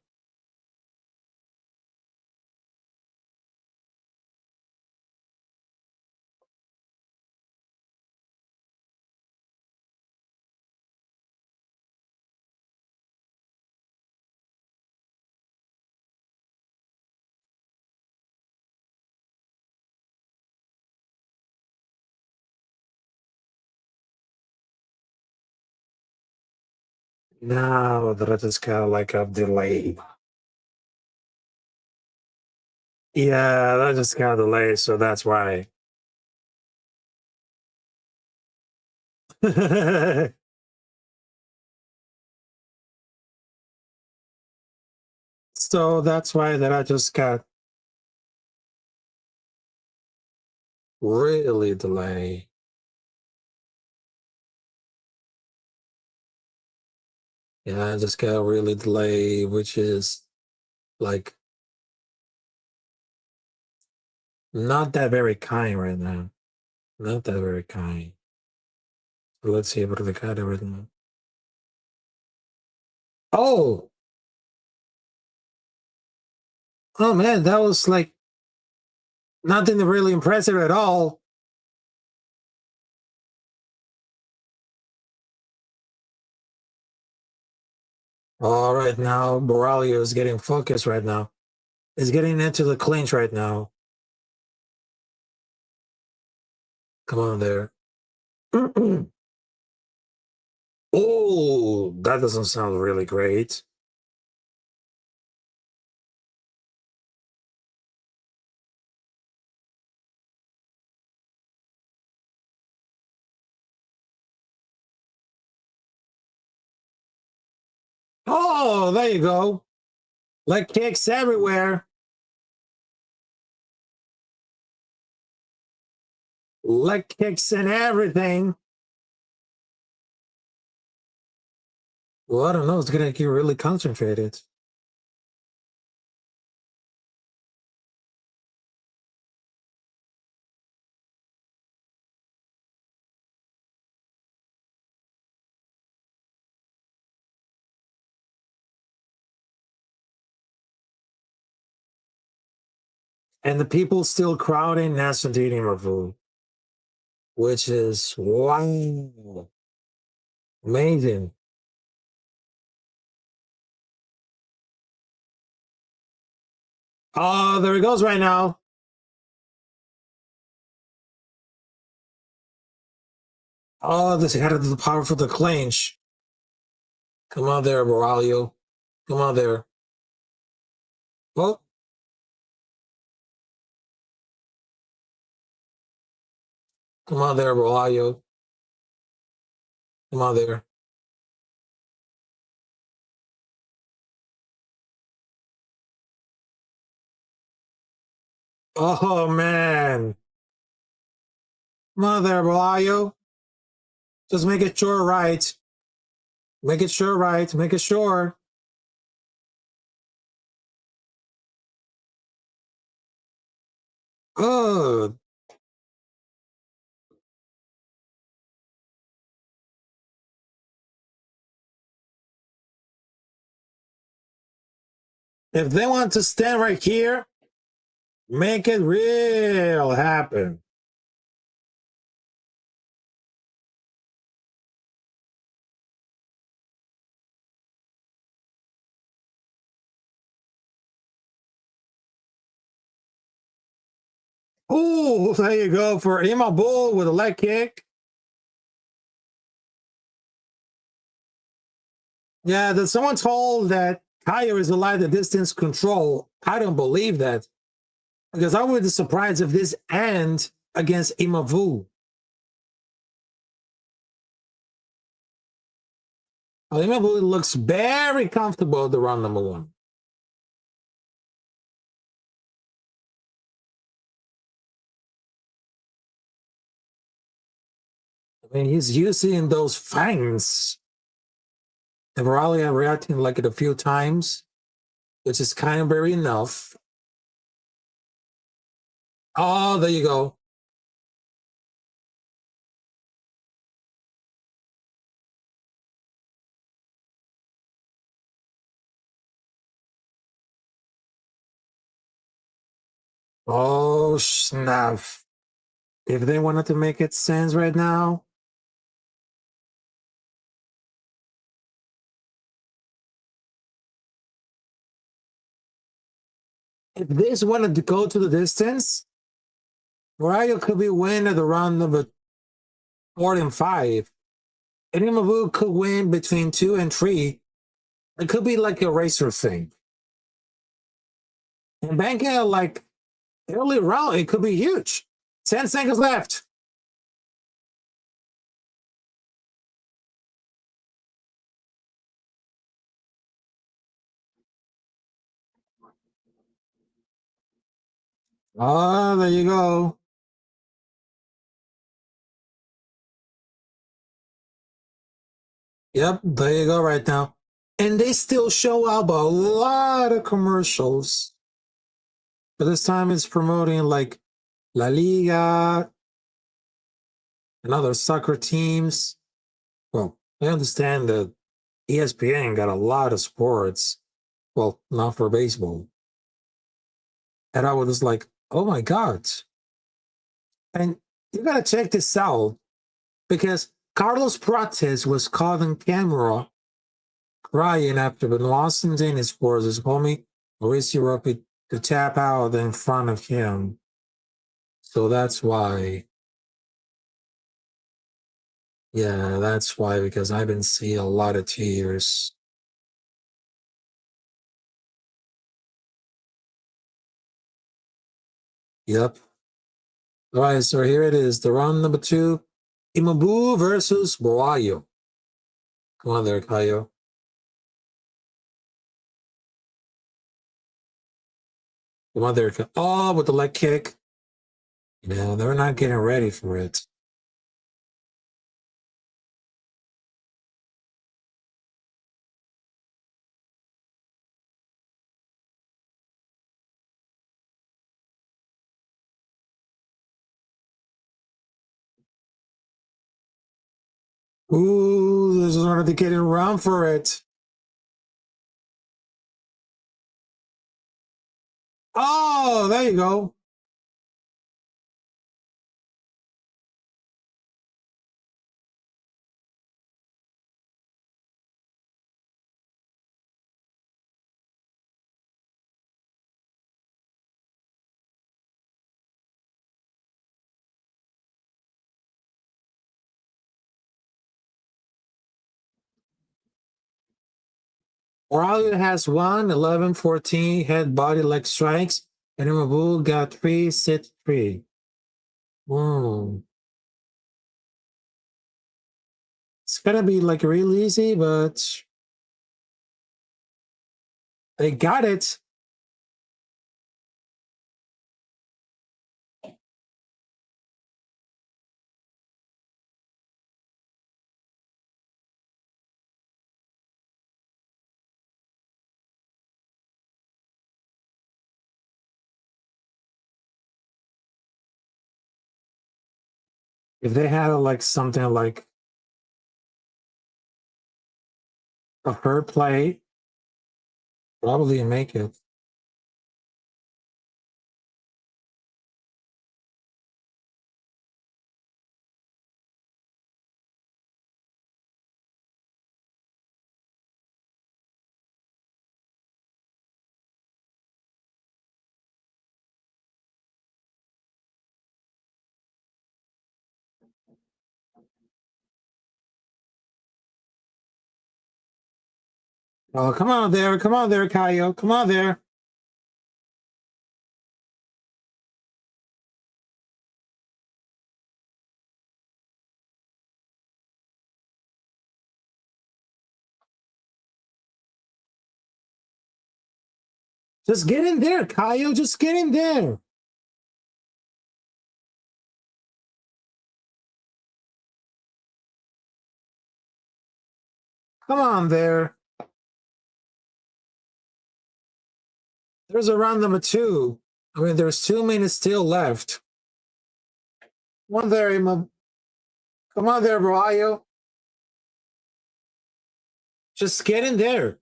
Now that is kind of like a delay. Yeah, that just got delayed, so that's why. So that's why that I just got really delayed. Yeah, I just got really delayed, which is like not that very kind right now. Not that very kind. So let's see what the got right now. Oh, oh man, that was like nothing really impressive at all. All right, now Borralho is getting focused right now. He's getting into the clinch right now. Come on there. Oh, that doesn't sound really great. Oh, there you go. Leg kicks everywhere. Leg kicks and everything. Well, I don't know. It's gonna get really concentrated. And the people still crowding Nassourdine Imavov, which is wow, amazing. Oh, there he goes right now. Oh, this had the power for the clinch. Come on there, Borralho. Come on there. Oh. Come on there, Borralho. Come on there. Oh, man. Come on there, Borralho. Just make it sure right. Make it sure right. Make it sure. Oh. If they want to stand right here, make it real happen. Oh, there you go for Imavov with a leg kick. Yeah, that someone told that Caio is alive at distance control. I don't believe that because I would be surprised if this ends against Imavov. Imavov looks very comfortable at the round number one. I mean, he's using those fangs. And Borralho reacting like it a few times, which is kind of very enough. Oh, there you go. Oh, snap. If they wanted to make it sense right now, if this wanted to go to the distance, Borralho could be win at the round number 4 and 5. And Imavov could win between 2 and 3. It could be like a racer thing. And banking it like early round, it could be huge. 10 seconds left. Oh, there you go. Yep, there you go right now. And they still show up a lot of commercials. But this time it's promoting like La Liga and other soccer teams. Well, I understand that ESPN got a lot of sports. Well, not for baseball. And I was just like, oh my God. And you gotta check this out because Carlos Prates was caught on camera crying after Benoit Sandin's forced his homie Mauricio Ropi to tap out in front of him. So that's why. Yeah, that's why, because I've been seeing a lot of tears. Yep. All right, so here it is. The round number 2. Imavov versus Borralho. Come on there, Caio. Come on there. Oh, with the leg kick. Yeah, they're not getting ready for it. Ooh, this is already getting around for it. Oh, there you go. Borralho has 11-14 head body leg strikes, and Imavov got 3 sit 3. Whoa. It's gonna be like real easy, but they got it. If they had like something like a fair play, probably make it. Oh, come on there, Caio, come on there. Just get in there, Caio, just get in there. Come on there. There's a round number 2. I mean, there's 2 minutes still left. Come on there, Come on there, Borralho. Just get in there.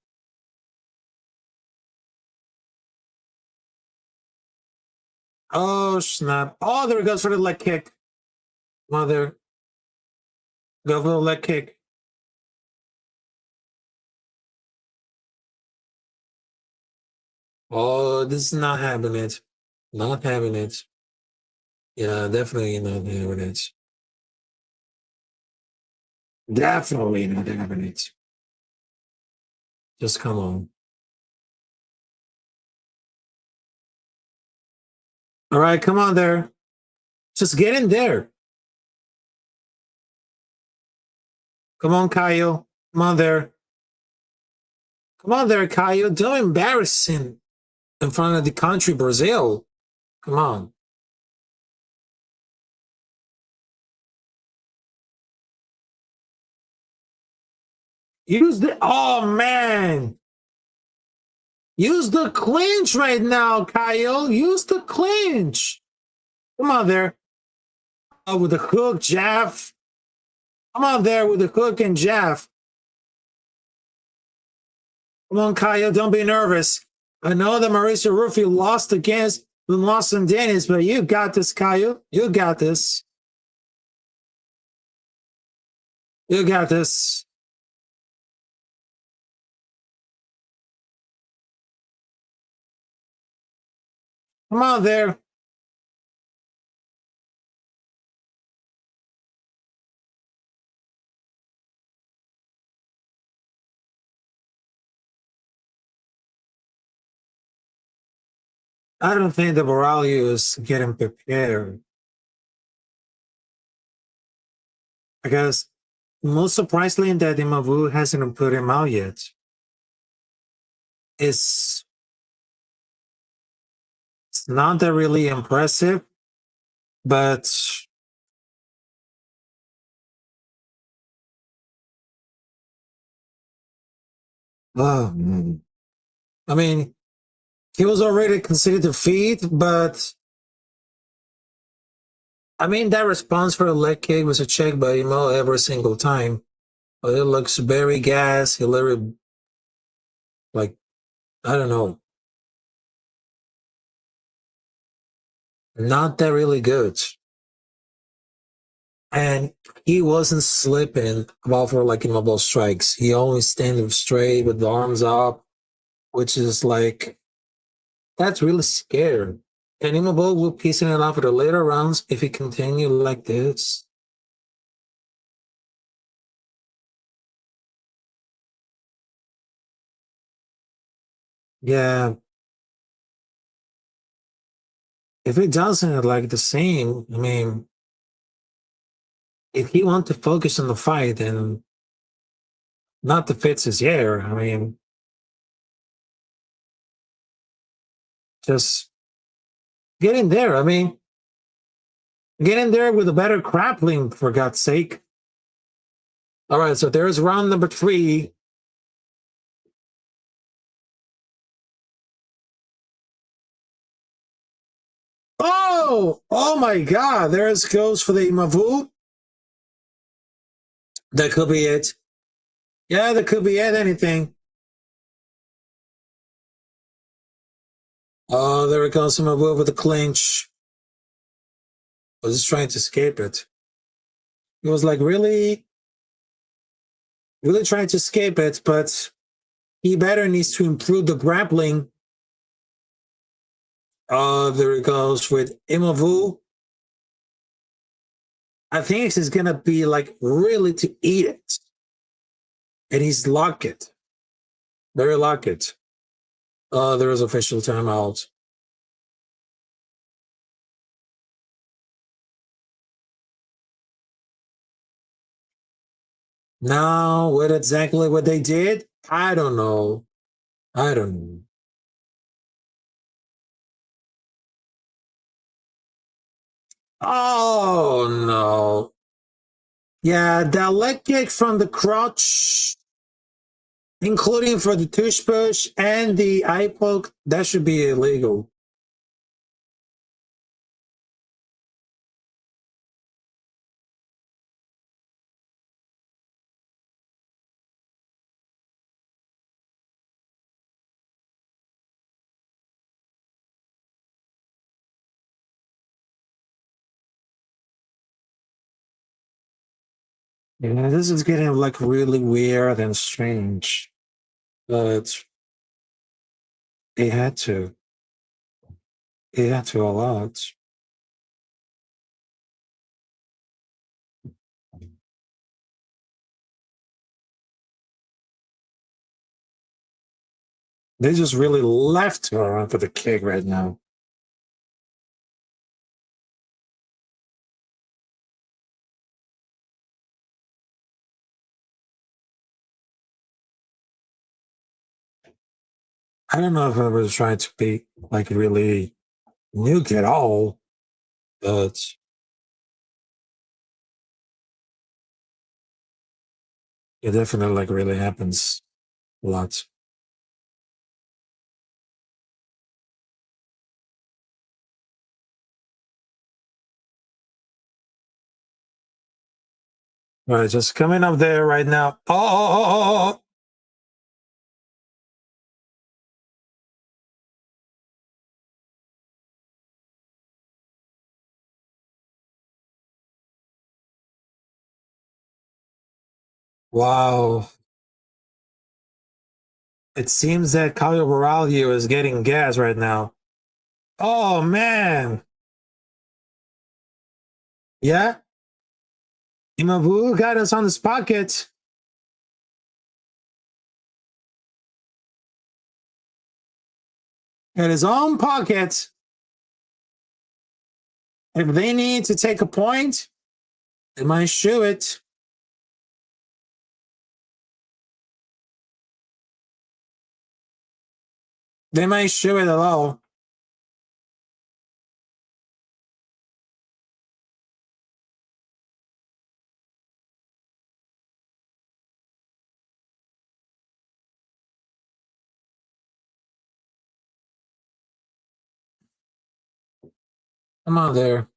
Oh, snap. Oh, there it goes for the leg kick. Come on there. Go for the leg kick. Oh, this is not having it. Not having it. Yeah, definitely not having it. Definitely not having it. Just come on. All right, come on there. Just get in there. Come on, Caio. Come on there. Come on there, Caio. Don't embarrass him in front of the country, Brazil. Come on. Use the, oh man. Use the clinch right now, Kyle. Use the clinch. Come on there. With the hook, jab. Come on there with the hook and jab. Come on, Kyle. Don't be nervous. I know that Mauricio Rufio lost against Nassourdine Dennis, but you got this, Kyle. You got this. You got this. Come on there. I don't think the Borralho is getting prepared. Because most surprisingly that Imavov hasn't put him out yet. It's not that really impressive, but I mean, he was already considered defeat, but I mean, that response for a leg kick was a check by Imo every single time. But it looks very gas. He literally, like, I don't know. Not that really good. And he wasn't slipping about for like immobile strikes. He always standing straight with the arms up, which is like, that's really scary. And Imavov will piecing it off for the later rounds if he continue like this. Yeah. If it doesn't like the same, I mean, if he wants to focus on the fight and not the fits his year, I mean, just get in there. I mean, get in there with a better grappling, for God's sake. All right, so there's round number 3. Oh my God, there it goes for the Imavov. That could be it. Yeah, that could be it, anything. Oh, there it goes, Imavov with the clinch. I was just trying to escape it. He was like really trying to escape it, but he better needs to improve the grappling. There it goes with Imavov. I think he's gonna be like really to eat it. And he's locked it. Very locked it. There is official timeout. Now, what exactly what they did? I don't know. I don't know. Oh no. Yeah, that leg kick from the crotch, including for the tush push and the eye poke, that should be illegal. Yeah, this is getting like really weird and strange. But they had to. They had to allow it. They just really left her for the kick right now. I don't know if I was trying to be like really nuke at all, but It definitely like really happens a lot. All right, just coming up there right now. Oh. Wow. It seems that Caio Borralho is getting gas right now. Oh, man. Yeah. Imavov got us on this pocket. In his own pocket. If they need to take a point, they might shoot it. They might shoot it at all. Come on there.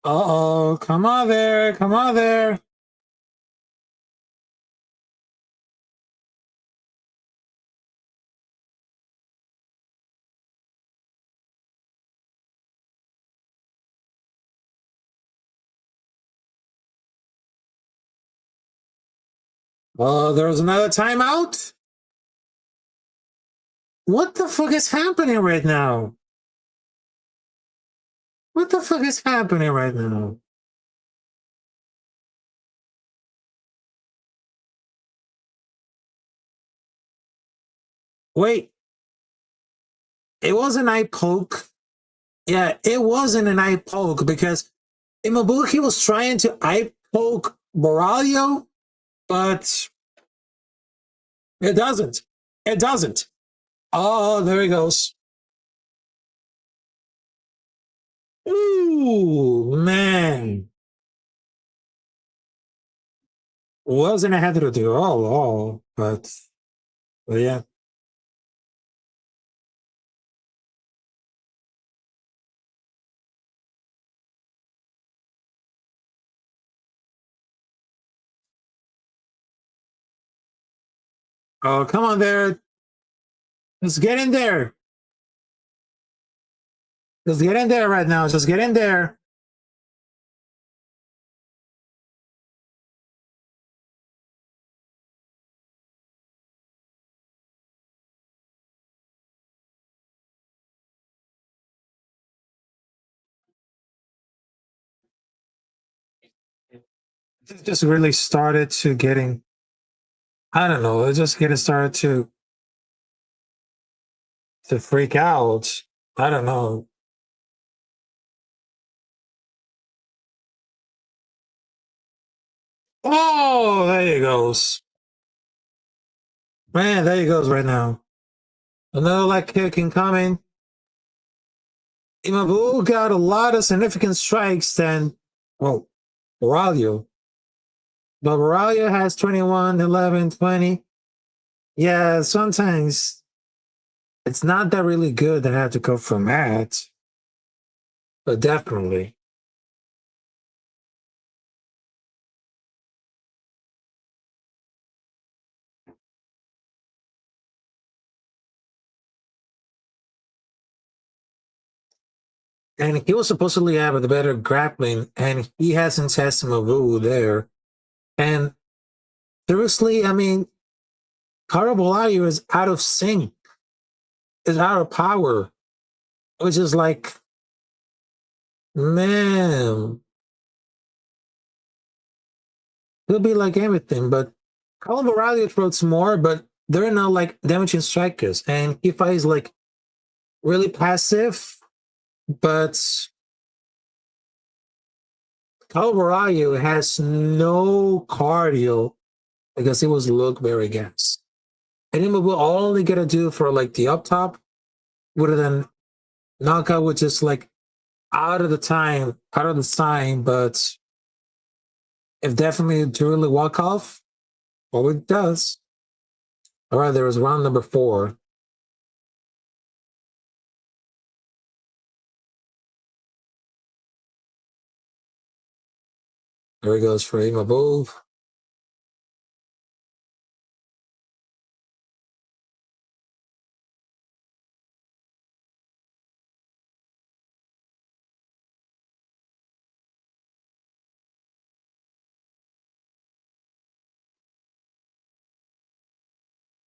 Uh-oh. Come on there. Come on there. Oh, there's another timeout? What the fuck is happening right now? What the fuck is happening right now? Wait. It was an eye poke. Yeah, it wasn't an eye poke because Imavov was trying to eye poke Borralho, but it doesn't. It doesn't. Oh, there he goes. Ooh, man. Wasn't a head to do all, but yeah. Oh, come on there. Just get in there. Just get in there right now. Just get in there. It just really started to getting, I don't know, it just getting started to freak out. I don't know. Oh, there he goes. Man, there he goes right now. Another leg kick incoming. Imavov got a lot of significant strikes than, well, Borralho. But Borralho has 21, 11, 20. Yeah, sometimes it's not that really good that I have to go for that. But definitely. And he was supposedly have the better grappling, and he hasn't tested Imavov there. And seriously, I mean, Caio Borralho is out of sync, is out of power, which is like, man, he'll be like everything. But Caio Borralho throws more, but they're not like damaging strikers, and he fights like really passive. But Caio Borralho has no cardio because he was look very gas. And Imavov all only gonna do for like the up top would have done knockout was just like out of the time, but if definitely to really walk off, well, it does. All right, there was round number 4. There he goes for Imavov.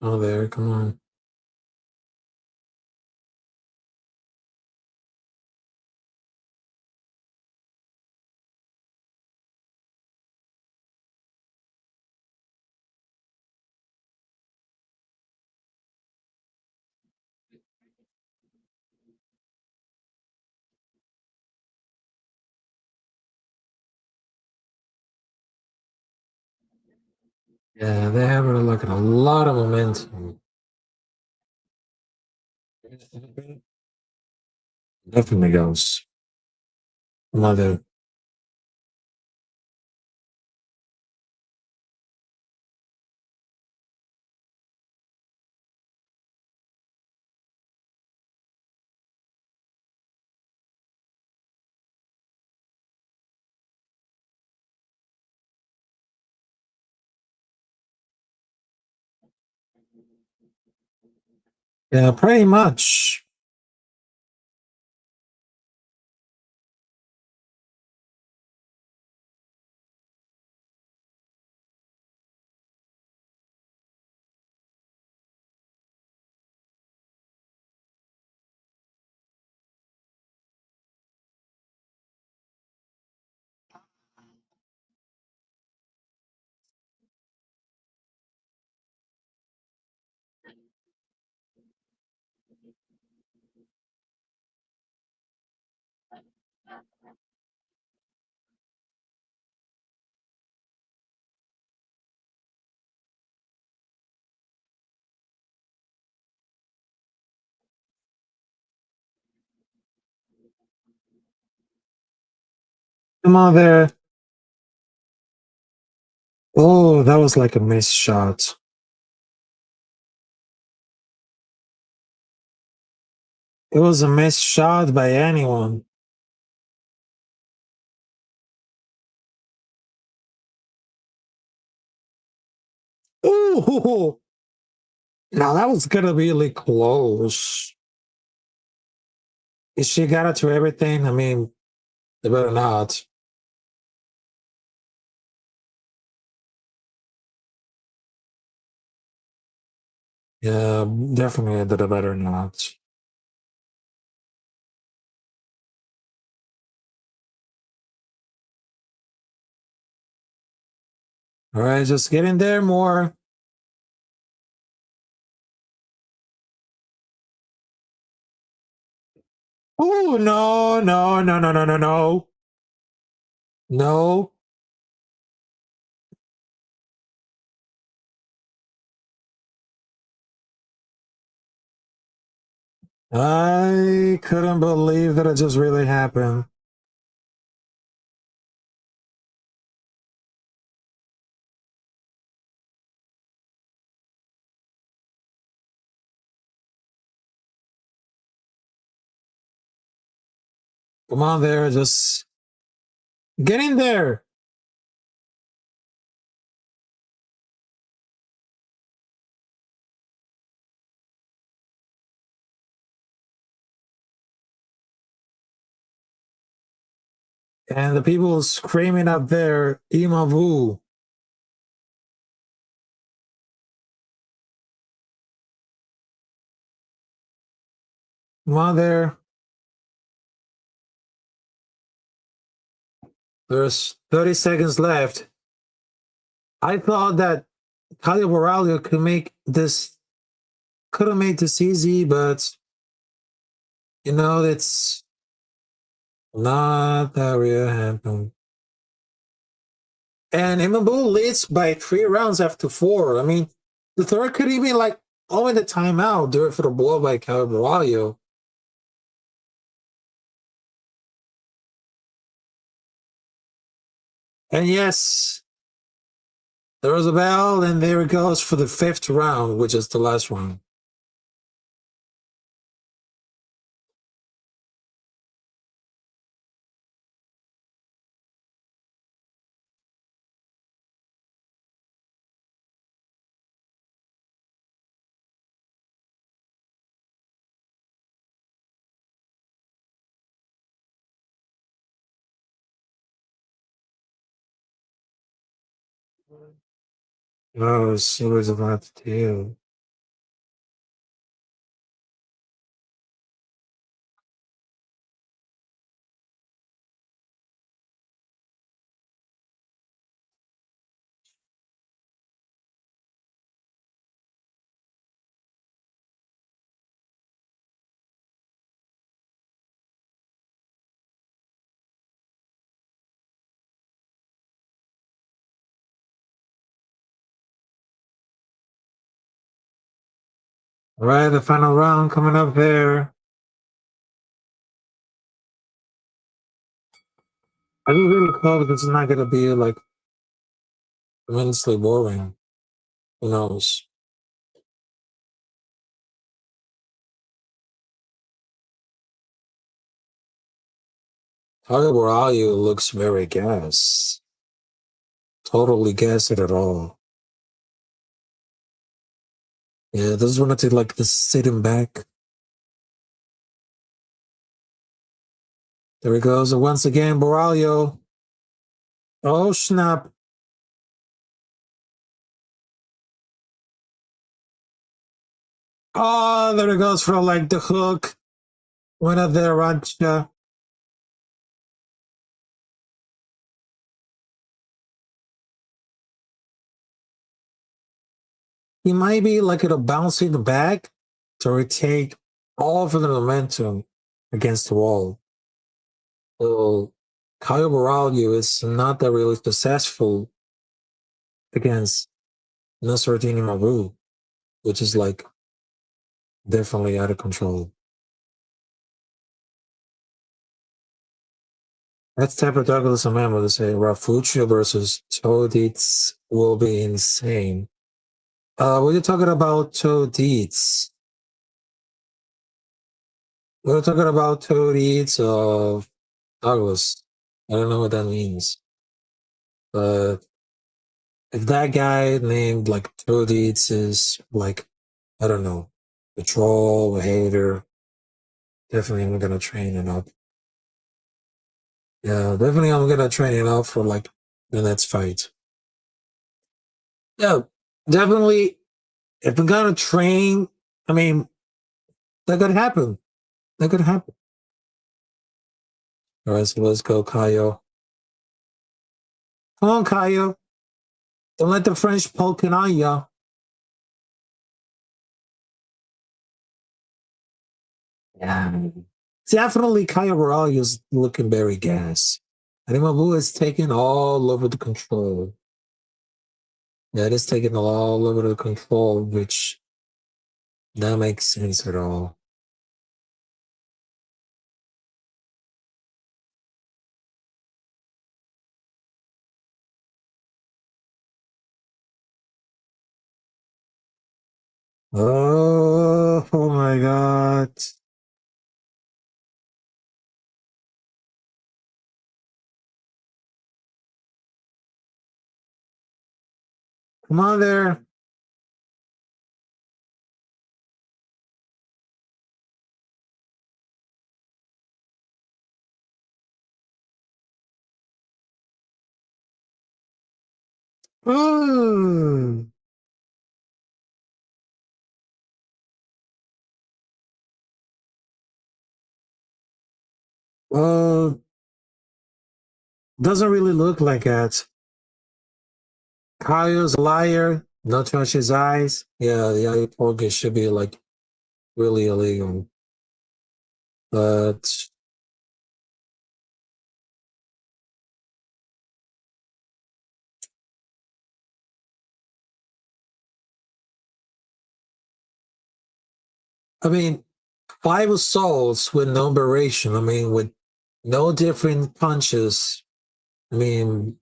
Oh, there, come on. Yeah, they have like a lot of momentum. Definitely goes. Mother. Yeah, pretty much. Come on there. Oh, that was like a missed shot. It was a missed shot by anyone. Ooh, now that was gonna be really close. If she got it to everything, I mean, they better not. Yeah, definitely they better not. All right, just get in there more. Oh, no, no, no, no, no, no, no. No. I couldn't believe that it just really happened. Come on there, just get in there. And the people screaming up there, Imavov. Come on there. There's 30 seconds left. I thought that Caio Borralho could have made this easy, but you know, it's not that really happened. And Imavov leads by 3 rounds after 4. I mean, the third could even like only the timeout do it for the blow by Caio Borralho. And yes, there was a bell, and there it goes for the 5th round, which is the last one. Oh, she was about to do. All right, the final round coming up there. I just really hope this is not going to be like immensely boring. Who knows? Caio Borralho looks very gas. Totally gassed at all. Yeah, this is one to like the sitting back. There he goes. And once again, Borralho. Oh, snap. Oh, there it goes for like the hook. One of the Raza. He might be like a bouncing back to retake all of the momentum against the wall. So Caio Borralho is not that really successful against Nassourdine Imavov, which is like definitely out of control. That's type of Douglas and Memo to say Rafucho versus Todits will be insane. We're talking about Todits. We're talking about Todits of Douglas. I don't know what that means. But if that guy named like Todits is like, I don't know, a troll, a hater, definitely I'm gonna train it up. Yeah, definitely I'm gonna train it up for like the next fight. Yeah, definitely. If I'm gonna train, I mean, that could happen. That could happen. All right, so let's go, Caio. Come on, Caio. Don't let the French poking on ya. Yeah. Definitely, Caio Borralho is looking very gas. And Imavov is taking all over the control. Yeah, it is taking all over the control, which that makes sense at all. Oh my God. Come on there. Ooh. Well, doesn't really look like that. Caio's a liar. No touch his eyes. Yeah, the eye poke should be like really illegal. But I mean, 5 assaults with no duration. I mean, with no different punches. I mean,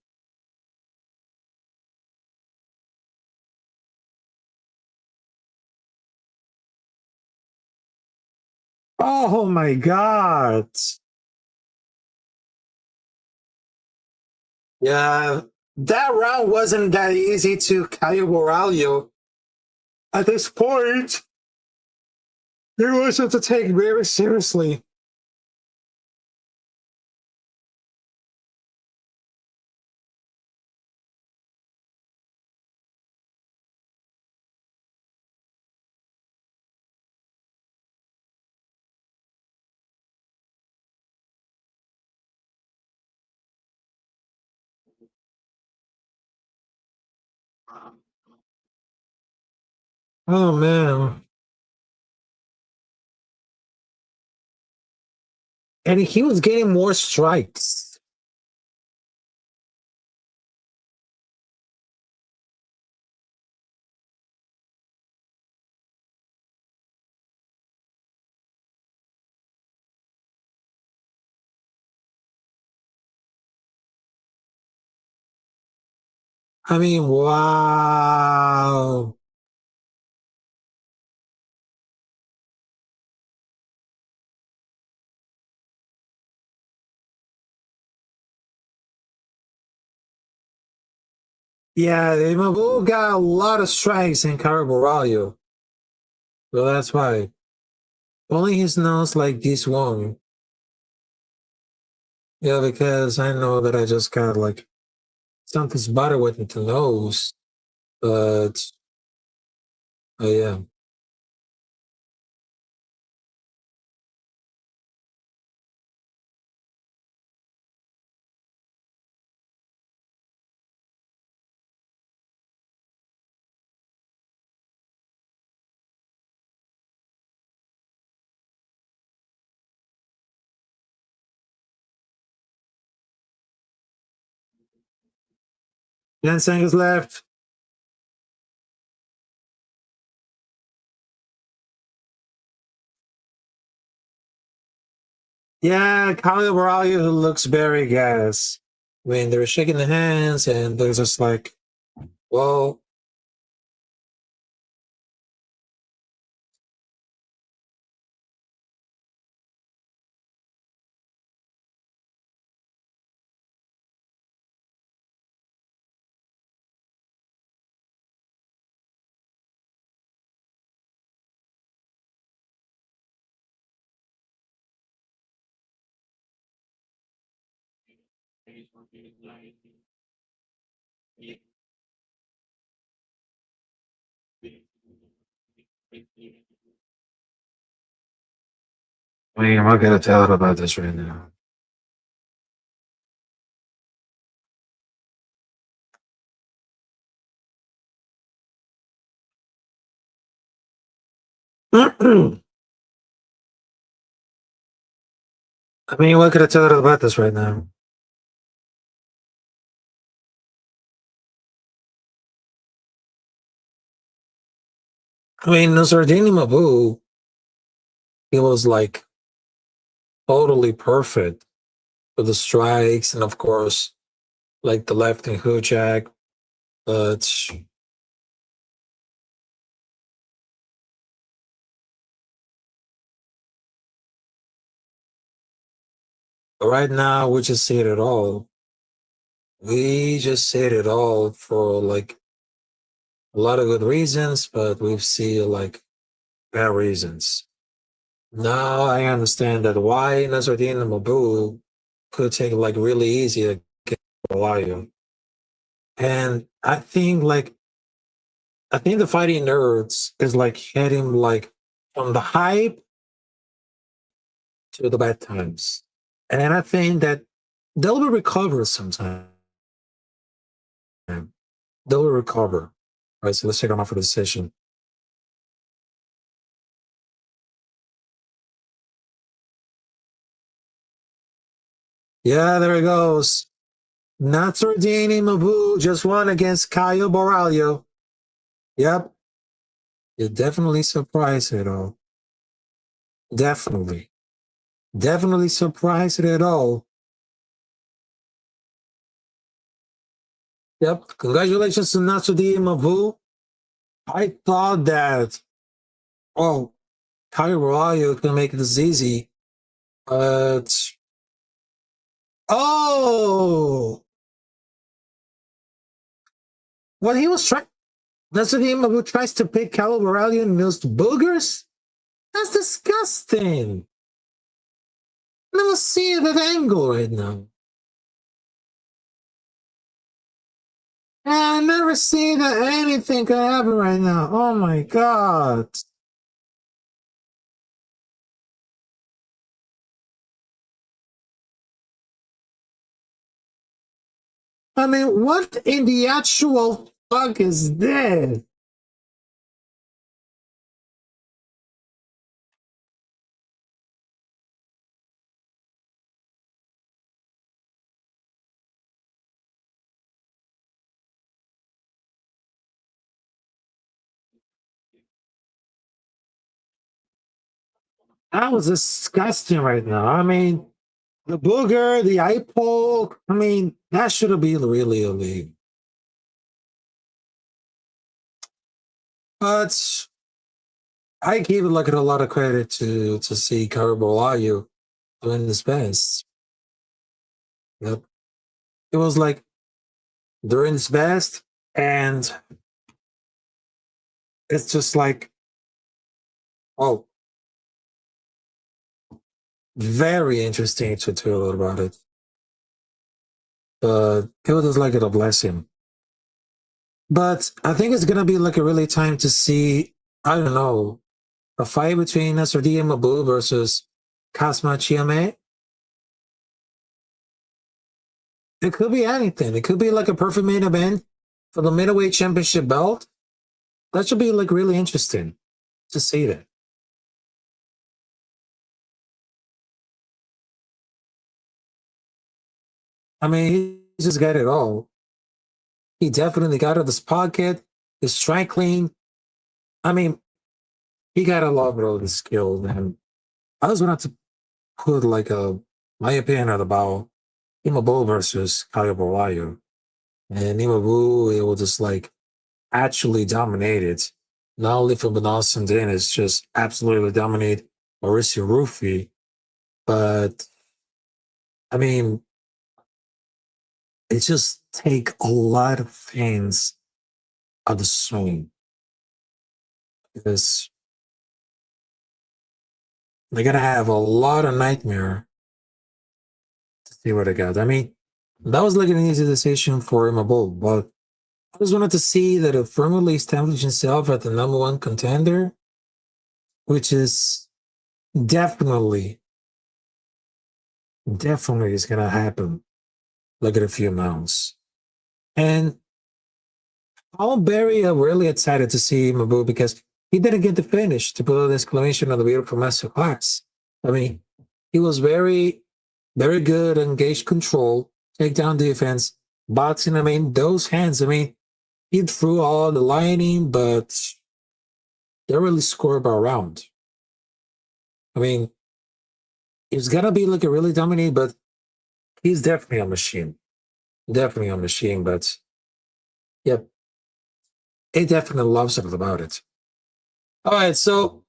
Oh my God. Yeah, that round wasn't that easy to Caio Borralho. At this point, he wasn't to take very seriously. Oh man. And he was getting more strikes. I mean, wow. Yeah, Imavov got a lot of strikes in Caio Borralho. So that's why. Only his nose like this one. Yeah, because I know that I just got like something's better with the nose. But oh yeah. Ten seconds left. Yeah, Caio Borralho who looks very gas. When they're shaking the hands and they're just like, well, I mean, I'm not gonna tell her about this right now. I mean, what could I tell her about this right now? I mean, Nassourdine Imavov, he was like totally perfect with the strikes and of course, like the left and hook jack. But right now, we just see it all. We just see it all for like a lot of good reasons, but we see like bad reasons. Now I understand that why Nasruddin Mabu could take like really easy against Borralho. And I think the fighting nerds is like heading like from the hype to the bad times. And I think that they'll recover sometime. They'll recover. All right, so let's take them off for the decision. Yeah, there it goes. Nasruddin Imavov just won against Caio Borralho. Yep. You're definitely surprised at all. Definitely. Definitely surprised at all. Yep. Congratulations to Nasruddin Imavov. I thought that, oh, Caio Borralho can make this easy, but oh, what he was trying. That's what who tries to pick Caio Borralho and those boogers. That's disgusting. Never see that angle right now. I never see that anything could happen right now. Oh my god. I mean, what in the actual fuck is this? That was disgusting right now. I mean, the booger, the eye poke, I mean, that should have been really illegal. But I gave like a lot of credit to see Caio Borralho doing his best. Yep. It was like doing his best, and it's just like, oh, very interesting to talk about it. But it was just like it'll bless him. But I think it's gonna be like a really time to see, I don't know, a fight between Nassourdine Imavov versus Khamzat Chimaev. It could be anything. It could be like a perfect main event for the middleweight championship belt. That should be like really interesting to see that. I mean, he just got it all. He definitely got it. His pocket, his strike clean. I mean, he got a lot of the skill. And I just wanted to put like my opinion about Imavov versus Caio Borralho. And Imavov, it was just like actually dominated. Not only from Nassourdine Imavov, it's just absolutely dominate Mauricio Rufy. But I mean, it just take a lot of things out of the swing. Because they're gonna have a lot of nightmare to see what they got. I mean, that was like an easy decision for Imavov, but I just wanted to see that it firmly established himself as the #1 contender, which is definitely is gonna happen. Look at a few months. And I'm really excited to see Imavov because he didn't get the finish to put an exclamation on the beautiful masterclass. I mean, he was very, very good, engaged control, takedown defense, boxing. I mean, those hands, I mean, he threw all the lining, but they really scored by round. I mean, it's gonna be like a really dominate, but he's definitely a machine. Definitely a machine, but yep. He definitely loves it about it. All right, so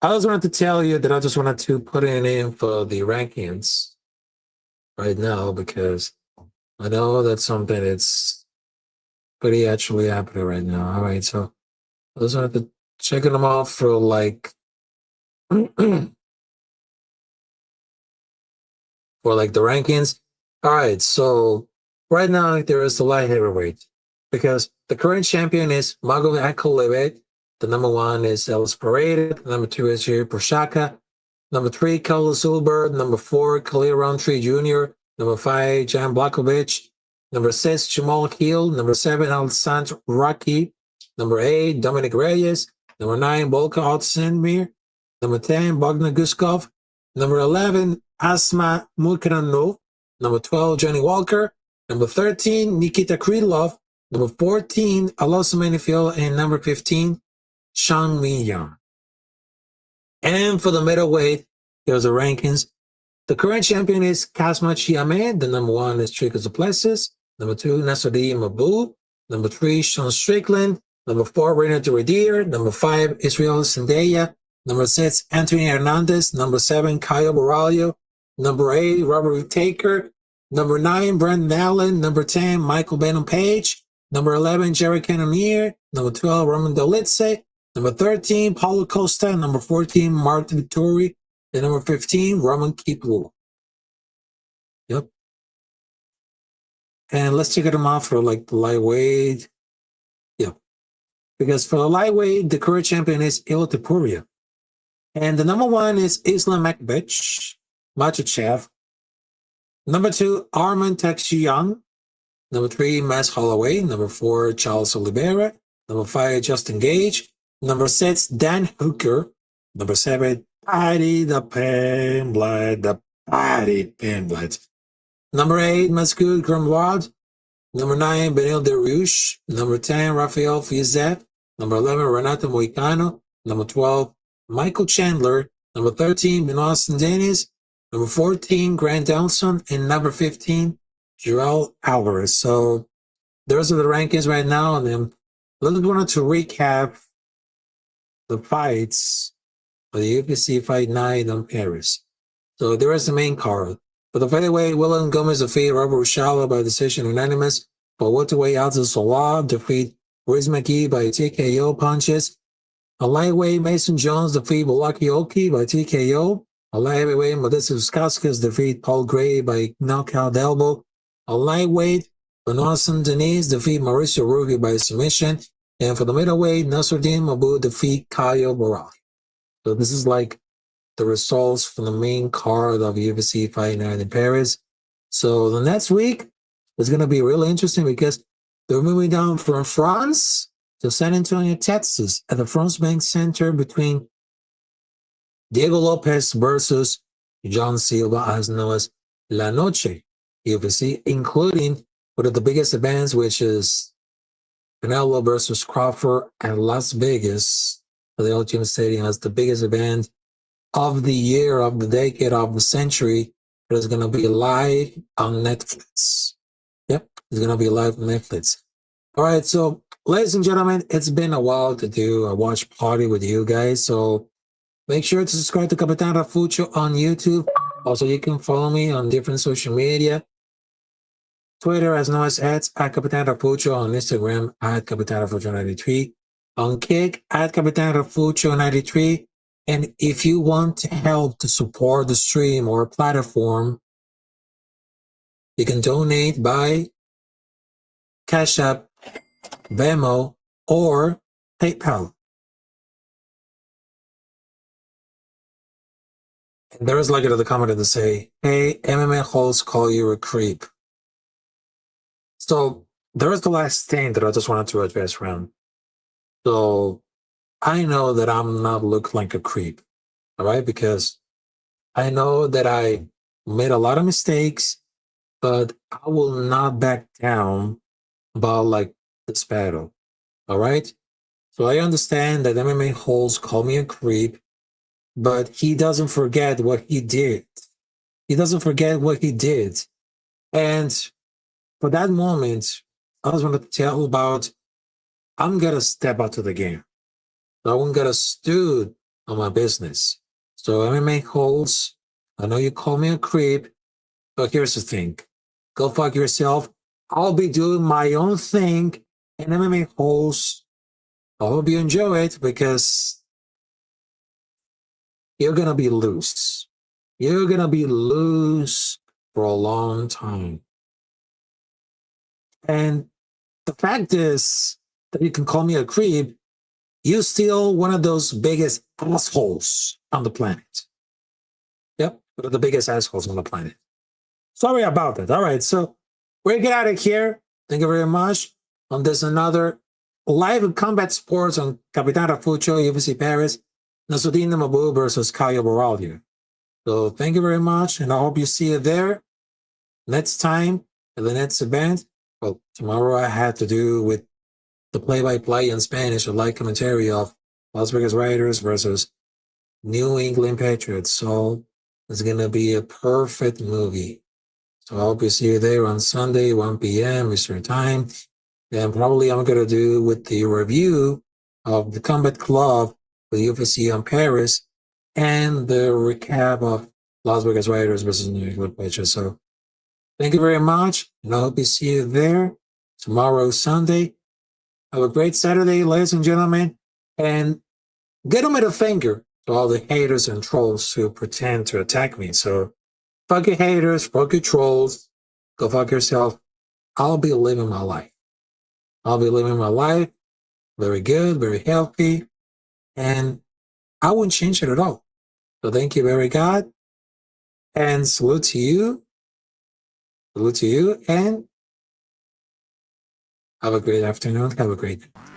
I just wanted to tell you that I just wanted to put it in for the rankings right now because I know that's something that's pretty actually happening right now. All right, so I just wanted to check them out for like for like the rankings. All right, so right now there is the light heavyweight because the current champion is Magomed Ankalaev. The #1 is Ellis Pereira. The #2 is Jerry Prochazka. #3, Carlos Ulberg. #4, Khalil Roundtree Jr. #5, Jan Blachowicz. #6, Jamal Hill. #7, Alexandre Rocky. #8, Dominic Reyes. #9, Volkan Ozdemir. #10, Bogdan Guskov. #11, Asma Mukranov. #12, Johnny Walker. #13, Nikita Krylov. #14, Alonso Manifield. And #15, Sean Minyon. And for the middleweight, there's the rankings. The current champion is Khamzat Chimaev. The #1 is Dricus du Plessis. #2, Nassourdine Imavov. #3, Sean Strickland. #4, Renato Radier. #5, Israel Sandeya. Number 6, Anthony Hernandez. Number 7, Caio Borralho. Number 8, Robert Whittaker. Number 9, Brendan Allen. Number 10, Michael Benham Page. Number 11, Jerry Cannonier. Number 12, Roman Dolidze. Number 13, Paulo Costa. Number 14, Martin Vittori. And number 15, Roman Kiplu. Yep. And let's check them out for like the lightweight. Yep. Because for the lightweight, the current champion is Ilo Topuria. And the number 1 is Islam Makhachev. Number 2, Arman Takshiyan. Number 3, Max Holloway. Number 4, Charles Oliveira. Number 5, Justin Gage. Number 6, Dan Hooker. Number 7, Paddy the Pimblett. Number 8, Mascoud Grumwad. Number 9, Benil Derouche. Number 10, Rafael Fizet. Number 11, Renato Moicano. Number 12, Michael Chandler. Number 13, Benoit Dennis. Number 14, Grant Downson. And number 15, Joel Alvarez. So those are the rankings right now. And then I just wanted to recap the fights for the UFC Fight Night in Paris. So there is the main card. For the featherweight, William Gomez defeated Robert Ruscialo by decision unanimous. For welterweight, Aldo Solar defeated Riz McGee by TKO punches. A lightweight, Mason Jones defeated Bolakioki by TKO. A light heavyweight, Modestas Skauskas defeated Paul Gray by knockout elbow. A lightweight, Benoit Denise defeated Mauricio Rubio by submission. And for the middleweight, Nassourdine Imavov defeated Caio Borralho. So this is like the results from the main card of UFC Fight Night in Paris. So the next week is going to be really interesting because they're moving down from France to San Antonio, Texas, at the France Bank Center between Diego Lopez versus John Silva, as known as La Noche UFC, including one of the biggest events, which is Canelo versus Crawford at Las Vegas, the Ultimate Stadium, as the biggest event of the year, of the decade, of the century. It is going to be live on Netflix. Yep, it's going to be live on Netflix. All right, so ladies and gentlemen, it's been a while to do a watch party with you guys. So make sure to subscribe to Capitan Rafucho on YouTube. Also, you can follow me on different social media. Twitter as known as at Capitan Rafucho, on Instagram at Capitan Rafucho 93, on Kick at Capitan Rafucho 93. And if you want to help to support the stream or platform, you can donate by Cash App, Venmo, or PayPal. And there is like another comment to say, hey, MMA hosts call you a creep. So there is the last thing that I just wanted to address around. So I know that I'm not look like a creep, all right? Because I know that I made a lot of mistakes, but I will not back down about like this battle, all right? So I understand that MMA hosts call me a creep, but he doesn't forget what he did. He doesn't forget what he did. And for that moment, I just wanted to tell about, I'm going to step out to the game. I won't get a stood on my business. So MMA hosts, I know you call me a creep, but here's the thing. Go fuck yourself. I'll be doing my own thing. And MMA hosts, I hope you enjoy it because you're going to be loose. You're going to be loose for a long time. And the fact is that you can call me a creep, you're still one of those biggest assholes on the planet. Yep, one of the biggest assholes on the planet. Sorry about that. All right, so we're going to get out of here. Thank you very much. On this another live in combat sports on Capitan Rafucho, UFC Paris, Nassourdine Imavov versus Caio Borralho. So thank you very much, and I hope you see you there next time at the next event. Well, tomorrow I had to do with the play-by-play in Spanish or live commentary of Las Vegas Raiders versus New England Patriots. So it's going to be a perfect movie. So I hope you see you there on Sunday, 1 p.m. Eastern Time. Then probably I'm going to do with the review of the Combat Club the UFC on Paris, and the recap of Las Vegas Raiders versus New England Patriots. So thank you very much, and I hope to see you there tomorrow, Sunday. Have a great Saturday, ladies and gentlemen, and get them at a finger to all the haters and trolls who pretend to attack me. So fuck your haters, fuck your trolls, go fuck yourself. I'll be living my life. I'll be living my life very good, very healthy, and I wouldn't change it at all. So thank you, very God, and salute to you, and have a great afternoon, have a great day.